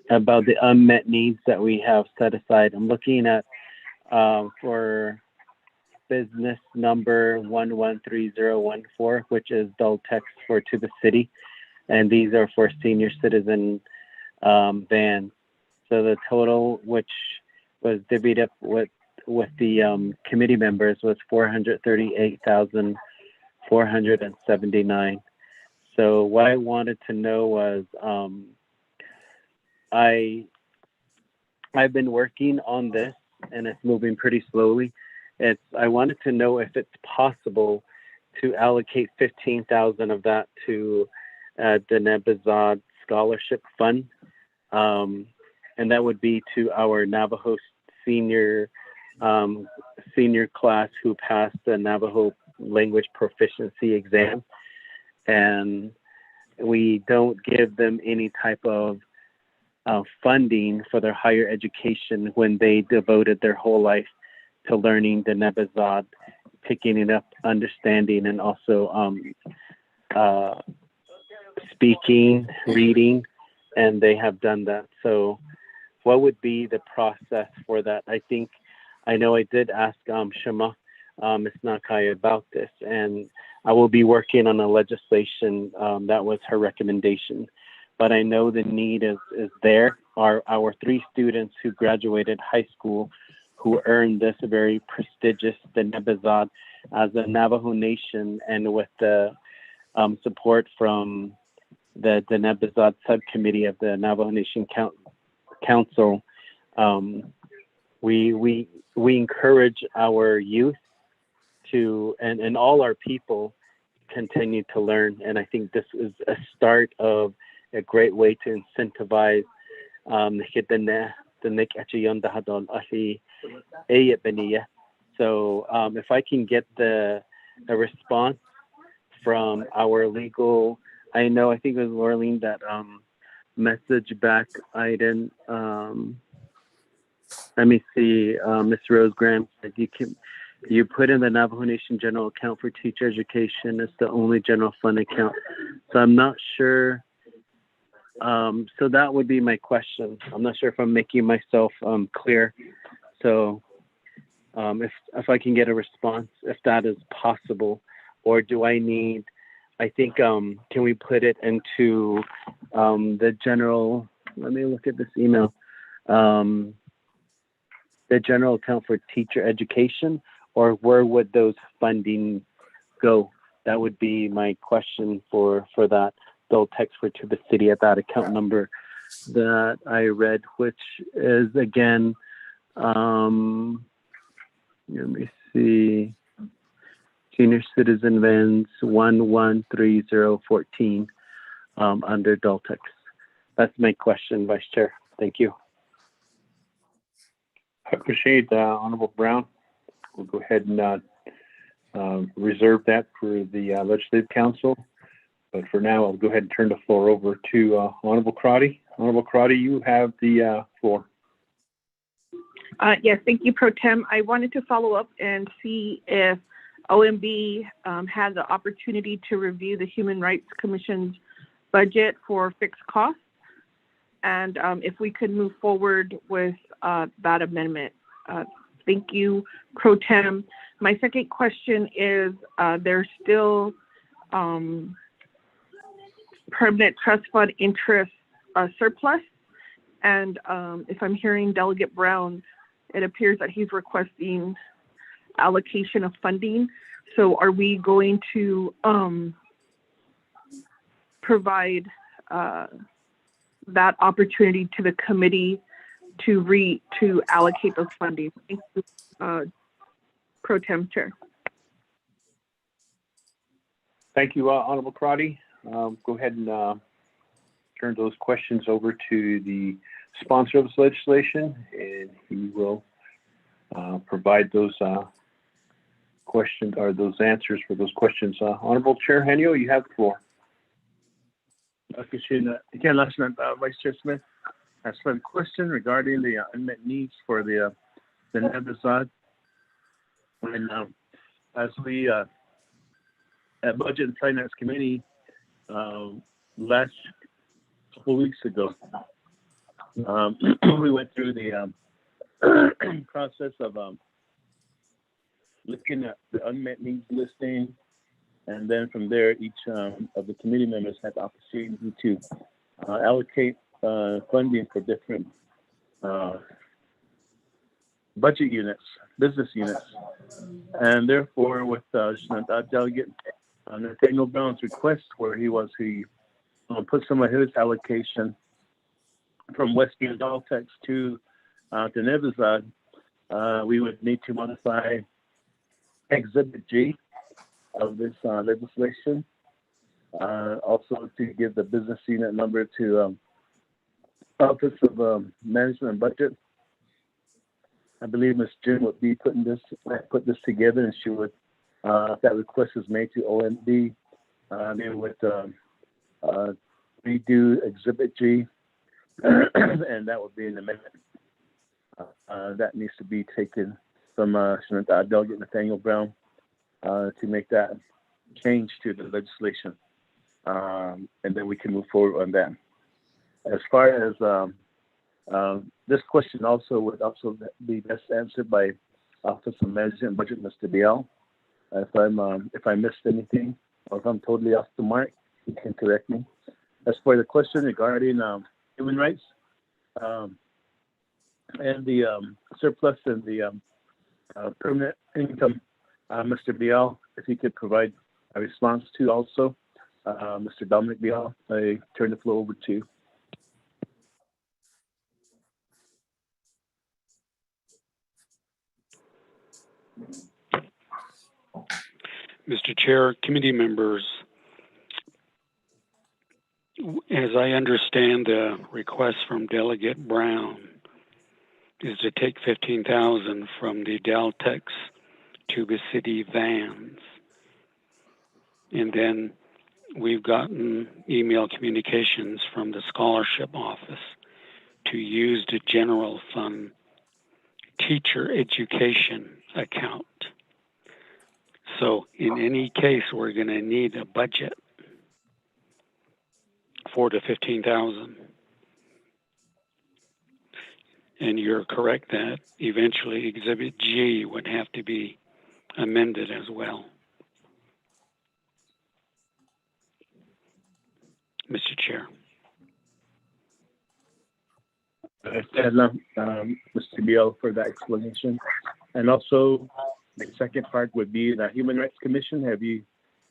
about the unmet needs that we have set aside. I'm looking at for business number 113014, which is dual text for to the city, and these are for senior citizen vans. So the total, which was divvied up with the committee members, was $438,479. So what I wanted to know was, I've been working on this and it's moving pretty slowly. I wanted to know if it's possible to allocate 15,000 of that to the Nebazod Scholarship Fund. And that would be to our Navajo senior class who passed the Navajo language proficiency exam. And we don't give them any type of funding for their higher education when they devoted their whole life to learning the Nebazod, picking it up, understanding, and also speaking, reading, and they have done that. So what would be the process for that? I know I did ask Shema, Ms. Nakai, about this, and I will be working on a legislation that was her recommendation. But I know the need is there. Our 3 students who graduated high school, who earned this very prestigious, the Nebazod, as a Navajo Nation, and with the support from the Nebazod subcommittee of the Navajo Nation Council, we encourage our youth to and all our people continue to learn. And I think this is a start of a great way to incentivize so if I can get a response from our legal, I think it was Laureline that message back. I didn't let me see, Miss Rose Graham said you put in the Navajo Nation General Account for Teacher Education. It's the only general fund account. So I'm not sure. So that would be my question. I'm not sure if I'm making myself clear. So if I can get a response, if that is possible, or do I need, can we put it into the general, let me look at this email, the general account for teacher education, or where would those funding go? That would be my question for that. They'll text for to the city at that account number that I read, which is again, let me see, Senior Citizen Vans 113014 under Daltex. That's my question, Vice Chair. Thank you. I appreciate Honorable Brown. We'll go ahead and reserve that for the Legislative Council. But for now, I'll go ahead and turn the floor over to Honorable Crotty. Honorable Crotty, you have the floor. Yes, thank you, Pro Tem. I wanted to follow up and see if OMB had the opportunity to review the Human Rights Commission's budget for fixed costs, and if we could move forward with that amendment. Thank you, Pro Tem. My second question is there's still permanent trust fund interest surplus, and if I'm hearing Delegate Brown, it appears that he's requesting allocation of funding. So are we going to provide that opportunity to the committee to allocate those funding? Thank you, Pro Tem Chair. Thank you, Honorable Crotty. Go ahead and turn those questions over to the sponsor of this legislation, and he will provide those questions or those answers for those questions. Honorable Chair Henio, you have the floor. Again, last night, Vice Chair Smith asked a question regarding the unmet needs for the Nebazod. And as we at Budget and Finance Committee last couple weeks ago, we went through the process of looking at the unmet needs listing, and then from there, each of the committee members had the opportunity to allocate funding for different budget units, business units, and therefore, with Delegate Nathaniel Brown's request, where he put some of his allocation from Westfield Daltex to Nebazod, we would need to modify Exhibit G of this legislation. Also to give the business unit number to Office of Management and Budget. I believe Ms. Jim would be put this together, and she would, if that request is made to OMB, they would redo Exhibit G, and that would be an amendment that needs to be taken from Delegate Nathaniel Brown to make that change to the legislation, and then we can move forward on that. As far as the this question also would also be best answered by Office of Management and Budget, Mr. Biel. If I missed anything or if I'm totally off the mark, you can correct me. As for the question regarding human rights and the surplus and the permanent income, Mr. Biel, if you could provide a response to also, Mr. Dominic Biel, I turn the floor over to you. Mr. Chair, committee members, as I understand the request from Delegate Brown is to take $15,000 from the Deltex Tuba City vans. And then we've gotten email communications from the scholarship office to use the general fund teacher education account. So in any case, we're going to need a budget for the $15,000. And you're correct that eventually Exhibit G would have to be amended as well. Mr. Chair. Mr. Biel, for that explanation. And also, the second part would be the Human Rights Commission. Have you,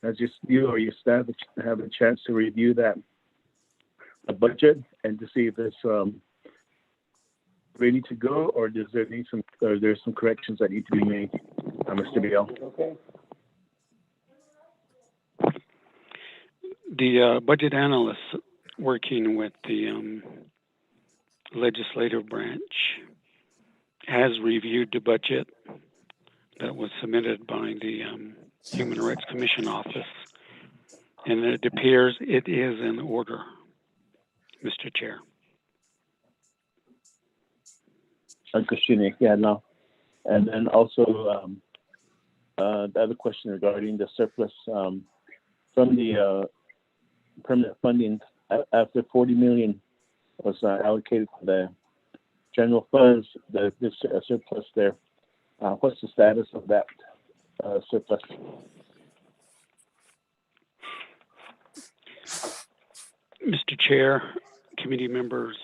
as you or your staff, have a chance to review that budget and to see if it's ready to go, or does there need some, or there's some corrections that need to be made, Mr. Biel? Okay. The budget analyst working with the legislative branch has reviewed the budget that was submitted by the Human Rights Commission office, and it appears it is in order, Mr. Chair. Yeah, no. And then also the other question regarding the surplus from the permanent funding after 40 million was allocated to the general funds, the surplus there. What's the status of that surplus? Mr. Chair, committee members,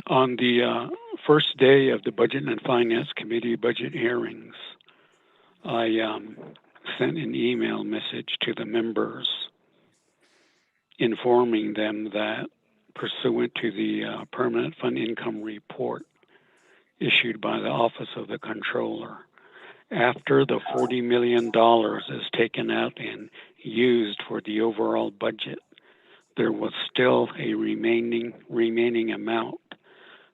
on the first day of the Budget and Finance Committee budget hearings, I sent an email message to the members informing them that pursuant to the Permanent Fund Income Report issued by the Office of the Controller, after the $40 million is taken out and used for the overall budget, there was still a remaining amount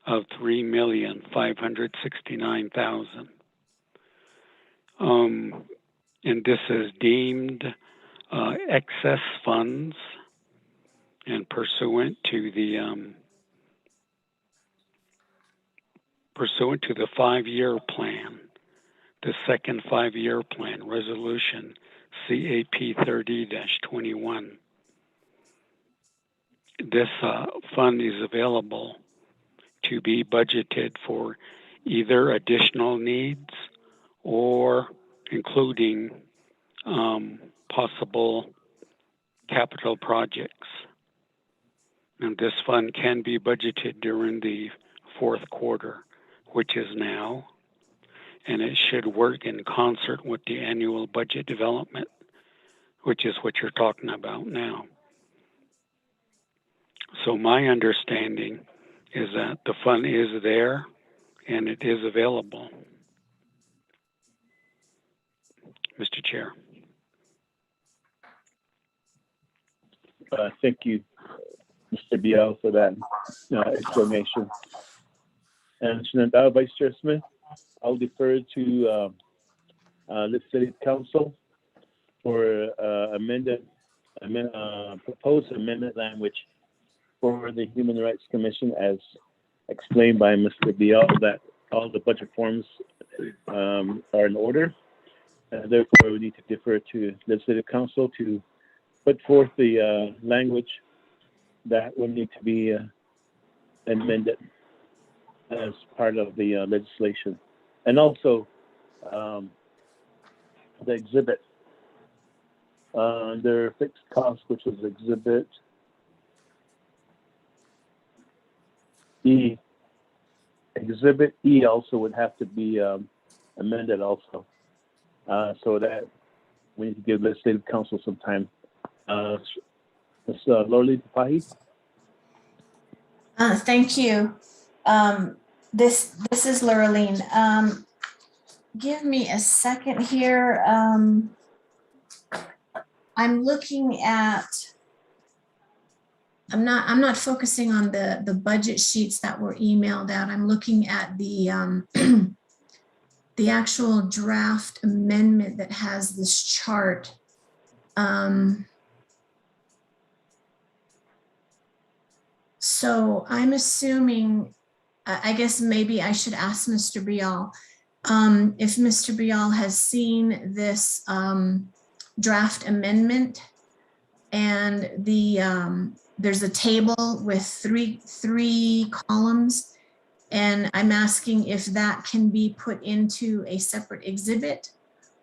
of $3,569,000. And this is deemed excess funds, and pursuant to the 5-year plan, the second 5-year plan, resolution CAP 30-21. This fund is available to be budgeted for either additional needs or including possible capital projects. And this fund can be budgeted during the fourth quarter, which is now, and it should work in concert with the annual budget development, which is what you're talking about now. So my understanding is that the fund is there and it is available. Mr. Chair. Thank you, Mr. Biel, for that explanation. And Vice Chair Smith, I'll defer to Legislative Council for proposed amendment language for the Human Rights Commission, as explained by Mr. Biel, that all the budget forms are in order. Therefore, we need to defer to Legislative Council to put forth the language that would need to be amended as part of the legislation. And also the exhibit under fixed costs, which is exhibit E. Exhibit E also would have to be amended also, so that we need to give legislative council some time. Ms. Lorley Pahi? Thank you. This is Laureline. Give me a second here. I'm looking at, I'm not focusing on the budget sheets that were emailed out. I'm looking at the the actual draft amendment that has this chart. So I'm assuming, I guess maybe I should ask Mr. Brial, if Mr. Brial has seen this draft amendment, and there's a table with three columns, and I'm asking if that can be put into a separate exhibit,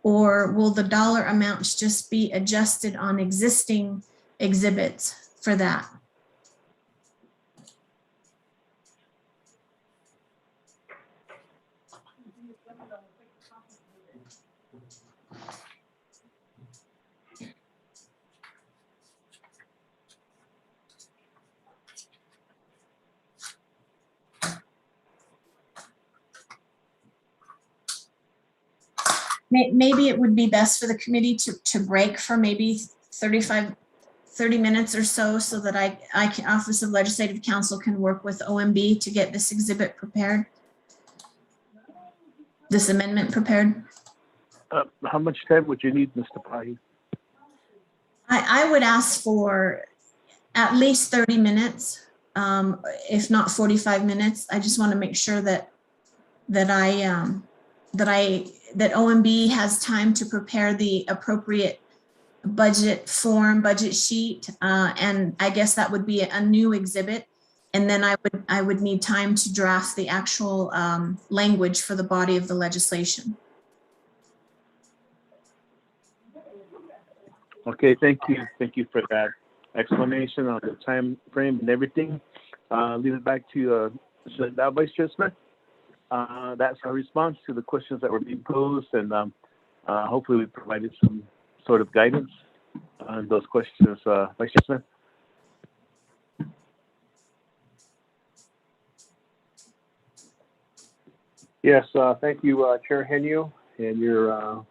or will the dollar amounts just be adjusted on existing exhibits for that? Maybe it would be best for the committee to break for maybe 30 minutes or so that I can, Office of Legislative Counsel, can work with OMB to get this exhibit prepared, this amendment prepared. How much time would you need, Mr. Pahi? I would ask for at least 30 minutes, if not 45 minutes. I just want to make sure that OMB has time to prepare the appropriate budget form, budget sheet, and I guess that would be a new exhibit. And then I would need time to draft the actual language for the body of the legislation. Okay, thank you. Thank you for that explanation on the time frame and everything. Leave it back to Vice Chair Smith. That's our response to the questions that were being posed, and hopefully we provided some sort of guidance on those questions. Vice Chair Smith. Yes, thank you, Chair Henio, and your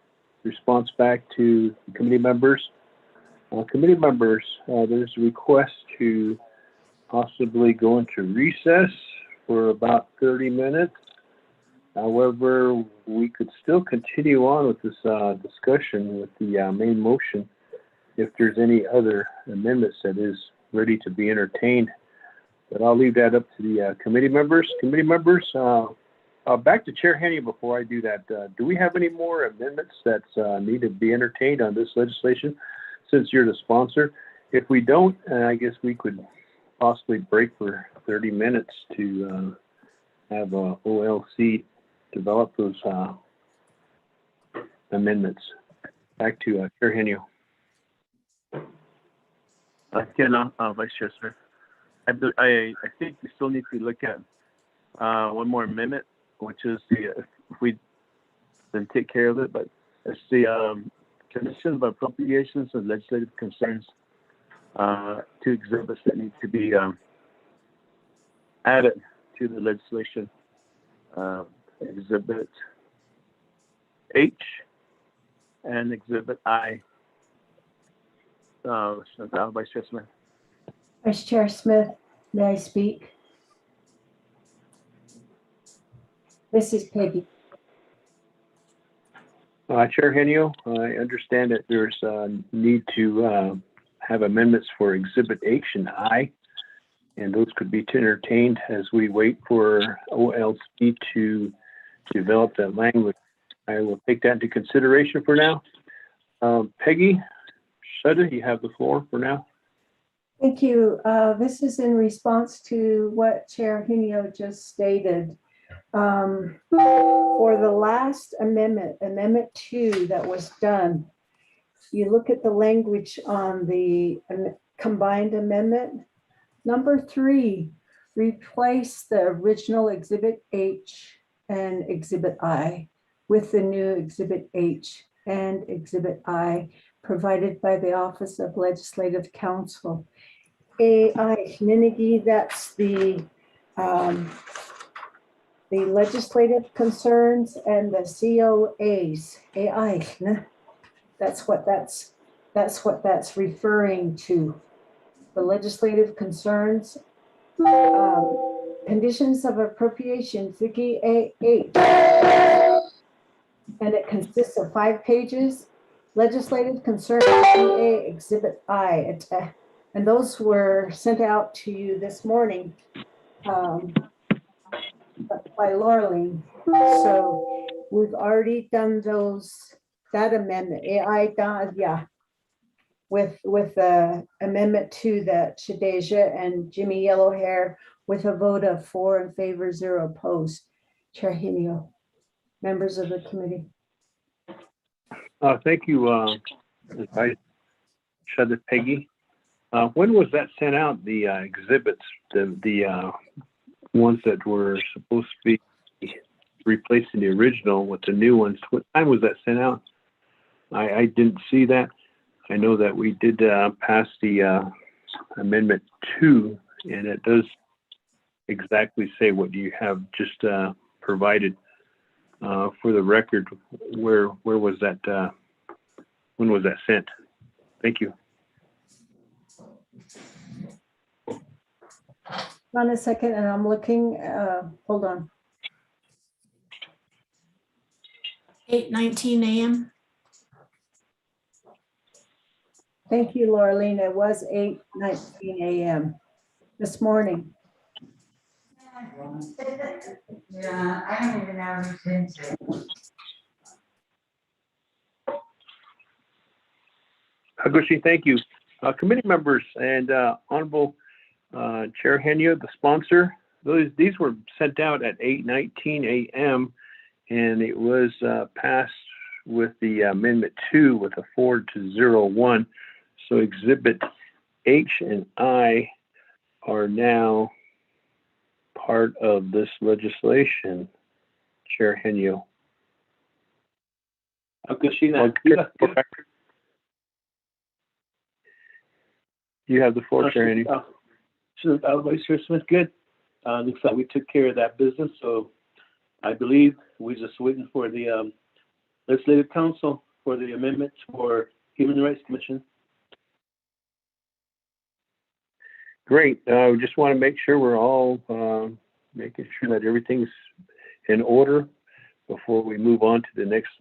response back to committee members. Committee members, there's a request to possibly go into recess for about 30 minutes. However, we could still continue on with this discussion with the main motion if there's any other amendments that is ready to be entertained. But I'll leave that up to the committee members. Committee members, back to Chair Henny before I do that. Do we have any more amendments that need to be entertained on this legislation since you're the sponsor? If we don't, I guess we could possibly break for 30 minutes to have OLC develop those amendments. Back to Chair Henio. Again, Vice Chair Smith. I think we still need to look at one more amendment, which is if we then take care of it, but it's the Commission of Appropriations and Legislative Concerns, two exhibits that need to be added to the legislation. Exhibit H and Exhibit I. Vice Chair Smith. Vice Chair Smith, may I speak? This is Peggy. Chair Henio, I understand that there's a need to have amendments for Exhibit H and I, and those could be entertained as we wait for OLC to develop that language. I will take that into consideration for now. Peggy, Shudda, you have the floor for now. Thank you. This is in response to what Chair Hinio just stated. For the last amendment, Amendment 2 that was done, you look at the language on the combined amendment. Number 3, replace the original Exhibit H and Exhibit I with the new Exhibit H and Exhibit I provided by the Office of Legislative Counsel. AI, Ninigi, that's the legislative concerns and the COAs. AI, that's what that's referring to. The legislative concerns, conditions of appropriation, Ziggy A8. And it consists of 5 pages. Legislative concerns, CA Exhibit I. And those were sent out to you this morning by Laureline. So we've already done that amendment. AI done, yeah. With Amendment 2 that Shadeja and Jimmy Yellowhair with a vote of 4 in favor, 0 opposed. Chair Hinio, members of the committee. Thank you, Vice Chair Peggy. When was that sent out, the exhibits, the ones that were supposed to be replacing the original with the new ones? What time was that sent out? I didn't see that. I know that we did pass the Amendment 2, and it does exactly say what you have just provided. For the record, where was that? When was that sent? Thank you. On a second, and I'm looking. Hold on. 8:19 a.m. Thank you, Laureline. It was 8:19 a.m. this morning. Yeah, I don't even know who's into it. Hagushi, thank you. Committee members and Honorable Chair Henya, the sponsor, these were sent out at 8:19 a.m. and it was passed with the Amendment 2 with a 4-0-1. So Exhibit H and I are now part of this legislation, Chair Henyo. You have the floor, Chair Henyo. Vice Chair Smith, good. Looks like we took care of that business, so I believe we're just waiting for the Legislative Council for the amendments for Human Rights Commission. Great. We just want to make sure we're all making sure that everything's in order before we move on to the next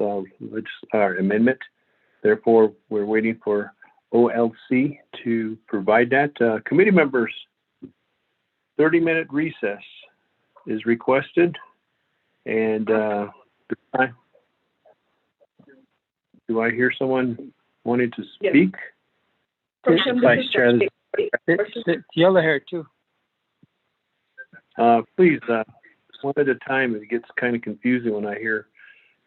amendment. Therefore, we're waiting for OLC to provide that. Committee members, 30-minute recess is requested. And do I hear someone wanting to speak? Vice Chair, yellow hair too. Please, one at a time. It gets kind of confusing when I hear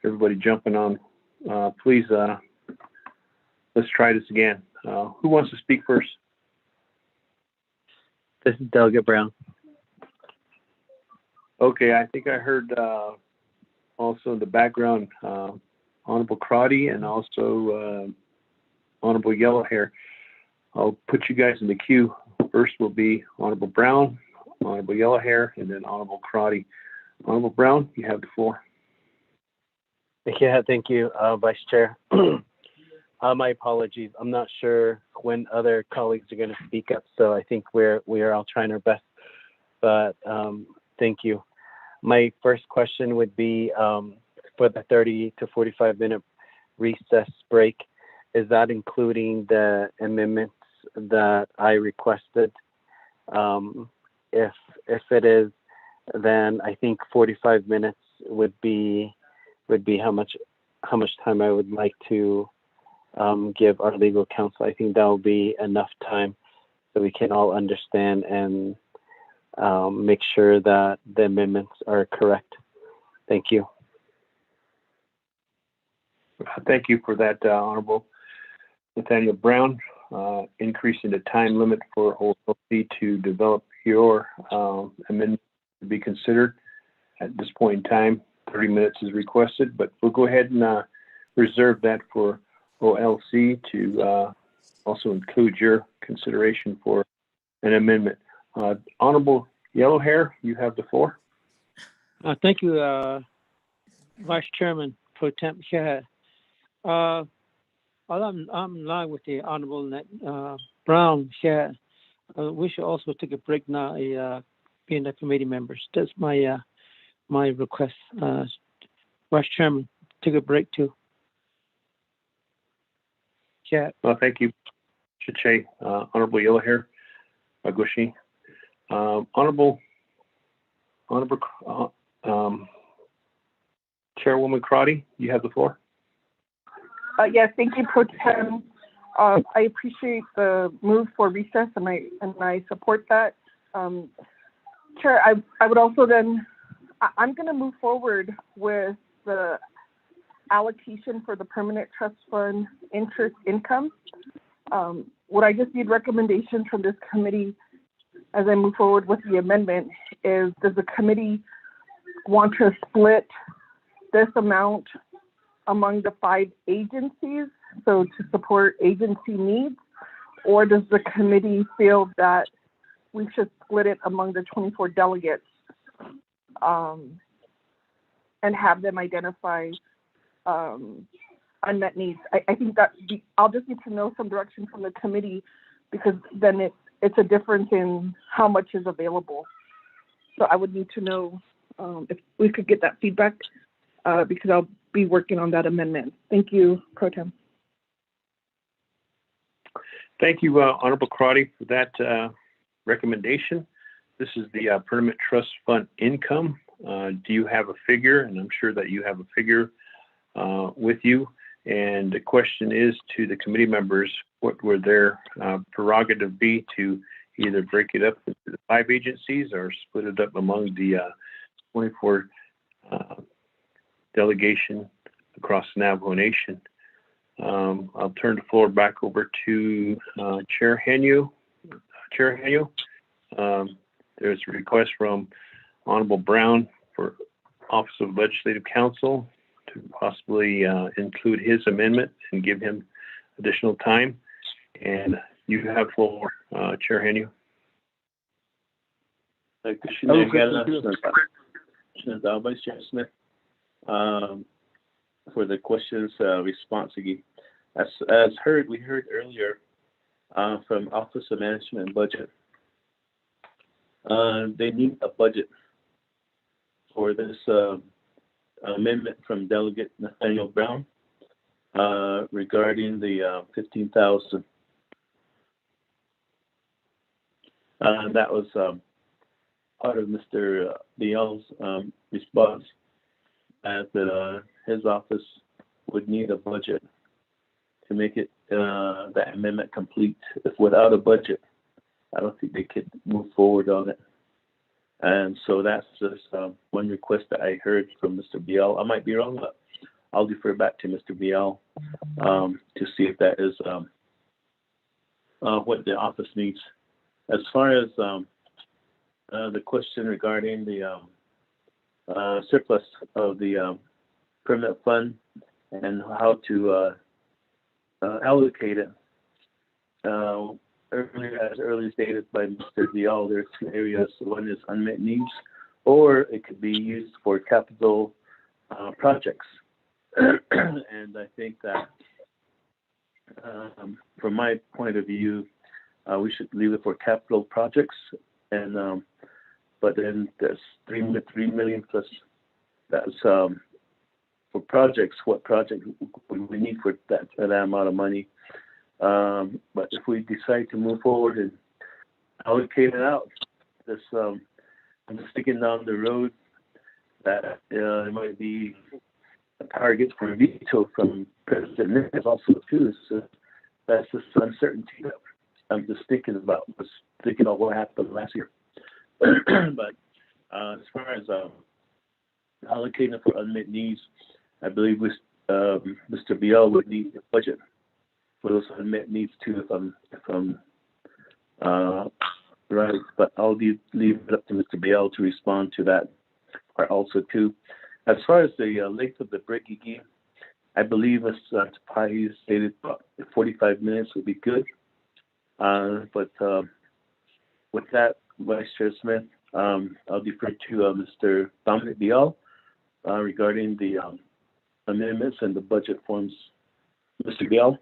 everybody jumping on. Please, let's try this again. Who wants to speak first? This is Delegate Brown. Okay, I think I heard also in the background Honorable Crotty and also Honorable Yellowhair. I'll put you guys in the queue. First will be Honorable Brown, Honorable Yellowhair, and then Honorable Crotty. Honorable Brown, you have the floor. Yeah, thank you, Vice Chair. My apologies. I'm not sure when other colleagues are going to speak up, so I think we are all trying our best. But thank you. My first question would be for the 30 to 45-minute recess break. Is that including the amendments that I requested? If it is, then I think 45 minutes would be how much time I would like to give our legal counsel. I think that will be enough time. so we can all understand and make sure that the amendments are correct. Thank you. Thank you for that, Honorable Nathaniel Brown. Increasing the time limit for OLC to develop your amendment to be considered. At this point in time, 30 minutes is requested, but we'll go ahead and reserve that for OLC to also include your consideration for an amendment. Honorable Yellow Hair, you have the floor. Thank you, Vice Chairman Pro Temp Shahad. I'm in line with the Honorable Brown Shahad. We should also take a break now, being the committee members. That's my my request. Vice Chairman, take a break too. Shahad. Well, thank you, Chiche. Honorable Yellow Hair, Agushi. Honorable Chairwoman Crotty, you have the floor. Yes, thank you, Pro Tem. I appreciate the move for recess, and I support that. Chair, I would also then, I'm going to move forward with the allocation for the permanent trust fund interest income. What I just need recommendations from this committee as I move forward with the amendment is, does the committee want to split this amount among the 5 agencies, so to support agency needs, or does the committee feel that we should split it among the 24 delegates and have them identify unmet needs? I think that I'll just need to know some direction from the committee, because then it's a difference in how much is available. So I would need to know if we could get that feedback, because I'll be working on that amendment. Thank you, Pro Tem. Thank you, Honorable Crotty, for that recommendation. This is the permanent trust fund income. Do you have a figure? And I'm sure that you have a figure with you. And the question is to the committee members, what would their prerogative be to either break it up into the 5 agencies or split it up among the 24 delegation across the Navajo Nation? I'll turn the floor back over to Chair Henyo. Chair Henyo, there's a request from Honorable Brown for Office of Legislative Counsel to possibly include his amendment and give him additional time. And you have floor, Chair Henyo. Vice Chair Smith, for the questions response again. As we heard earlier from Office of Management and Budget, they need a budget for this amendment from Delegate Nathaniel Brown regarding the 15,000. That was part of Mr. Biel's response, that his office would need a budget to make it that amendment complete. If without a budget, I don't think they could move forward on it. And so that's just one request that I heard from Mr. Biel. I might be wrong, but I'll defer back to Mr. Biel to see if that is what the office needs. As far as the question regarding the surplus of the permanent fund and how to allocate it, earlier stated by Mr. Dial, there are 2 areas. One is unmet needs, or it could be used for capital projects. And I think that from my point of view, we should leave it for capital projects. And but then there's 3 million plus. That's for projects. What project we need for that amount of money? But if we decide to move forward and allocate it out, this I'm just thinking down the road that it might be a target for veto from President Nick also too. So that's just uncertainty I'm just thinking about what happened last year. But as far as allocating for unmet needs, I believe Mr. Biel would need a budget for those unmet needs too, if I'm right. But I'll leave it up to Mr. Biel to respond to that part also too. As far as the length of the break again, I believe as Tapahi stated, about 45 minutes would be good. But with that, Vice Chair Smith, I'll defer to Mr. Dominic Biel regarding the amendments and the budget forms. Mr. Biel.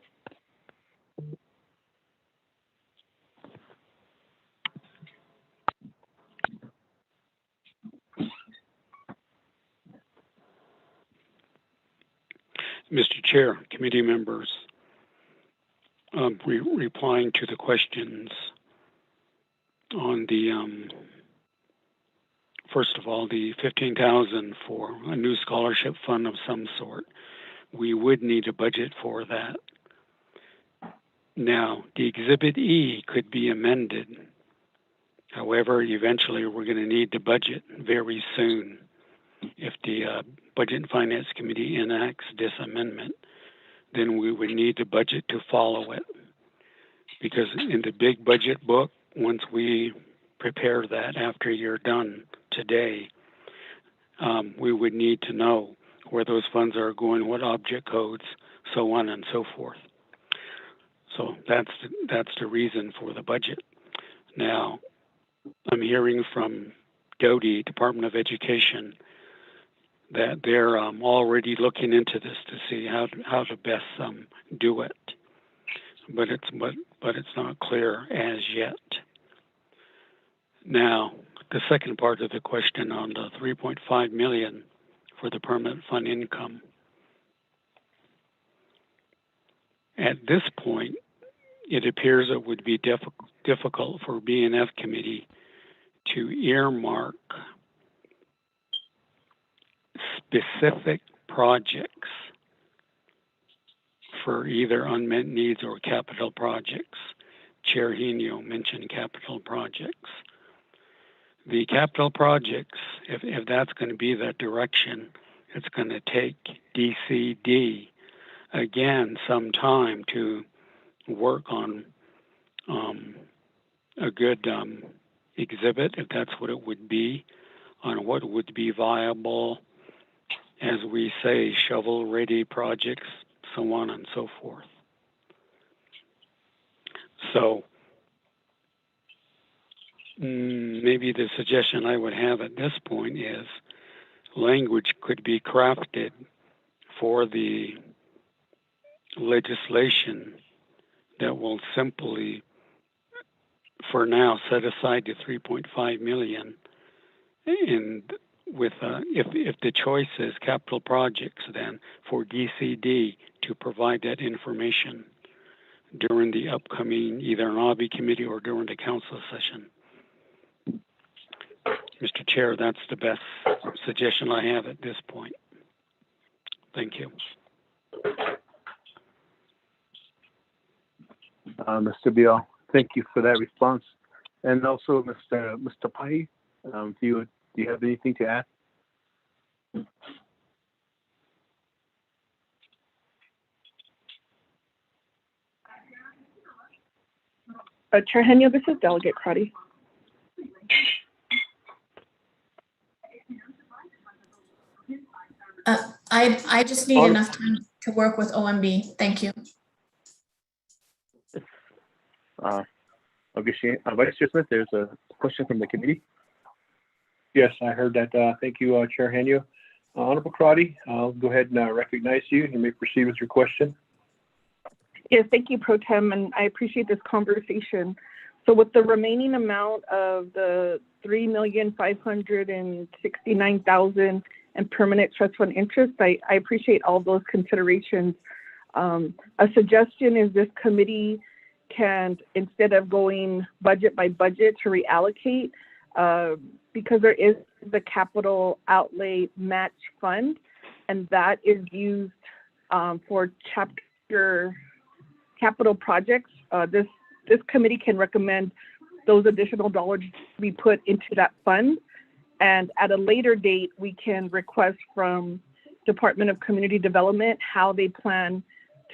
Mr. Chair, committee members, replying to the questions on the, first of all, the $15,000 for a new scholarship fund of some sort. We would need a budget for that. Now, the Exhibit E could be amended. However, eventually we're going to need the budget very soon. If the Budget and Finance Committee enacts this amendment, then we would need the budget to follow it. Because in the big budget book, once we prepare that after you're done today, we would need to know where those funds are going, what object codes, so on and so forth. So that's the reason for the budget. Now, I'm hearing from DOTI, Department of Education, that they're already looking into this to see how to best do it, but it's not clear as yet. Now, the second part of the question on the $3.5 million for the permanent fund income. At this point, it appears it would be difficult for B&F committee to earmark specific projects for either unmet needs or capital projects. Chair Henio mentioned capital projects. The capital projects, if that's going to be the direction, it's going to take DCD again some time to work on a good exhibit, if that's what it would be, on what would be viable, as we say, shovel-ready projects, so on and so forth. So maybe the suggestion I would have at this point is language could be crafted for the legislation that will simply, for now, set aside the $3.5 million, and with if the choice is capital projects, then for DCD to provide that information during the upcoming either an OBBY committee or during the council session. Mr. Chair, that's the best suggestion I have at this point. Thank you. Mr. Biel, thank you for that response. And also, Mr. Pai, do you have anything to add? Chair Henio, this is Delegate Crotty. I just need enough time to work with OMB. Thank you. Okay, Vice Chair Smith, there's a question from the committee. Yes, I heard that. Thank you, Chair Henio. Honorable Crotty, I'll go ahead and recognize you. You may proceed with your question. Yes, thank you, Pro Tem, and I appreciate this conversation. So with the remaining amount of the $3,569,000 and permanent trust fund interest, I appreciate all those considerations. A suggestion is this committee can, instead of going budget by budget, to reallocate, because there is the capital outlay match fund, and that is used for chapter capital projects. This this committee can recommend those additional dollars be put into that fund. And at a later date, we can request from Department of Community Development how they plan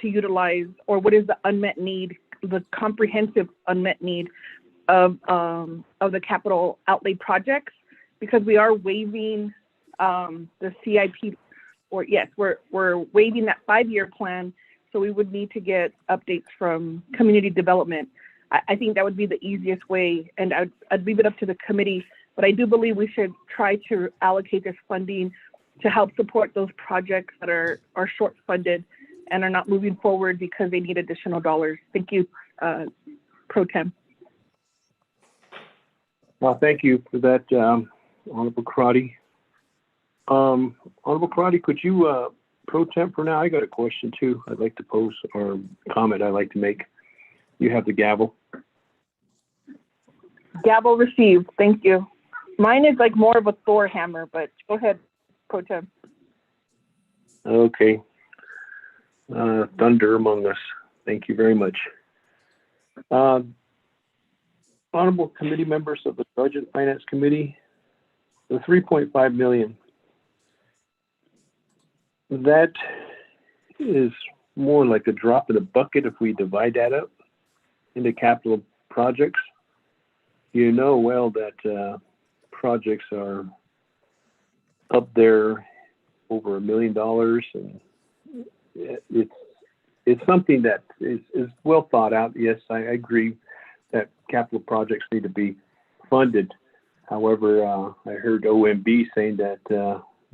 to utilize, or what is the unmet need, the comprehensive unmet need of the capital outlay projects, because we are waiving the CIP, or yes, we're waiving that 5-year plan. So we would need to get updates from community development. I think that would be the easiest way, and I'd leave it up to the committee. But I do believe we should try to allocate this funding to help support those projects that are short funded and are not moving forward because they need additional dollars. Thank you, Pro Tem. Well, thank you for that, Honorable Karate. Honorable Karate, could you, Pro Tem for now, I got a question too I'd like to pose, or comment I'd like to make. You have the gavel. Gavel received, thank you. Mine is like more of a Thor hammer, but go ahead, Pro Tem. Okay. Thunder among us. Thank you very much. Honorable committee members of the Budget and Finance Committee, the 3.5 million, that is more like a drop in the bucket if we divide that up into capital projects. You know well that projects are up there over $1 million, and it's something that is well thought out. Yes, I agree that capital projects need to be funded. However, I heard OMB saying that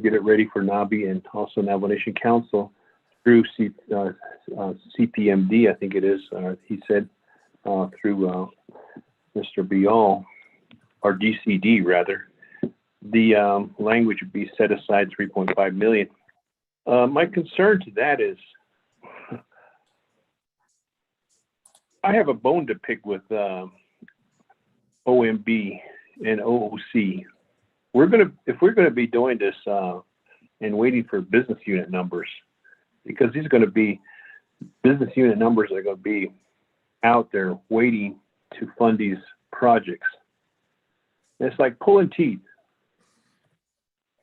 get it ready for NABI and also Navajo Nation Council through CPMD, I think it is, he said, through Mr. Bial, or DCD rather, the language would be set aside 3.5 million. My concern to that is, I have a bone to pick with OMB and OOC. If we're gonna be doing this and waiting for business unit numbers, because these are gonna be business unit numbers that are gonna be out there waiting to fund these projects. And it's like pulling teeth.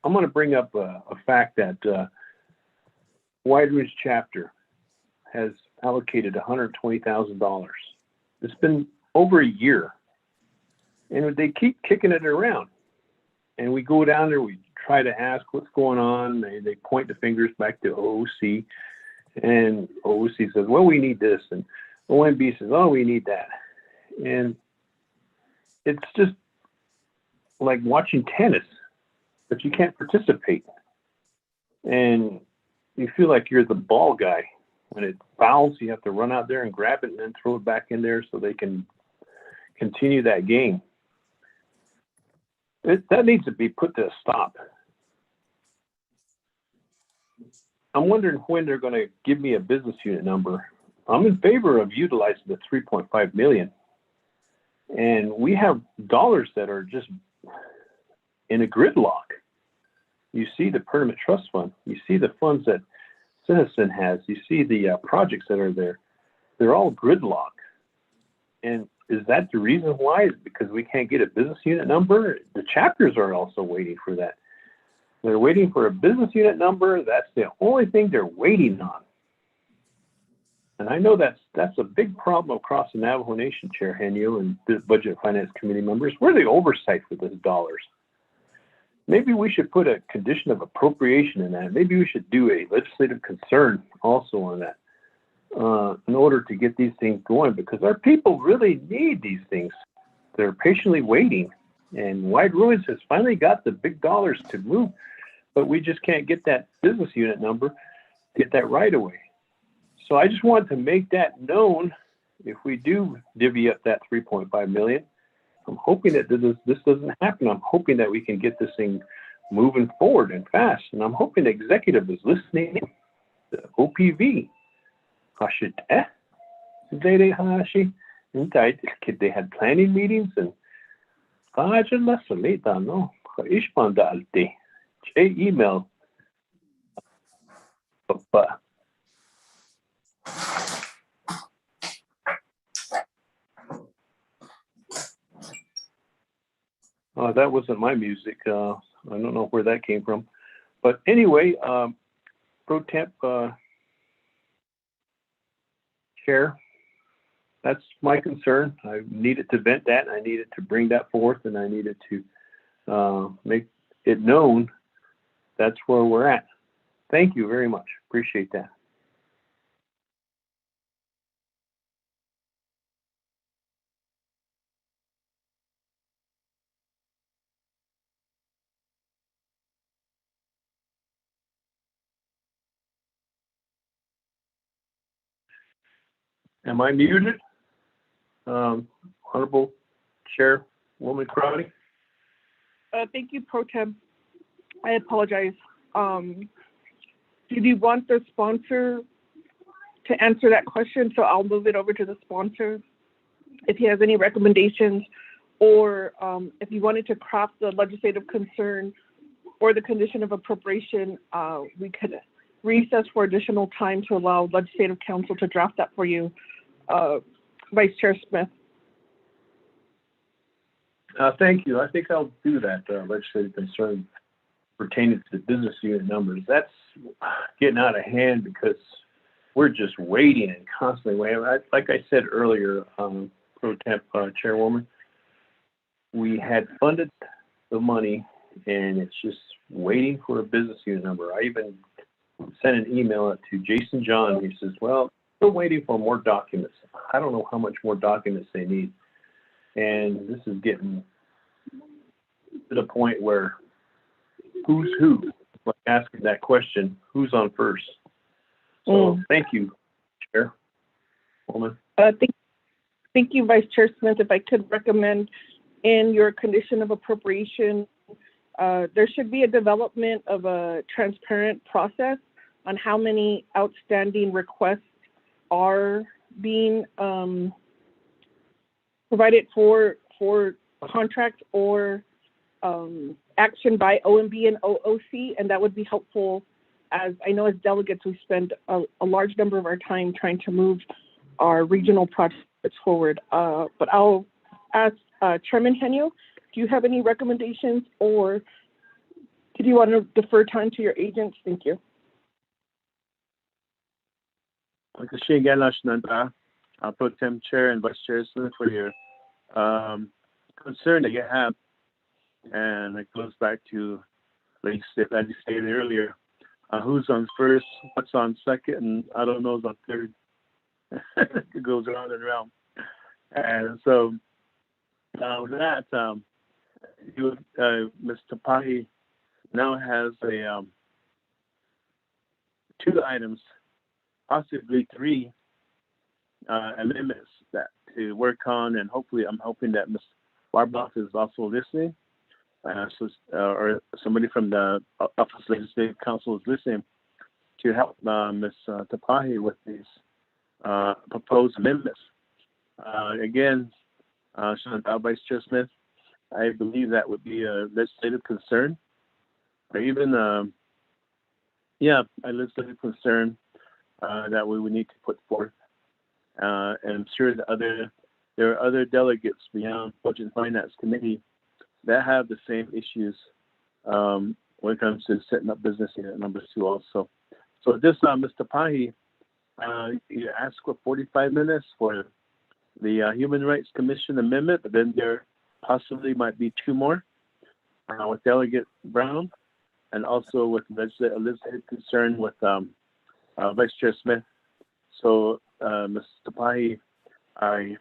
I'm gonna bring up a fact that Wide Ridge chapter has allocated $120,000. It's been over a year, and they keep kicking it around. And we go down there, we try to ask what's going on. They point the fingers back to OOC, and OOC says, well, we need this, and OMB says, oh, we need that. And it's just like watching tennis, but you can't participate. And you feel like you're the ball guy. When it fouls, you have to run out there and grab it and then throw it back in there so they can continue that game. That needs to be put to a stop. I'm wondering when they're going to give me a business unit number. I'm in favor of utilizing the 3.5 million. And we have dollars that are just in a gridlock. You see the Permanent Trust Fund. You see the funds that Citizen has. You see the projects that are there. They're all gridlock. And is that the reason why? Is because we can't get a business unit number? The chapters are also waiting for that. They're waiting for a business unit number. That's the only thing they're waiting on. And I know that's a big problem across the Navajo Nation, Chair Henyo and the Budget and Finance Committee members. Where are the oversight for those dollars? Maybe we should put a condition of appropriation in that. Maybe we should do a legislative concern also on that in order to get these things going, because our people really need these things. They're patiently waiting. And Wide Ruins has finally got the big dollars to move, but we just can't get that business unit number, get that right away. So I just wanted to make that known. If we do divvy up that 3.5 million, I'm hoping that this doesn't happen. I'm hoping that we can get this thing moving forward and fast. And I'm hoping the executive is listening. The OPV. They had planning meetings and email. That wasn't my music. I don't know where that came from. But anyway, Pro Temp Chair, that's my concern. I needed to vent that. I needed to bring that forth, and I needed to make it known that's where we're at. Thank you very much. Appreciate that. Am I muted? Honorable Chairwoman Crowley? Thank you, Pro Tem. I apologize. Did you want the sponsor to answer that question? So I'll move it over to the sponsor if he has any recommendations, or if you wanted to craft the legislative concern or the condition of appropriation, we could recess for additional time to allow legislative counsel to draft that for you. Vice Chair Smith. Thank you. I think I'll do that, legislative concern pertaining to the business unit numbers. That's getting out of hand because we're just waiting and constantly waiting. Like I said earlier, Pro Temp Chairwoman, we had funded the money and it's just waiting for a business unit number. I even sent an email out to Jason John. He says, well, we're waiting for more documents. I don't know how much more documents they need. And this is getting to the point where who's who? Like asking that question, who's on first? So thank you, Chairwoman. Thank you, Vice Chair Smith. If I could recommend in your condition of appropriation, there should be a development of a transparent process on how many outstanding requests are being provided for contract or action by OMB and OOC, and that would be helpful, as I know as delegates we spend a large number of our time trying to move our regional projects forward. But I'll ask Chairman Henio, do you have any recommendations, or did you want to defer time to your agents? Thank you. Pro Tem Chair and Vice Chair Smith, for your concern that you have, and it goes back to, like you stated earlier, who's on first, what's on second, and I don't know who's on third. It goes around and around. And so with that, Ms. Tapahi now has two items, possibly three amendments that to work on, and hopefully I'm hoping that Ms. Warbuff is also listening, or somebody from the Office of Legislative Counsel is listening to help Ms. Tapahi with these proposed amendments. Again, Vice Chair Smith, I believe that would be a legislative concern, or even a legislative concern that we would need to put forth. And I'm sure there are other delegates beyond Budget and Finance Committee that have the same issues when it comes to setting up business unit numbers too also. So this, Mr. Pahi, you asked for 45 minutes for the Human Rights Commission amendment, but then there possibly might be two more with Delegate Brown, and also with legislative concern with Vice Chair Smith. So, Mr. Tapahi, I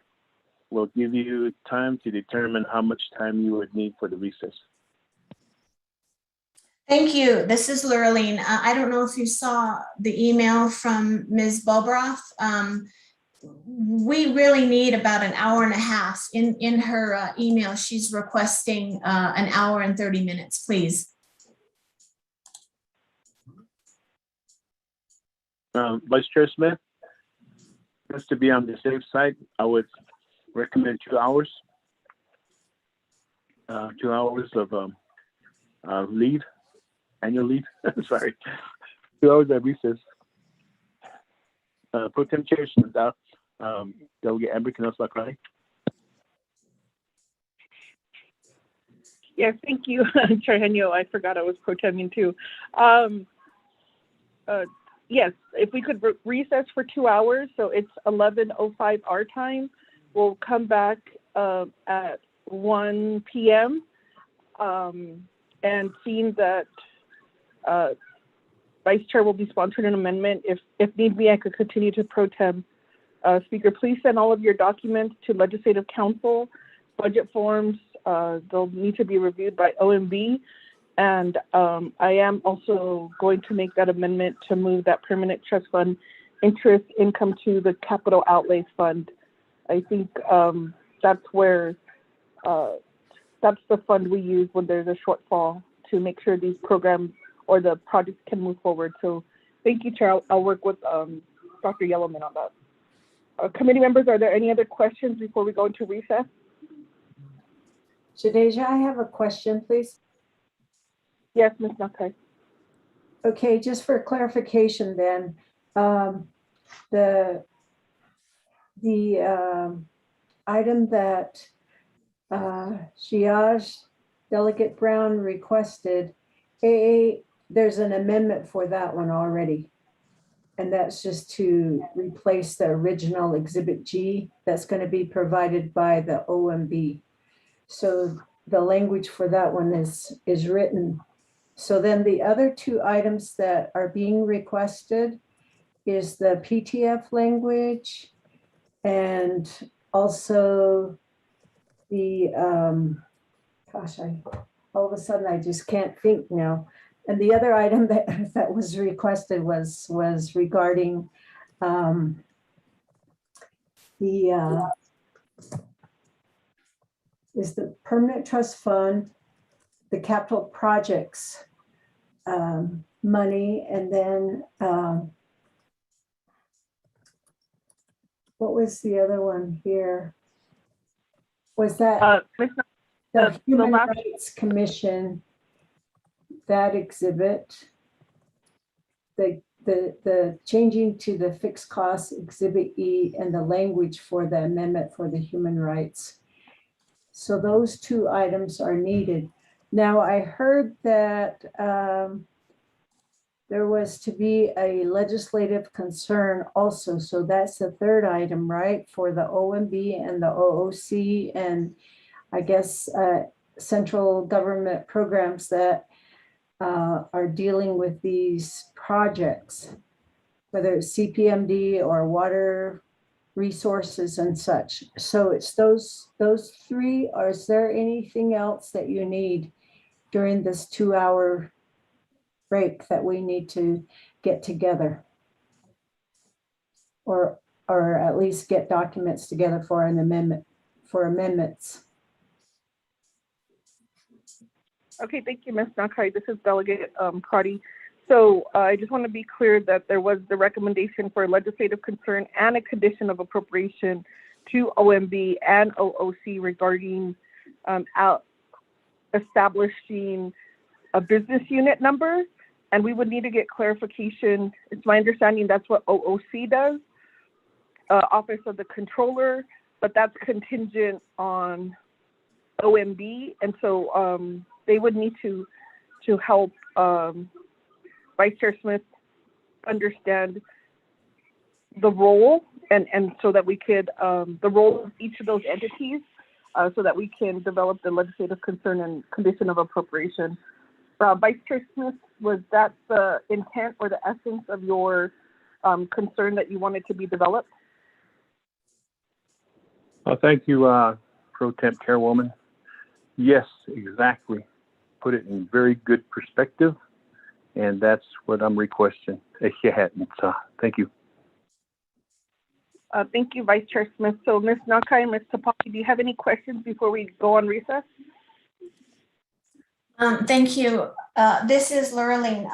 will give you time to determine how much time you would need for the recess. Thank you. This is Lurleen. I don't know if you saw the email from Ms. Bobroff. We really need about an hour and a half. In her email, she's requesting an hour and 30 minutes, please. Vice Chair Smith, just to be on the safe side, I would recommend 2 hours. 2 hours of leave, annual leave. Sorry, 2 hours of recess. Pro Tem Chair Smith, Delegate Amber Canals-Lacrani. Yes, thank you, Chair Henyo. I forgot I was pro-temping too. Yes, if we could recess for 2 hours, so it's 11:05 our time. We'll come back at 1 p.m. And seeing that Vice Chair will be sponsoring an amendment, if need be, I could continue to pro tem. Speaker, please send all of your documents to Legislative Council, budget forms. They'll need to be reviewed by OMB. And I am also going to make that amendment to move that permanent trust fund interest income to the capital outlay fund. I think that's where, that's the fund we use when there's a shortfall to make sure these programs or the projects can move forward. So thank you, Chair. I'll work with Dr. Yellowman on that. Committee members, are there any other questions before we go into recess? Shadeja, I have a question, please. Yes, Ms. Nakai. Okay, just for clarification then, the item that Shiaj Delegate Brown requested, there's an amendment for that one already. And that's just to replace the original Exhibit G that's going to be provided by the OMB. So the language for that one is written. So then the other two items that are being requested is the PTF language and also the, all of a sudden I just can't think now. And the other item that was requested was regarding is the permanent trust fund, the capital projects money, and then what was the other one here? Was that the Human Rights Commission, that exhibit, the changing to the fixed cost Exhibit E and the language for the amendment for the human rights. So those two items are needed. Now I heard that there was to be a legislative concern also. So that's the third item, right? For the OMB and the OOC and I guess central government programs that are dealing with these projects, whether it's CPMD or water resources and such. So it's those three, or is there anything else that you need during this 2 hour break that we need to get together? Or at least get documents together for an amendment, for amendments. Okay, thank you, Ms. Nakai. This is Delegate Crotty. So I just want to be clear that there was the recommendation for legislative concern and a condition of appropriation to OMB and OOC regarding establishing a business unit number. And we would need to get clarification. It's my understanding that's what OOC does, Office of the Controller, but that's contingent on OMB. And so they would need to help Vice Chair Smith understand the role and so that we could, the role of each of those entities so that we can develop the legislative concern and condition of appropriation. Vice Chair Smith, was that the intent or the essence of your concern that you wanted to be developed? Thank you, Pro Temp Chairwoman. Yes, exactly. Put it in very good perspective, and that's what I'm requesting. Thank you. Thank you, Vice Chair Smith. So Ms. Nakai and Ms. Tapaki, do you have any questions before we go on recess? Thank you. This is Lurleen.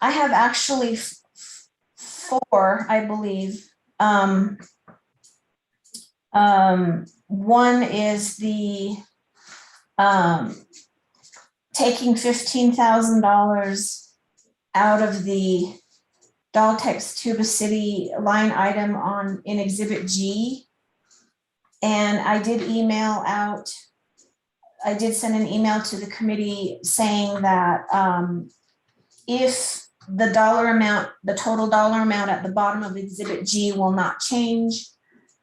I have actually four, I believe. One is the taking $15,000 out of the Daltex Tuba City line item in Exhibit G. And I did email out I did send an email to the committee saying that if the dollar amount, the total dollar amount at the bottom of Exhibit G will not change,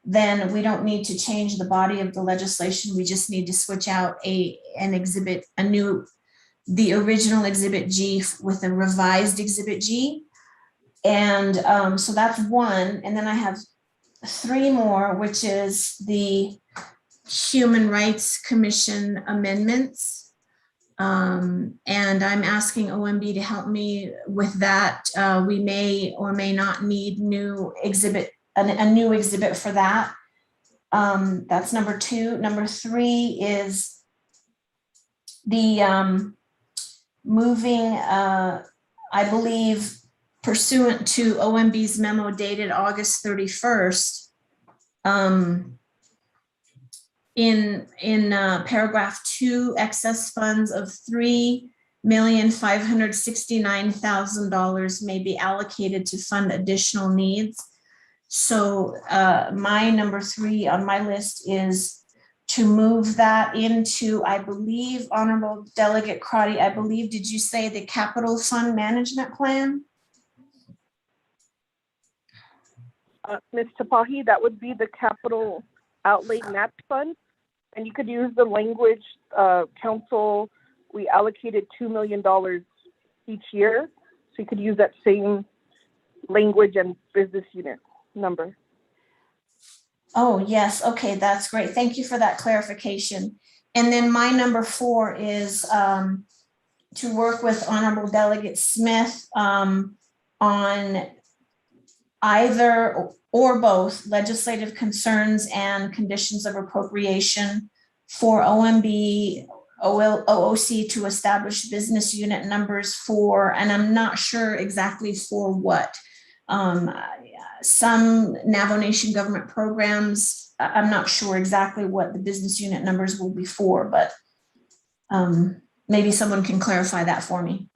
then we don't need to change the body of the legislation. We just need to switch out the original Exhibit G with a revised Exhibit G. And so that's one. And then I have 3 more, which is the Human Rights Commission amendments. And I'm asking OMB to help me with that. We may or may not need a new exhibit for that. That's number 2. Number 3 is the moving, I believe, pursuant to OMB's memo dated August 31st, in paragraph 2, excess funds of $3,569,000 may be allocated to fund additional needs. So my number 3 on my list is to move that into, I believe, Honorable Delegate Crotty, I believe, did you say the capital fund management plan? Ms. Tapahi, that would be the capital outlay match fund. And you could use the language, council, we allocated $2 million each year. So you could use that same language and business unit number. Oh, yes. Okay, that's great. Thank you for that clarification. And then my number 4 is to work with Honorable Delegate Smith on either or both legislative concerns and conditions of appropriation for OMB, OOC to establish business unit numbers for, and I'm not sure exactly for what. Some Navajo Nation government programs, I'm not sure exactly what the business unit numbers will be for, but maybe someone can clarify that for me.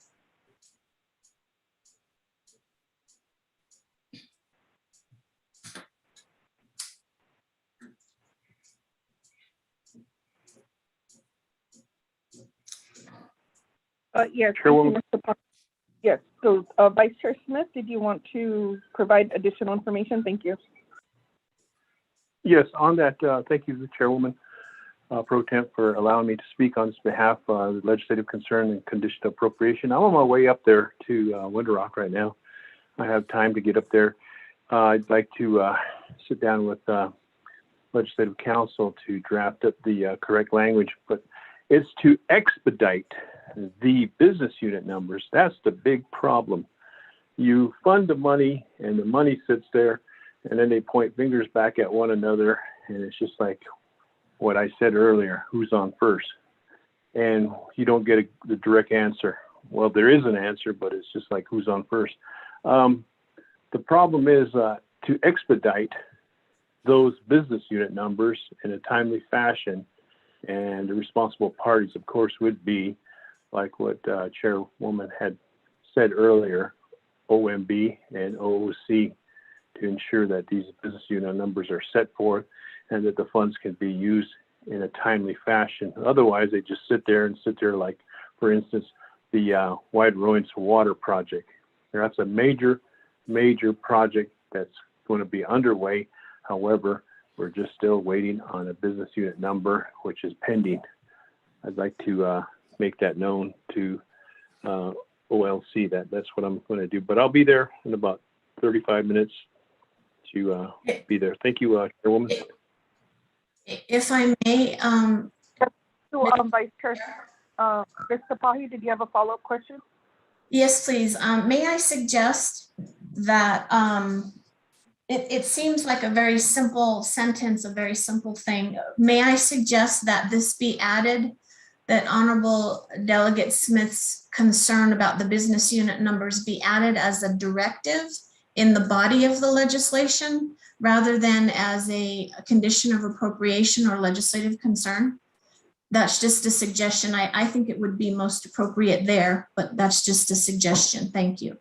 Yes, Chairwoman. Yes, so Vice Chair Smith, did you want to provide additional information? Thank you. Yes, on that, thank you, the Chairwoman Pro Temp, for allowing me to speak on this behalf of the legislative concern and condition of appropriation. I'm on my way up there to Winter Rock right now. I have time to get up there. I'd like to sit down with legislative council to draft up the correct language, but it's to expedite the business unit numbers. That's the big problem. You fund the money and the money sits there and then they point fingers back at one another. And it's just like what I said earlier, who's on first? And you don't get the direct answer. Well, there is an answer, but it's just like who's on first. The problem is to expedite those business unit numbers in a timely fashion. And the responsible parties, of course, would be like what Chairwoman had said earlier, OMB and OOC, to ensure that these business unit numbers are set forth and that the funds can be used in a timely fashion. Otherwise, they just sit there like, for instance, the Wide Ruins Water Project. That's a major project that's going to be underway. However, we're just still waiting on a business unit number, which is pending. I'd like to make that known to OLC that's what I'm going to do. But I'll be there in about 35 minutes to be there. Thank you, Chairwoman. If I may, Vice Chair, Ms. Tapahi, did you have a follow-up question? Yes, please. May I suggest that it seems like a very simple sentence, a very simple thing. May I suggest that this be added, that Honorable Delegate Smith's concern about the business unit numbers be added as a directive in the body of the legislation rather than as a condition of appropriation or legislative concern? That's just a suggestion. I think it would be most appropriate there, but that's just a suggestion. Thank you.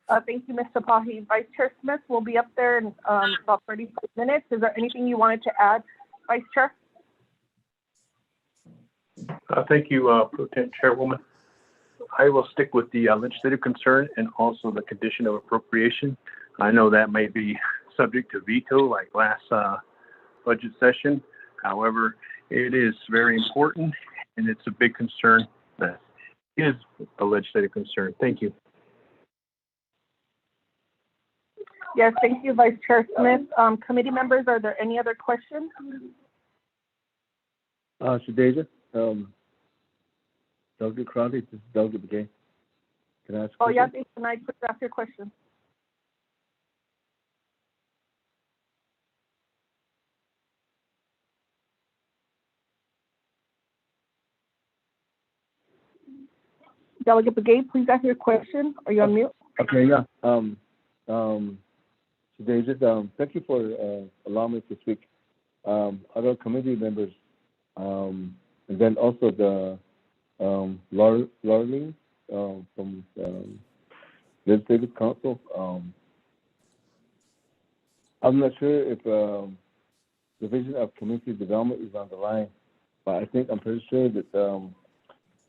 Thank you, Mr. Pahi. Vice Chair Smith will be up there in about 35 minutes. Is there anything you wanted to add, Vice Chair? Thank you, Pro Tem Chairwoman. I will stick with the legislative concern and also the condition of appropriation. I know that may be subject to veto like last budget session. However, it is very important and it's a big concern that is a legislative concern. Thank you. Yes, thank you, Vice Chair Smith. Committee members, are there any other questions? Shadeja, Delegate Crowley, this is Delegate Begay. Can I ask a Oh, yeah, question? can I please ask your question? Delegate Begay, please ask your question. Are you on mute? Okay, yeah. Shadeja, thank you for allowing me to speak. Other committee members, and then also the Laureline from Legislative Council. I'm not sure if Division of Community Development is on the line, but I'm pretty sure that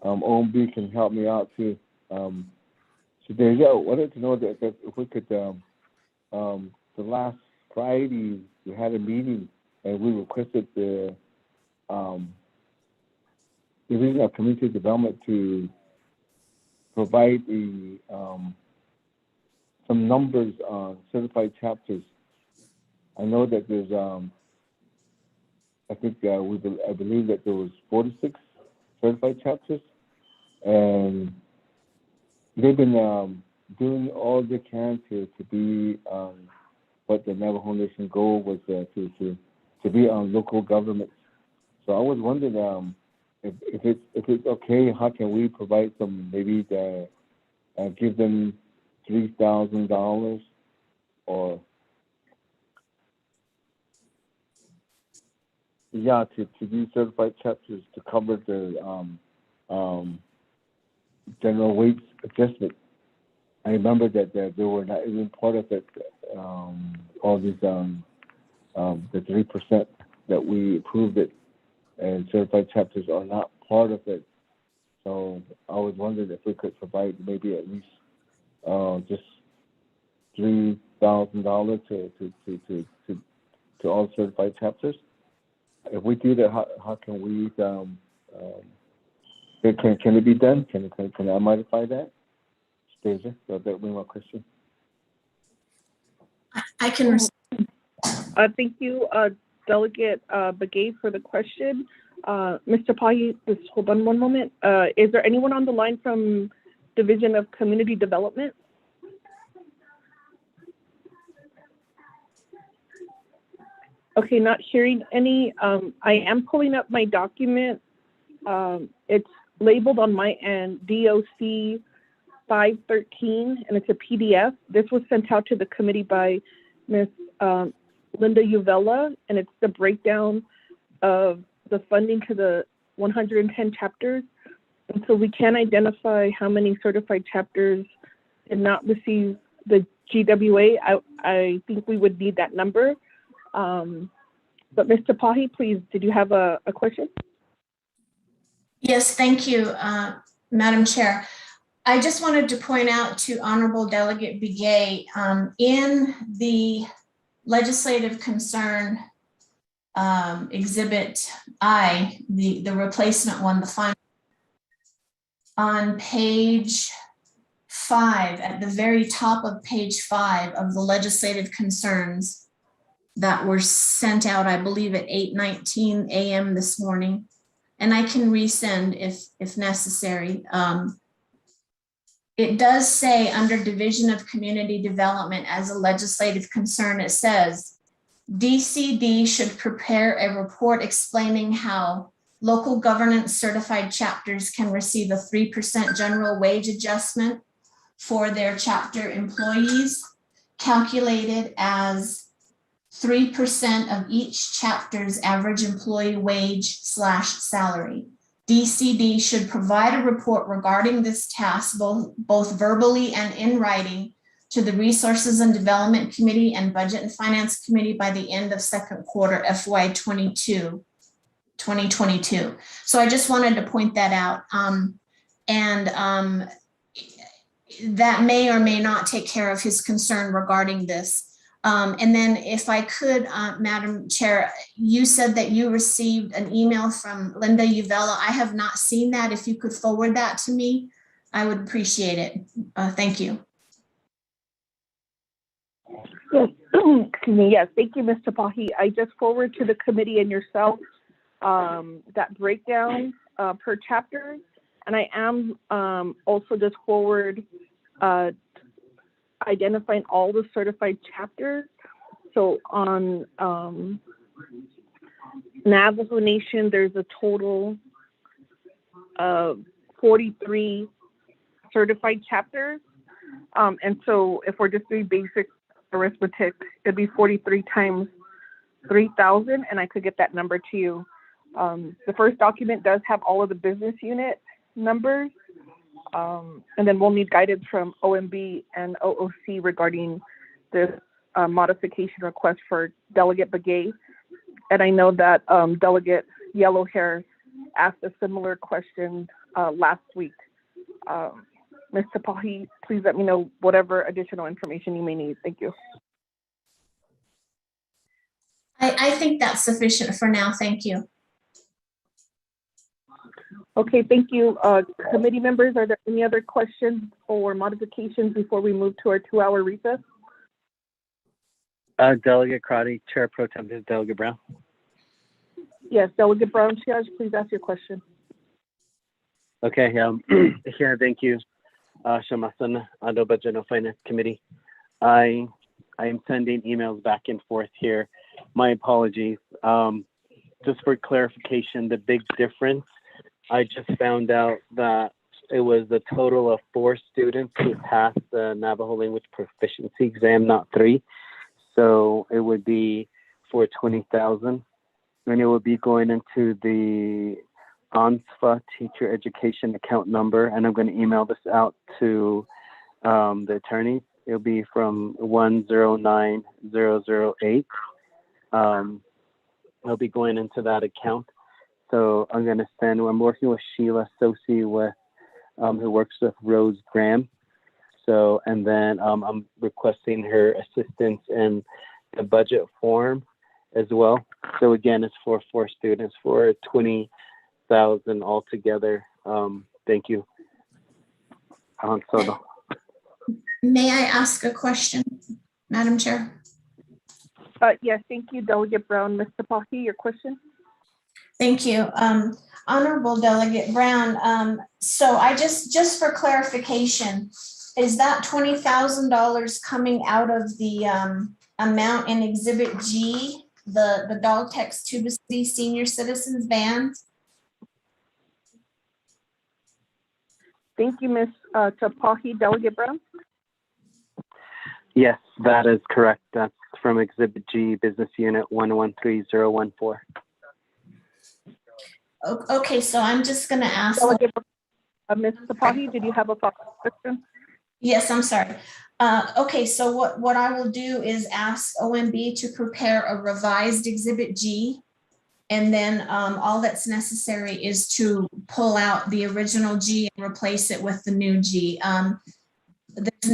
OMB can help me out too. Shadeja, I wanted to know that if we could, the last Friday we had a meeting and we requested the Division of Community Development to provide some numbers on certified chapters. I know that there's, I believe that there was 46 certified chapters, and they've been doing all they can to be what the Navajo Nation goal was to be on local governments. So I was wondering if it's okay, how can we provide some, maybe give them $3,000 or to be certified chapters to cover the general wage adjustment. I remember that they were not even part of it. All these the 3% that we approved it, and certified chapters are not part of it. So I was wondering if we could provide maybe at least just $3,000 to all certified chapters. If we do that, how can we? Can it be done? Can I modify that? Stasia, that would be my question. I can. Thank you, Delegate Begay, for the question. Mr. Pahi, just hold on one moment. Is there anyone on the line from Division of Community Development? Okay, not hearing any. I am pulling up my document. It's labeled on my end, DOC 513, and it's a PDF. This was sent out to the committee by Ms. Linda Uvella, and it's the breakdown of the funding to the 110 chapters. And so we can identify how many certified chapters did not receive the GWA. I think we would need that number. But Mr. Pahi, please, did you have a question? Yes, thank you, Madam Chair. I just wanted to point out to Honorable Delegate Begay, in the legislative concern Exhibit I, the replacement one, the final, on page 5, at the very top of page 5 of the legislative concerns that were sent out, I believe at 8:19 a.m. this morning, and I can resend if necessary. It does say under Division of Community Development as a legislative concern, it says, DCD should prepare a report explaining how local governance certified chapters can receive a 3% general wage adjustment for their chapter employees, calculated as 3% of each chapter's average employee wage / salary. DCD should provide a report regarding this task, both verbally and in writing, to the Resources and Development Committee and Budget and Finance Committee by the end of second quarter FY 2022. So I just wanted to point that out. That may or may not take care of his concern regarding this. And then if I could, Madam Chair, you said that you received an email from Linda Uvella. I have not seen that. If you could forward that to me, I would appreciate it. Thank you. Yes, excuse me. Yes, thank you, Ms. Tapahi. I just forwarded to the committee and yourself that breakdown per chapter, and I am also just identifying all the certified chapters. So on Navajo Nation, there's a total of 43 certified chapters. And so if we're just doing basic arithmetic, it'd be 43 times 3,000, and I could get that number to you. The first document does have all of the business unit numbers, and then we'll need guidance from OMB and OOC regarding this modification request for Delegate Begay. And I know that Delegate Yellowhair asked a similar question last week. Ms. Tapahi, please let me know whatever additional information you may need. Thank you. I think that's sufficient for now. Thank you. Okay, thank you. Committee members, are there any other questions or modifications before we move to our 2-hour recess? Delegate Crotty, Chair Pro Tem, this is Delegate Brown. Yes, Delegate Brown, please ask your question. Okay, yeah, thank you. Shamasan, Ado Budget and Finance Committee. I am sending emails back and forth here. My apologies. Just for clarification, the big difference, I just found out that it was a total of 4 students who passed the Navajo language proficiency exam, not 3. So it would be for 20,000, and it would be going into the ONSFA teacher education account number, and I'm going to email this out to the attorneys. It'll be from 109008. It'll be going into that account. So I'm going to I'm working with Sheila Sosi who works with Rose Graham. So, and then I'm requesting her assistance in the budget form as well. So again, it's for 4 students for 20,000 altogether. Thank you. May I ask a question, Madam Chair? Yes, thank you, Delegate Brown. Ms. Tapahi, your question? Thank you. Honorable Delegate Brown, so I just for clarification, is that $20,000 coming out of the amount in Exhibit G, the Daltex Tuba City Senior Citizens Band? Thank you, Ms. Tapahi. Delegate Brown? Yes, that is correct. That's from Exhibit G, Business Unit 113014. Okay, so I'm just going to ask. Ms. Tapahi, did you have a follow-up question? Yes, I'm sorry. Okay, so what I will do is ask OMB to prepare a revised Exhibit G, and then all that's necessary is to pull out the original G and replace it with the new G. There's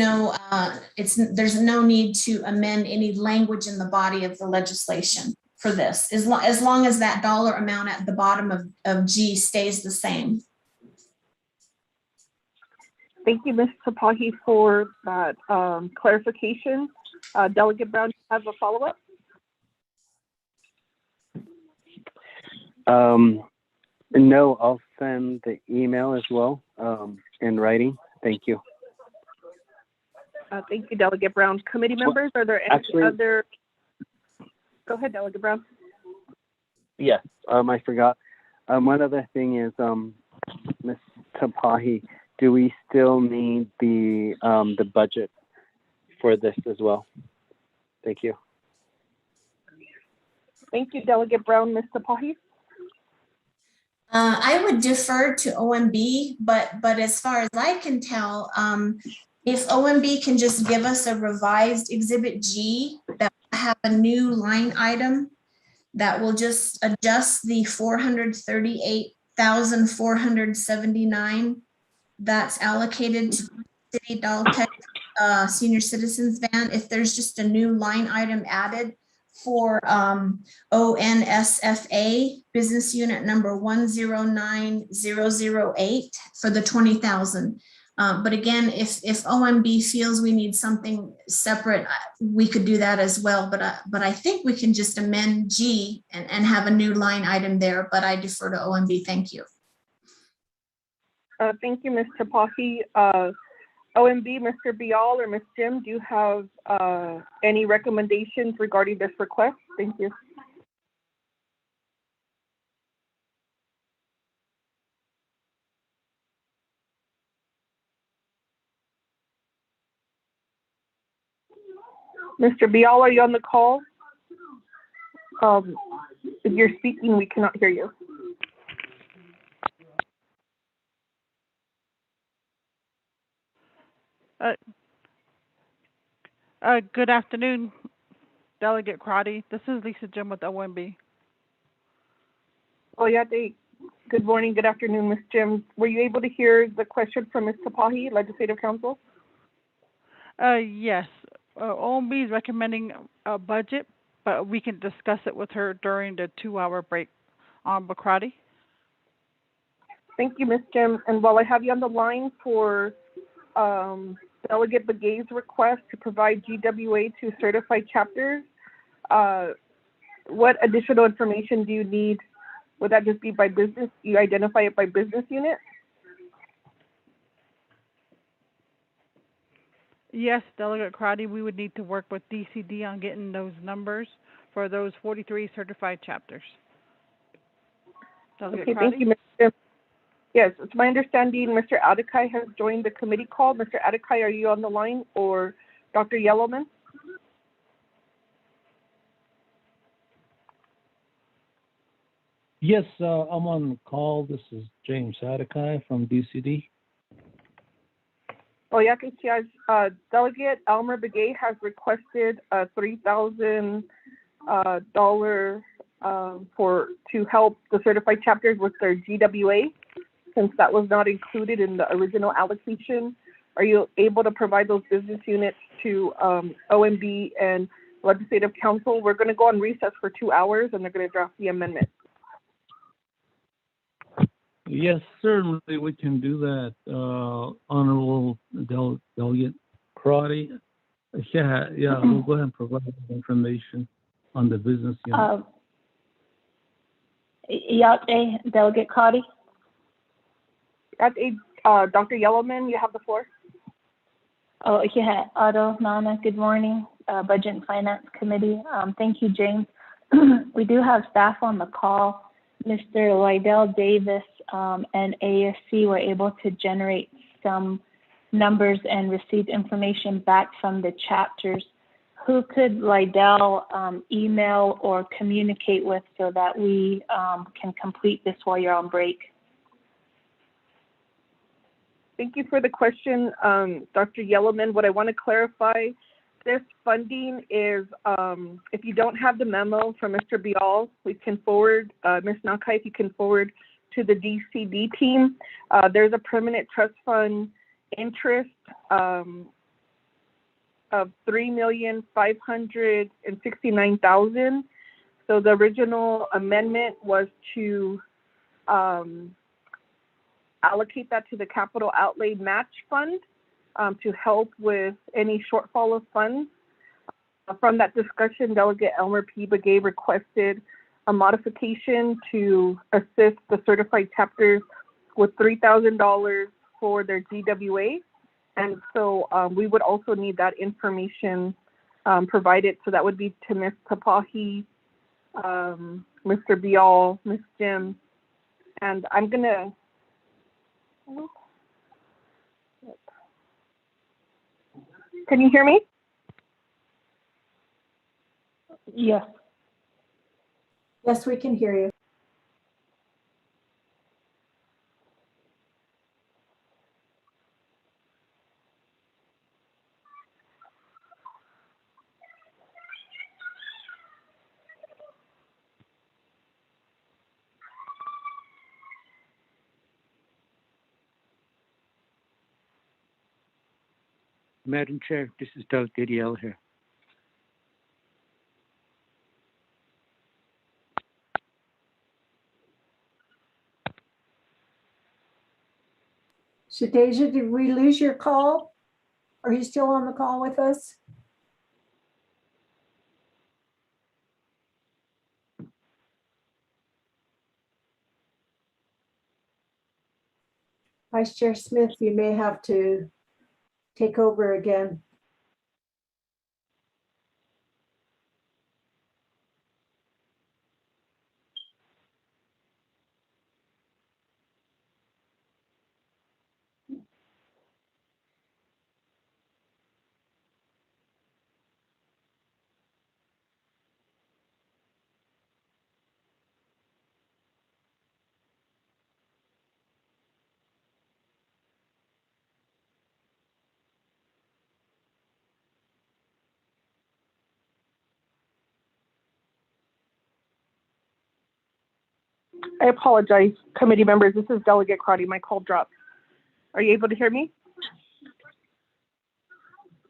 no need to amend any language in the body of the legislation for this, as long as that dollar amount at the bottom of G stays the same. Thank you, Ms. Tapahi, for that clarification. Delegate Brown, do you have a follow-up? No, I'll send the email as well in writing. Thank you. Thank you, Delegate Brown. Committee members, are there any other? Go ahead, Delegate Brown. Yes, I forgot. One other thing is, Ms. Tapahi, do we still need the budget for this as well? Thank you. Thank you, Delegate Brown. Ms. Tapahi? I would defer to OMB, but as far as I can tell, If OMB can just give us a revised Exhibit G that will have a new line item that will just adjust the 438,479 that's allocated to City Daltech Senior Citizens Van. If there's just a new line item added for ONSFA business unit number 109008 for the 20,000. But again, if OMB feels we need something separate, we could do that as well. But I think we can just amend G and have a new line item there, but I defer to OMB. Thank you. Thank you, Ms. Tapahi. OMB, Mr. Bial or Ms. Jim, do you have any recommendations regarding this request? Thank you. Mr. Bial, are you on the call? If you're speaking, we cannot hear you. Good afternoon, Delegate Crotty. This is Lisa Jim with OMB. Oh, yeah, good morning, good afternoon, Ms. Jim. Were you able to hear the question from Ms. Tapahi, Legislative Counsel? Yes, OMB is recommending a budget, but we can discuss it with her during the 2-hour break on Bacrati. Thank you, Ms. Jim. And while I have you on the line for Delegate Begay's request to provide GWA to certified chapters, what additional information do you need? Would that just be by business? You identify it by business unit? Yes, Delegate Crotty, we would need to work with DCD on getting those numbers for those 43 certified chapters. Delegate Okay, Crotty? thank you, Ms. Jim. Yes, it's my understanding Mr. Adekai has joined the committee call. Mr. Adekai, are you on the line, or Dr. Yellowman? Yes, I'm on the call. This is James Adekai from DCD. Oh, yeah, because she has, Delegate Elmer Begay has requested a $3,000 to help the certified chapters with their GWA, since that was not included in the original allocation. Are you able to provide those business units to OMB and Legislative Council? We're going to go on recess for 2 hours, and they're going to draft the amendment. Yes, certainly we can do that, Honorable Delegate Crotty. Yeah, we'll go ahead and provide information on the business unit. Delegate Crotty. Dr. Yellowman, you have the floor. Oh, yeah, Otto, Nana, good morning, Budget and Finance Committee. Thank you, James. We do have staff on the call. Mr. Lydell Davis and ASC were able to generate some numbers and receive information back from the chapters. Who could Lydell email or communicate with so that we can complete this while you're on break? Thank you for the question, Dr. Yellowman. What I want to clarify, this funding is, if you don't have the memo from Mr. Bial, we can forward, Ms. Nakai, if you can forward to the DCD team. There's a permanent trust fund interest of $3,569,000. So the original amendment was to allocate that to the capital outlay match fund to help with any shortfall of funds. From that discussion, Delegate Elmer P. Begay requested a modification to assist the certified chapters with $3,000 for their GWA. And so we would also need that information provided. So that would be to Ms. Tapahi, Mr. Bial, Ms. Jim, and I'm gonna, can you hear me? Yes. Yes, we can hear you. Madam Chair, this is Delegate Yell here. Shadeja, did we lose your call? Are you still on the call with us? Vice Chair Smith, you may have to take over again. I apologize, committee members. This is Delegate Crotty. My call dropped. Are you able to hear me?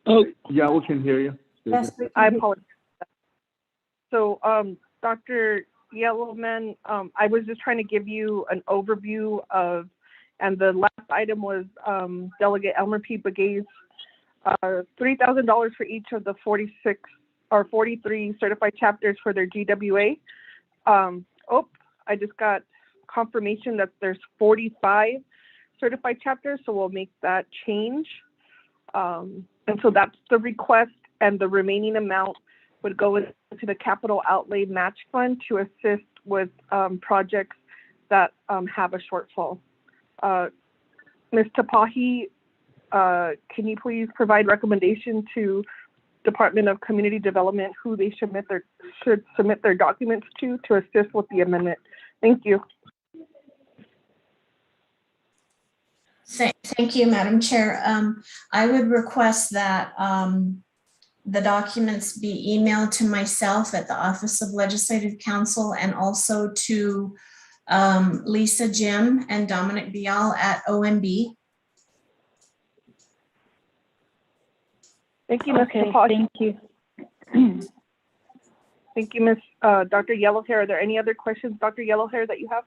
Oh, yeah, we can hear you. Yes, I apologize. So, Dr. Yellowman, I was just trying to give you an overview of, and the last item was Delegate Elmer P. Begay's $3,000 for each of the 46 or 43 certified chapters for their GWA. I just got confirmation that there's 45 certified chapters, so we'll make that change. And so that's the request, and the remaining amount would go into the capital outlay match fund to assist with projects that have a shortfall. Ms. Tapahi, can you please provide recommendation to Department of Community Development who they should submit their documents to assist with the amendment? Thank you. Thank you, Madam Chair. I would request that the documents be emailed to myself at the Office of Legislative Counsel and also to Lisa Jim and Dominic Bial at OMB. Thank you, Ms. Okay, Tapahi. thank you. Thank you, Ms. Dr. Yellowhair. Are there any other questions, Dr. Yellowhair, that you have?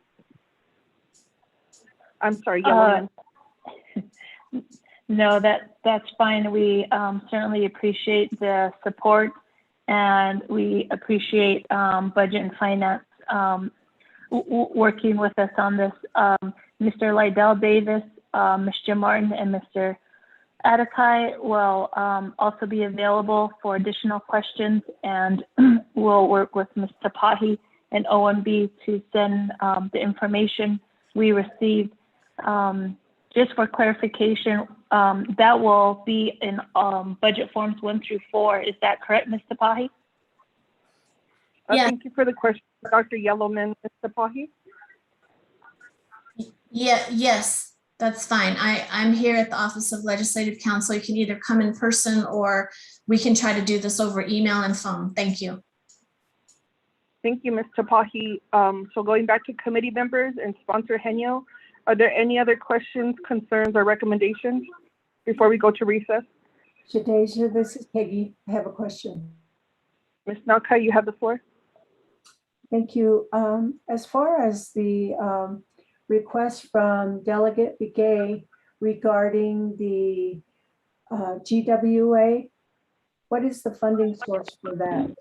I'm sorry, Yellowman. No, that's fine. We certainly appreciate the support, and we appreciate Budget and Finance working with us on this. Mr. Lydell Davis, Mr. Martin, and Mr. Atakai will also be available for additional questions, and we'll work with Ms. Tapahi and OMB to send the information we received. Just for clarification, that will be in budget forms 1 through 4. Is that correct, Ms. Tapahi? Yeah. Thank you for the question, Dr. Yellowman. Ms. Tapahi? Yeah, yes, that's fine. I'm here at the Office of Legislative Counsel. You can either come in person or we can try to do this over email and phone. Thank you. Thank you, Ms. Tapahi. So going back to committee members and sponsor Henyo, are there any other questions, concerns, or recommendations before we go to recess? Shadeja, this is Peggy. I have a question. Ms. Naka, you have the floor. Thank you. As far as the request from Delegate Begay regarding the GWA, what is the funding source for that?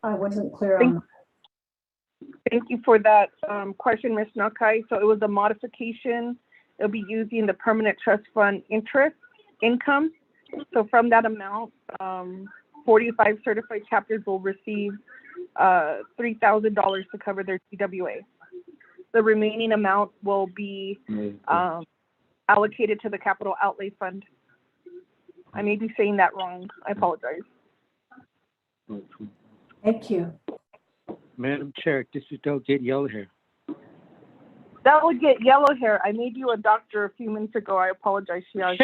I wasn't clear on that. Thank you for that question, Ms. Nakai. So it was a modification. It'll be using the permanent trust fund interest income. So from that amount, 45 certified chapters will receive $3,000 to cover their GWA. The remaining amount will be allocated to the capital outlay fund. I may be saying that wrong. I apologize. Thank you. Madam Chair, this is Delegate Yellowhair. Delegate Yellowhair, I made you a doctor a few minutes ago. I apologize. Please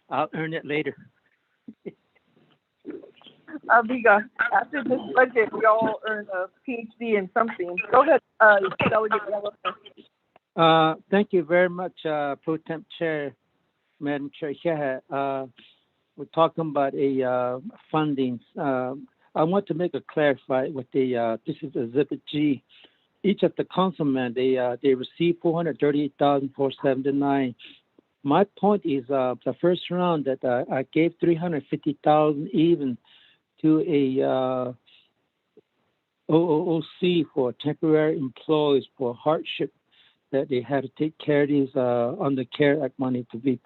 I'll earn it later. Abiga, after this budget, we all earn a PhD in something. Go ahead, Delegate Yellowhair. Thank you very much, Pro Temp Chair, Madam Chair. Yeah, we're talking about a funding. I want to make a clarify with the this is Exhibit G. Each of the councilmen they received 438,479. My point is the first round that I gave 350,000 even to a OOC for temporary employees for hardship that they had to take care of these on the CARE Act money to be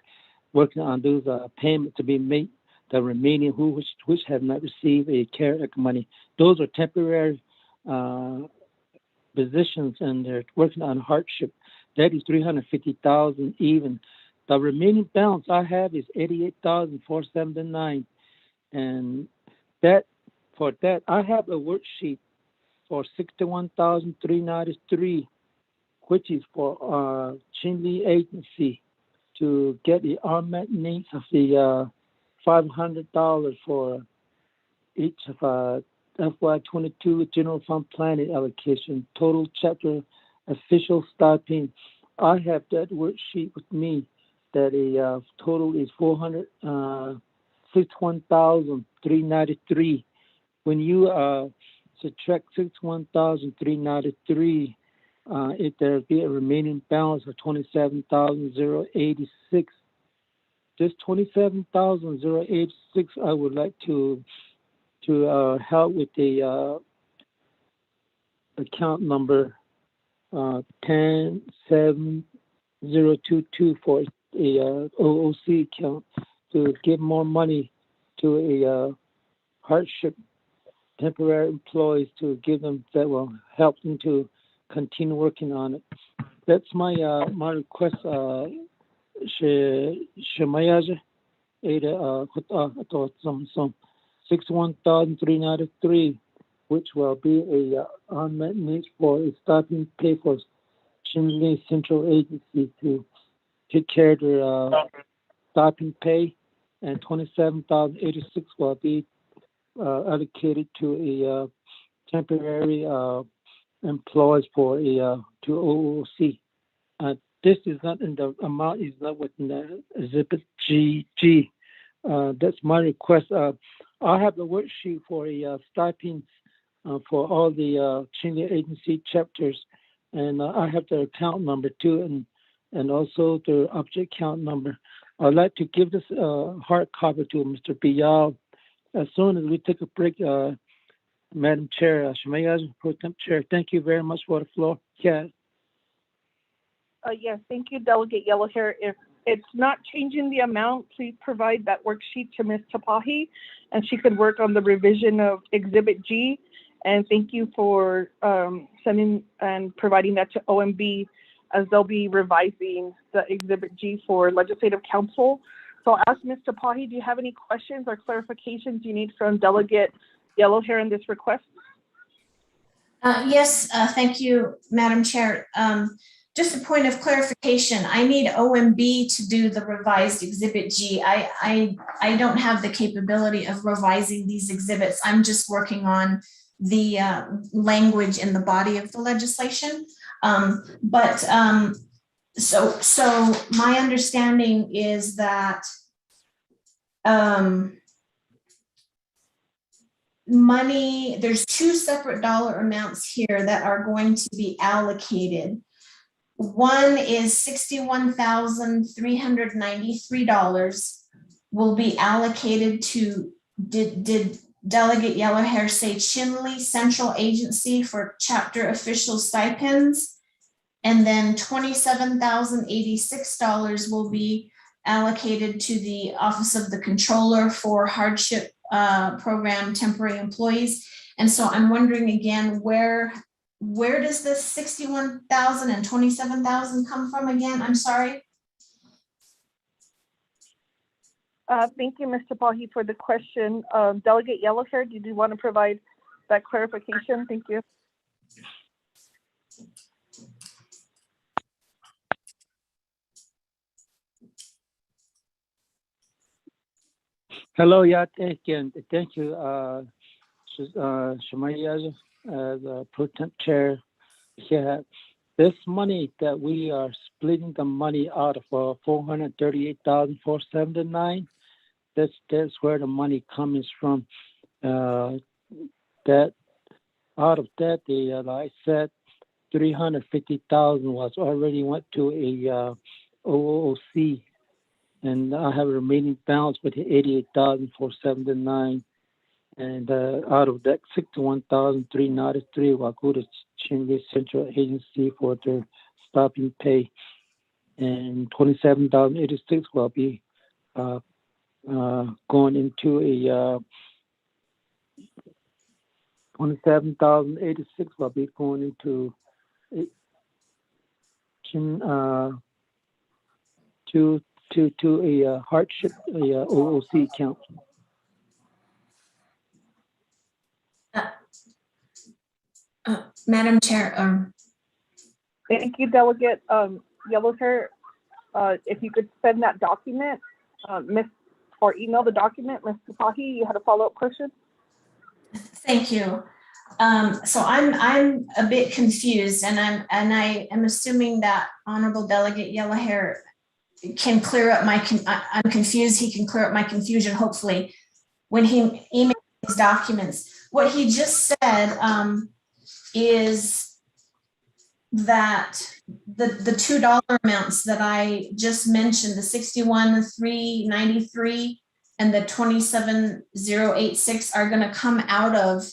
working on those payments to be made. The remaining which have not received a CARE Act money, those are temporary positions and they're working on hardship. That is 350,000 even. The remaining balance I have is 88,479, and that for that I have a worksheet for 61,393, which is for Chinle Agency to get the unmet needs of the $500 for each of FY22 General Fund Planning Allocation, total chapter official stipend. I have that worksheet with me that a total is 61,393. When you subtract 61,393, there'll be a remaining balance of 27,086. This 27,086, I would like to help with the account number 107022 for a OOC account to give more money to a hardship temporary employees to give them that will help them to continue working on it. That's my my request. Shemayaja, Ada, 61,393, which will be a unmet needs for a starting pay for Chinle Central Agency to take care of their starting pay, and 27,086 will be allocated to a temporary employees for a to OOC. This is not in the amount is not within the Exhibit GG. That's my request. I have the worksheet for a stipend for all the Chinle Agency chapters, and I have the account number too, and also the object account number. I'd like to give this hard copy to Mr. Bial as soon as we take a break. Madam Chair, Shemaya, Pro Temp Chair, thank you very much for the floor. Yeah. Yes, thank you, Delegate Yellowhair. If it's not changing the amount, please provide that worksheet to Ms. Tapahi, and she could work on the revision of Exhibit G. And thank you for sending and providing that to OMB, as they'll be revising the Exhibit G for Legislative Council. So I'll ask Ms. Tapahi, do you have any questions or clarifications you need from Delegate Yellowhair in this request? Yes, thank you, Madam Chair. Just a point of clarification, I need OMB to do the revised Exhibit G. I don't have the capability of revising these exhibits. I'm just working on the language in the body of the legislation. So my understanding is that money, there's two separate dollar amounts here that are going to be allocated. One is $61,393 will be allocated to, did Delegate Yellowhair say Chinle Central Agency for chapter official stipends? And then $27,086 will be allocated to the Office of the Controller for hardship program temporary employees. And so I'm wondering again, where does this 61,000 and 27,000 come from again? I'm sorry. Thank you, Ms. Tapahi, for the question. Delegate Yellowhair, did you want to provide that clarification? Thank you. Hello, yeah, thank you, Shemaya, the Pro Temp Chair. Yeah, this money that we are splitting the money out of 438,479. That's where the money comes from. That out of that, like I said, 350,000 was already went to a OOC, and I have a remaining balance with the 88,479. And out of that, 61,393 will go to Chinle Central Agency for their stopping pay, and 27,086 will be going into a 27,086 will be going into a to a hardship OOC account. Madam Chair, Thank you, Delegate Yellowhair. If you could send that document, or email the document, Ms. Kapahi, you had a follow-up question? thank you. So I'm a bit confused, and I am assuming that Honorable Delegate Yellowhair can clear up I'm confused. He can clear up my confusion, hopefully, when he emails these documents. What he just said is that the $2 amounts that I just mentioned, the 61,393 and the 27,086 are going to come out of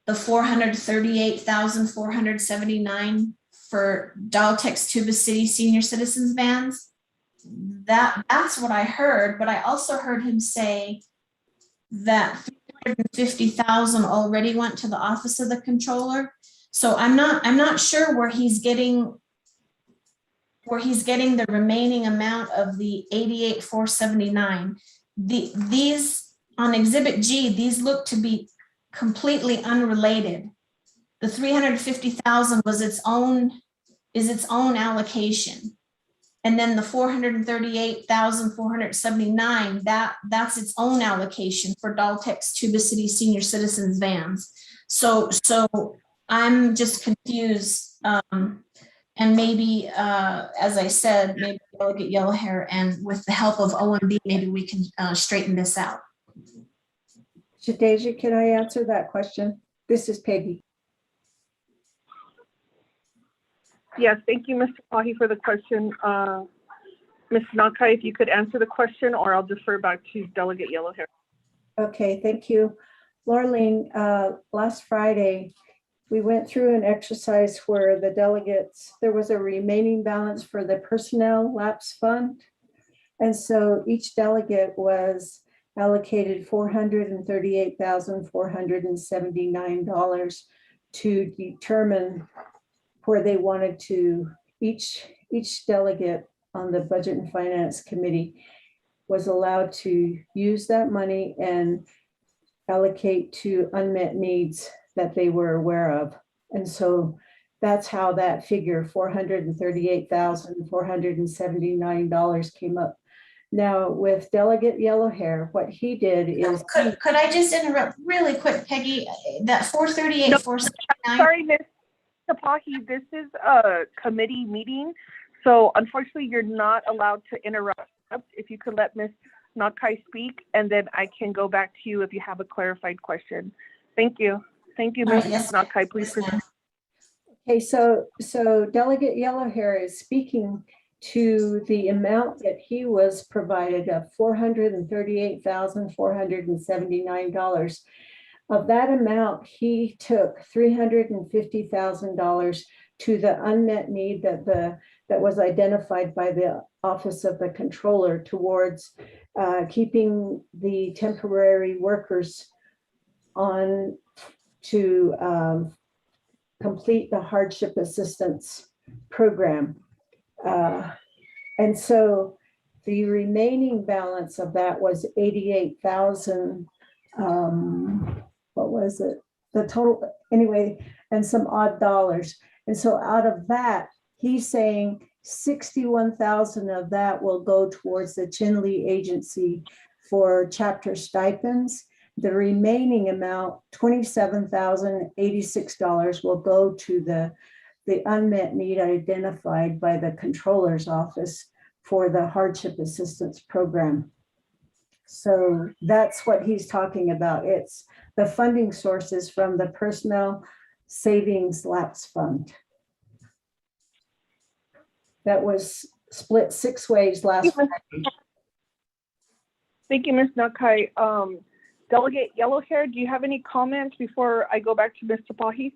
the 438,479 for Daltex Tuba City Senior Citizens vans. That's what I heard, but I also heard him say that 350,000 already went to the Office of the Controller. So I'm not sure where he's getting the remaining amount of the 88,479. These on Exhibit G, these look to be completely unrelated. The 350,000 was its own allocation. And then the 438,479, that's its own allocation for Daltex Tuba City Senior Citizens vans. So I'm just confused. And maybe, as I said, maybe Delegate Yellowhair, and with the help of OMB, maybe we can straighten this out. Shadeja, can I answer that question? This is Peggy. Yes, thank you, Mr. Kapahi, for the question. Ms. Nakai, if you could answer the question, or I'll defer back to Delegate Yellowhair. Okay, thank you. Laurleen, last Friday, we went through an exercise where the delegates, there was a remaining balance for the personnel lapse fund. And so each delegate was allocated $438,479 to determine where they wanted to, each delegate on the Budget and Finance Committee was allowed to use that money and allocate to unmet needs that they were aware of. And so that's how that figure, $438,479 came up. Now with Delegate Yellowhair, what he did is— Could I just interrupt really quick, Peggy? That 438,479. Sorry, Ms. Kapahi, this is a committee meeting, so unfortunately you're not allowed to interrupt. If you could let Ms. Nakai speak, and then I can go back to you if you have a clarified question. Thank you. Thank you, Ms. Nakai, please proceed. Okay, so Delegate Yellowhair is speaking to the amount that he was provided of $438,479. Of that amount, he took $350,000 to the unmet need that was identified by the Office of the Controller towards keeping the temporary workers on to complete the hardship assistance program. And so the remaining balance of that was 88,000, what was it? The total, anyway, and some odd dollars. And so out of that, he's saying 61,000 of that will go towards the Chinle Agency for chapter stipends. The remaining amount, $27,086, will go to the the unmet need identified by the Controller's Office for the Hardship Assistance Program. So that's what he's talking about. It's the funding sources from the Personnel Savings Lapse Fund. That was split 6 ways last Friday. Thank you, Ms. Nakai. Delegate Yellowhair, do you have any comments before I go back to Mr. Pahi?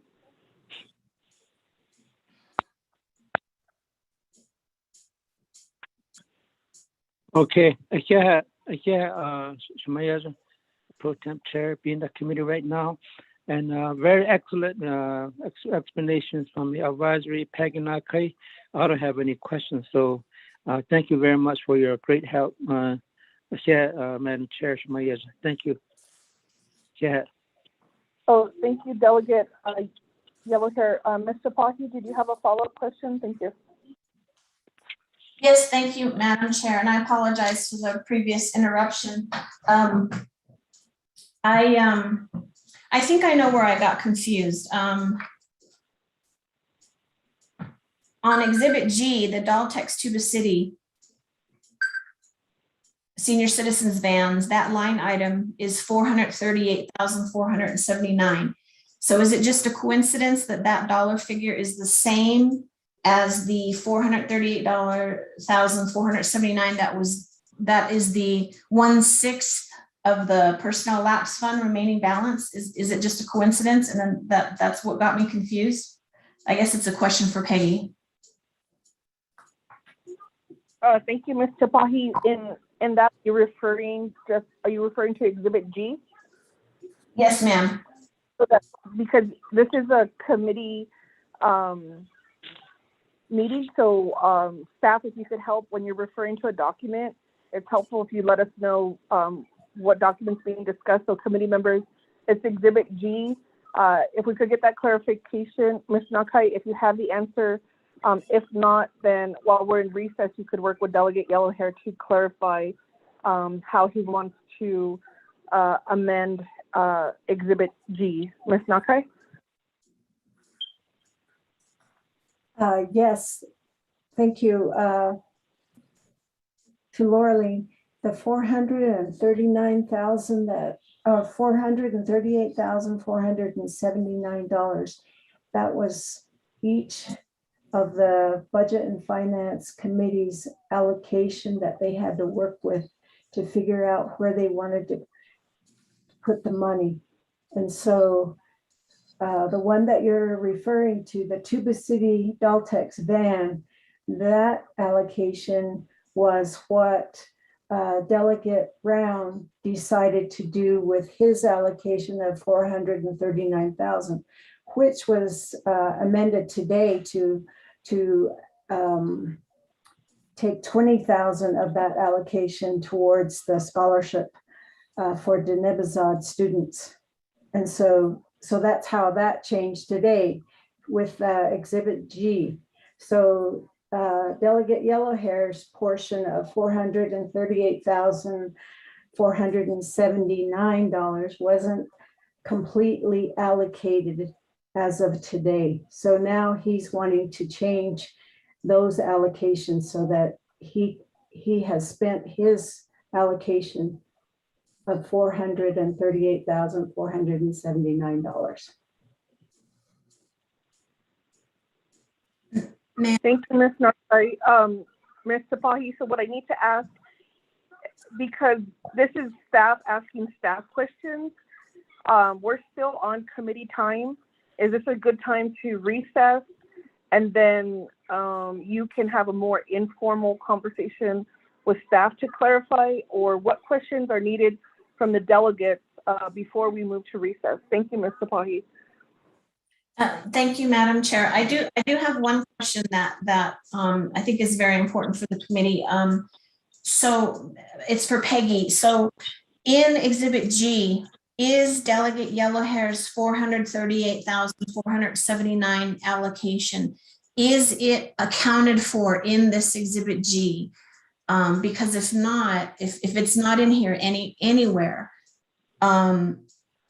Okay, Shemaya, Pro Temp Chair, being the committee right now, and very excellent explanations from the advisory, Peggy Nakai. I don't have any questions, so thank you very much for your great help, Madam Chair Shemaya. Thank you. Yeah. Oh, thank you, Delegate Yellowhair. Mr. Pahi, did you have a follow-up question? Thank you. Yes, thank you, Madam Chair, and I apologize for the previous interruption. I think I know where I got confused. On Exhibit G, the Daltex Tuba City Senior Citizens Vans, that line item is $438,479. So is it just a coincidence that that dollar figure is the same as the $438,479 that is the 1/6 of the personnel lapse fund remaining balance? Is it just a coincidence? And then that's what got me confused. I guess it's a question for Peggy. Thank you, Mr. Pahi. In that, are you referring to Exhibit G? Yes, ma'am. So that, because this is a committee meeting, so staff, if you could help when you're referring to a document, it's helpful if you let us know what document's being discussed. So committee members, it's Exhibit G. If we could get that clarification, Ms. Nakai, if you have the answer. If not, then while we're in recess, you could work with Delegate Yellowhair to clarify how he wants to amend Exhibit G. Ms. Nakai? Yes, thank you. To Laureline, the $438,479, that was each of the Budget and Finance Committee's allocation that they had to work with to figure out where they wanted to put the money. And so the one that you're referring to, the Tuba City Daltex van, that allocation was what Delegate Brown decided to do with his allocation of $439,000, which was amended today to take $20,000 of that allocation towards the scholarship for the Nebazod students. And so that's how that changed today with Exhibit G. So Delegate Yellowhair's portion of $438,479 wasn't completely allocated as of today. So now he's wanting to change those allocations so that he has spent his allocation of $438,479. Thank you, Ms. Nakai. Mr. Pahi, so what I need to ask, because this is staff asking staff questions, we're still on committee time. Is this a good time to recess? And then you can have a more informal conversation with staff to clarify, or what questions are needed from the delegates before we move to recess? Thank you, Mr. Pahi. Thank you, Madam Chair. I do have one question that I think is very important for the committee. So it's for Peggy. So in Exhibit G, is Delegate Yellowhair's $438,479 allocation, is it accounted for in this Exhibit G? Because if not, if it's not in here anywhere,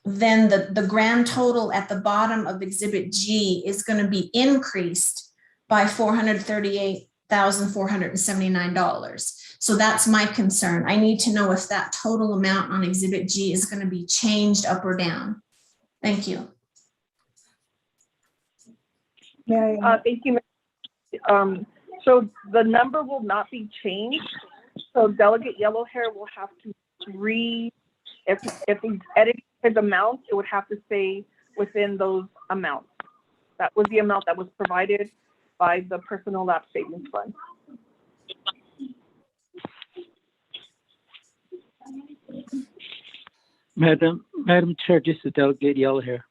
then the grand total at the bottom of Exhibit G is going to be increased by $438,479. So that's my concern. I need to know if that total amount on Exhibit G is going to be changed up or down. Thank you. Thank you. So the number will not be changed. So Delegate Yellowhair will have to if he's editing his amount, it would have to stay within those amounts. That was the amount that was provided by the Personal Lapse Savings Fund. Madam Chair, this is Delegate Yellowhair.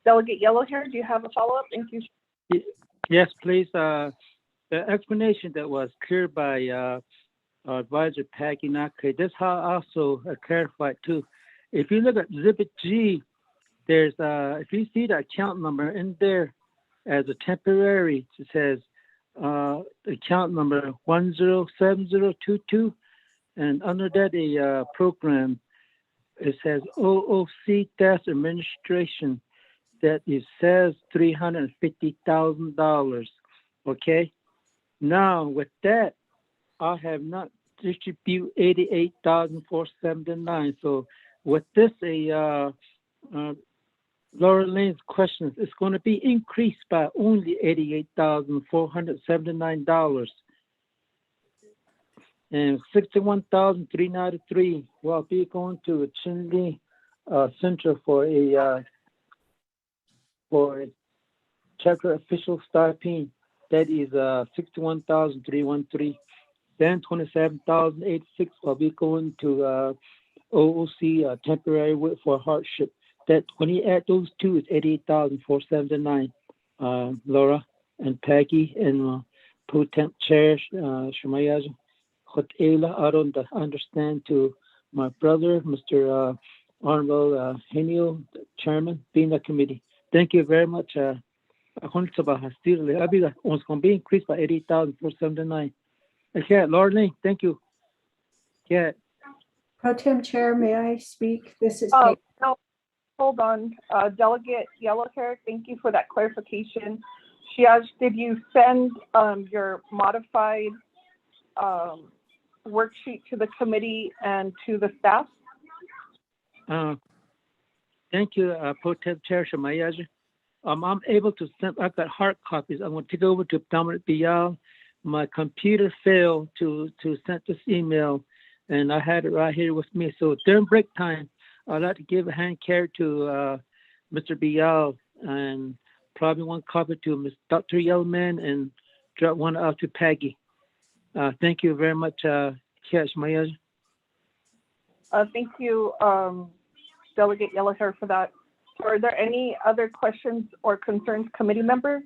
Delegate Yellowhair, do you have a follow-up? Thank you. Yes, please. The explanation that was cleared by our advisor Peggy Nake, that's how also clarified too. If you look at Exhibit G, there's if you see the account number in there as a temporary, it says account number 107022, and under that a program, it says OOC-administration. That it says $350,000. Okay. Now with that, I have not distributed $88,479. So with this, Laura Lane's questions, it's going to be increased by only $88,479, and $61,393 will be going to a Chinle Center for chapter official stipend. That is $61,313. Then $27,086 will be going to OOC temporary for hardship. That when you add those two, it's $88,479. Laura and Peggy and Pro Temp Chair Shemayaja. I don't understand to my brother, Mr. Honorable Henio, Chairman, being the committee. Thank you very much. It's going to be increased by $88,479. Okay, Laura Lane, thank you. Yeah. Pro Tem Chair, may I speak? This is no, hold on. Delegate Yellowhair, thank you for that clarification. Shiaj, did you send your modified worksheet to the committee and to the staff? Thank you, Pro Tem Chair Shemayaja. I'm able to send, I've got hard copies. I'm going to take over to Dominic Bial. My computer failed to send this email, and I had it right here with me. So during break time, I'd like to give a hand care to Mr. Bial, and probably one copy to Dr. Yellowman, and drop one out to Peggy. Thank you very much, Shemayaja. Thank you, Delegate Yellowhair, for that. So are there any other questions or concerns, committee members?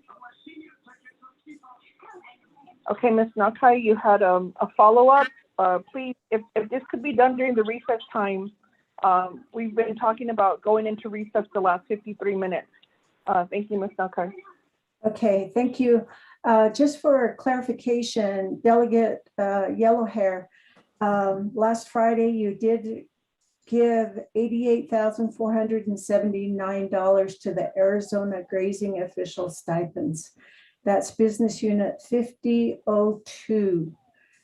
Okay, Ms. Nakai, you had a follow-up. Please, if this could be done during the recess time, we've been talking about going into recess the last 53 minutes. Thank you, Ms. Nakai. Okay, thank you. Just for clarification, Delegate Yellowhair, last Friday you did give $88,479 to the Arizona Grazing Official Stipends. That's Business Unit 5002.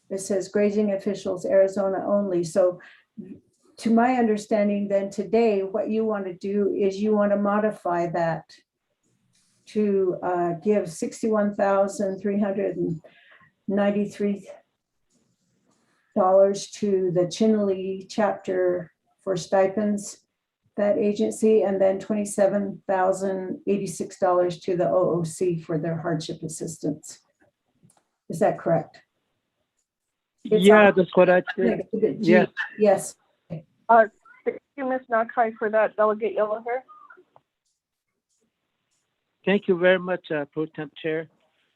It says Grazing Officials Arizona only. So to my understanding, then today, what you want to do is you want to modify that to give $61,393 to the Chinle chapter for stipends, that agency, and then $27,086 to the OOC for their hardship assistance. Is that correct? Yeah, that's what I said. Yeah. Yes. Thank you, Ms. Nakai, for that. Delegate Yellowhair. Thank you very much, Pro Temp Chair.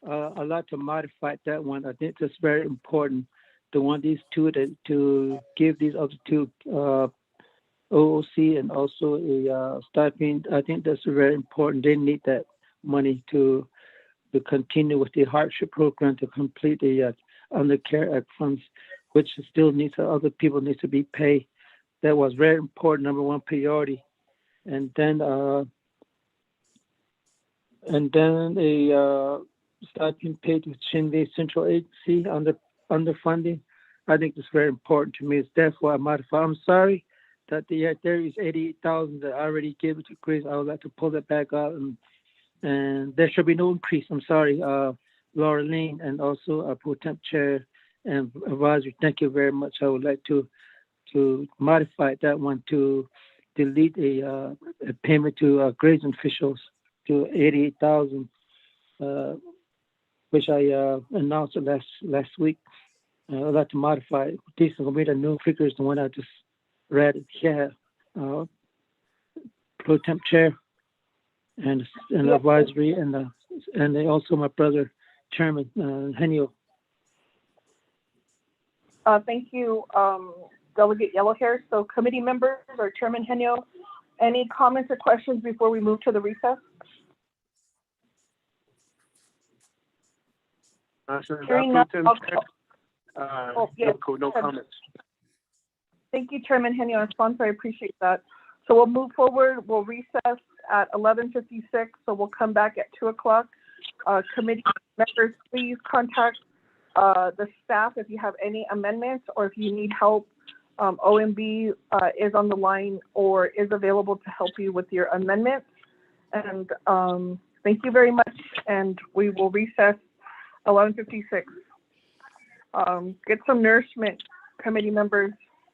I'd like to modify that one. I think that's very important. To want these two to give these other two OOC and also a stipend. I think that's very important. They need that money to continue with the hardship program, to complete the under care act funds, which still needs other people need to be paid. That was very important, number one priority. and then a stipend paid to Chinle Central Agency underfunding. I think it's very important to me. It's therefore I modify. I'm sorry that there is 88,000 that I already gave it to Chris. I would like to pull that back out, and there should be no increase. I'm sorry, Laura Lane, and also Pro Temp Chair and Advisory. Thank you very much. I would like to modify that one to delete a payment to grazing officials to 88,000, which I announced last week. I'd like to modify it. These are going to be the new figures, the one I just read here. Pro Temp Chair and Advisory, and also my brother Chairman Henio. Thank you, Delegate Yellowhair. So committee members or Chairman Henio, any comments or questions before we move to the recess? Hearing none, No comments. Thank you, Chairman Henio, our sponsor. I appreciate that. So we'll move forward. We'll recess at 11:56. So we'll come back at 2 o'clock. Committee members, please contact the staff if you have any amendments or if you need help. OMB is on the line or is available to help you with your amendments. And thank you very much. And we will recess 11:56. Get some nourishment, committee members,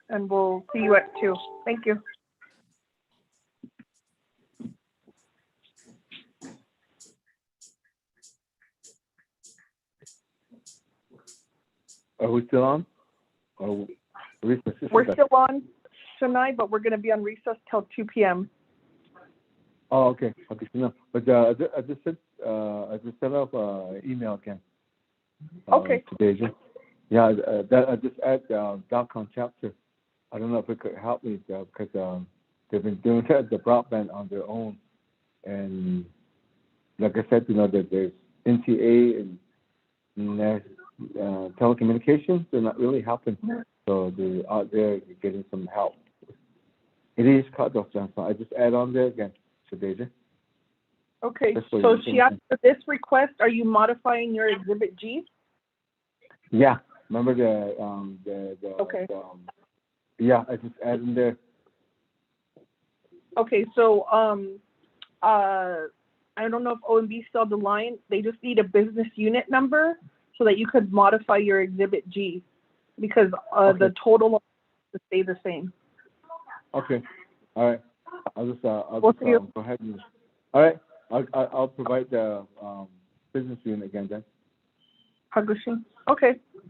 and we'll see you at 2. Thank you. Are we still on? We're still on tonight, but we're going to be on recess till 2 p.m. Oh, okay. Okay, no. But I just sent out email again. Okay. Today. Yeah, that I just add .com chapter. I don't know if it could help me because they've been doing the broadband on their own, and like I said, that there's NTA and telecommunications. They're not really helping, so they're out there getting some help. It is cut off, John. So I just add on there again today. Okay. So she asked for this request. Are you modifying your Exhibit G? Yeah. Remember the okay. Yeah, I just add in there. Okay, so I don't know if OMB is still on the line. They just need a business unit number so that you could modify your Exhibit G because the total will stay the same. Okay. All right. I'll just go ahead and. All right. I'll provide the business unit again then. Hagushin. Okay.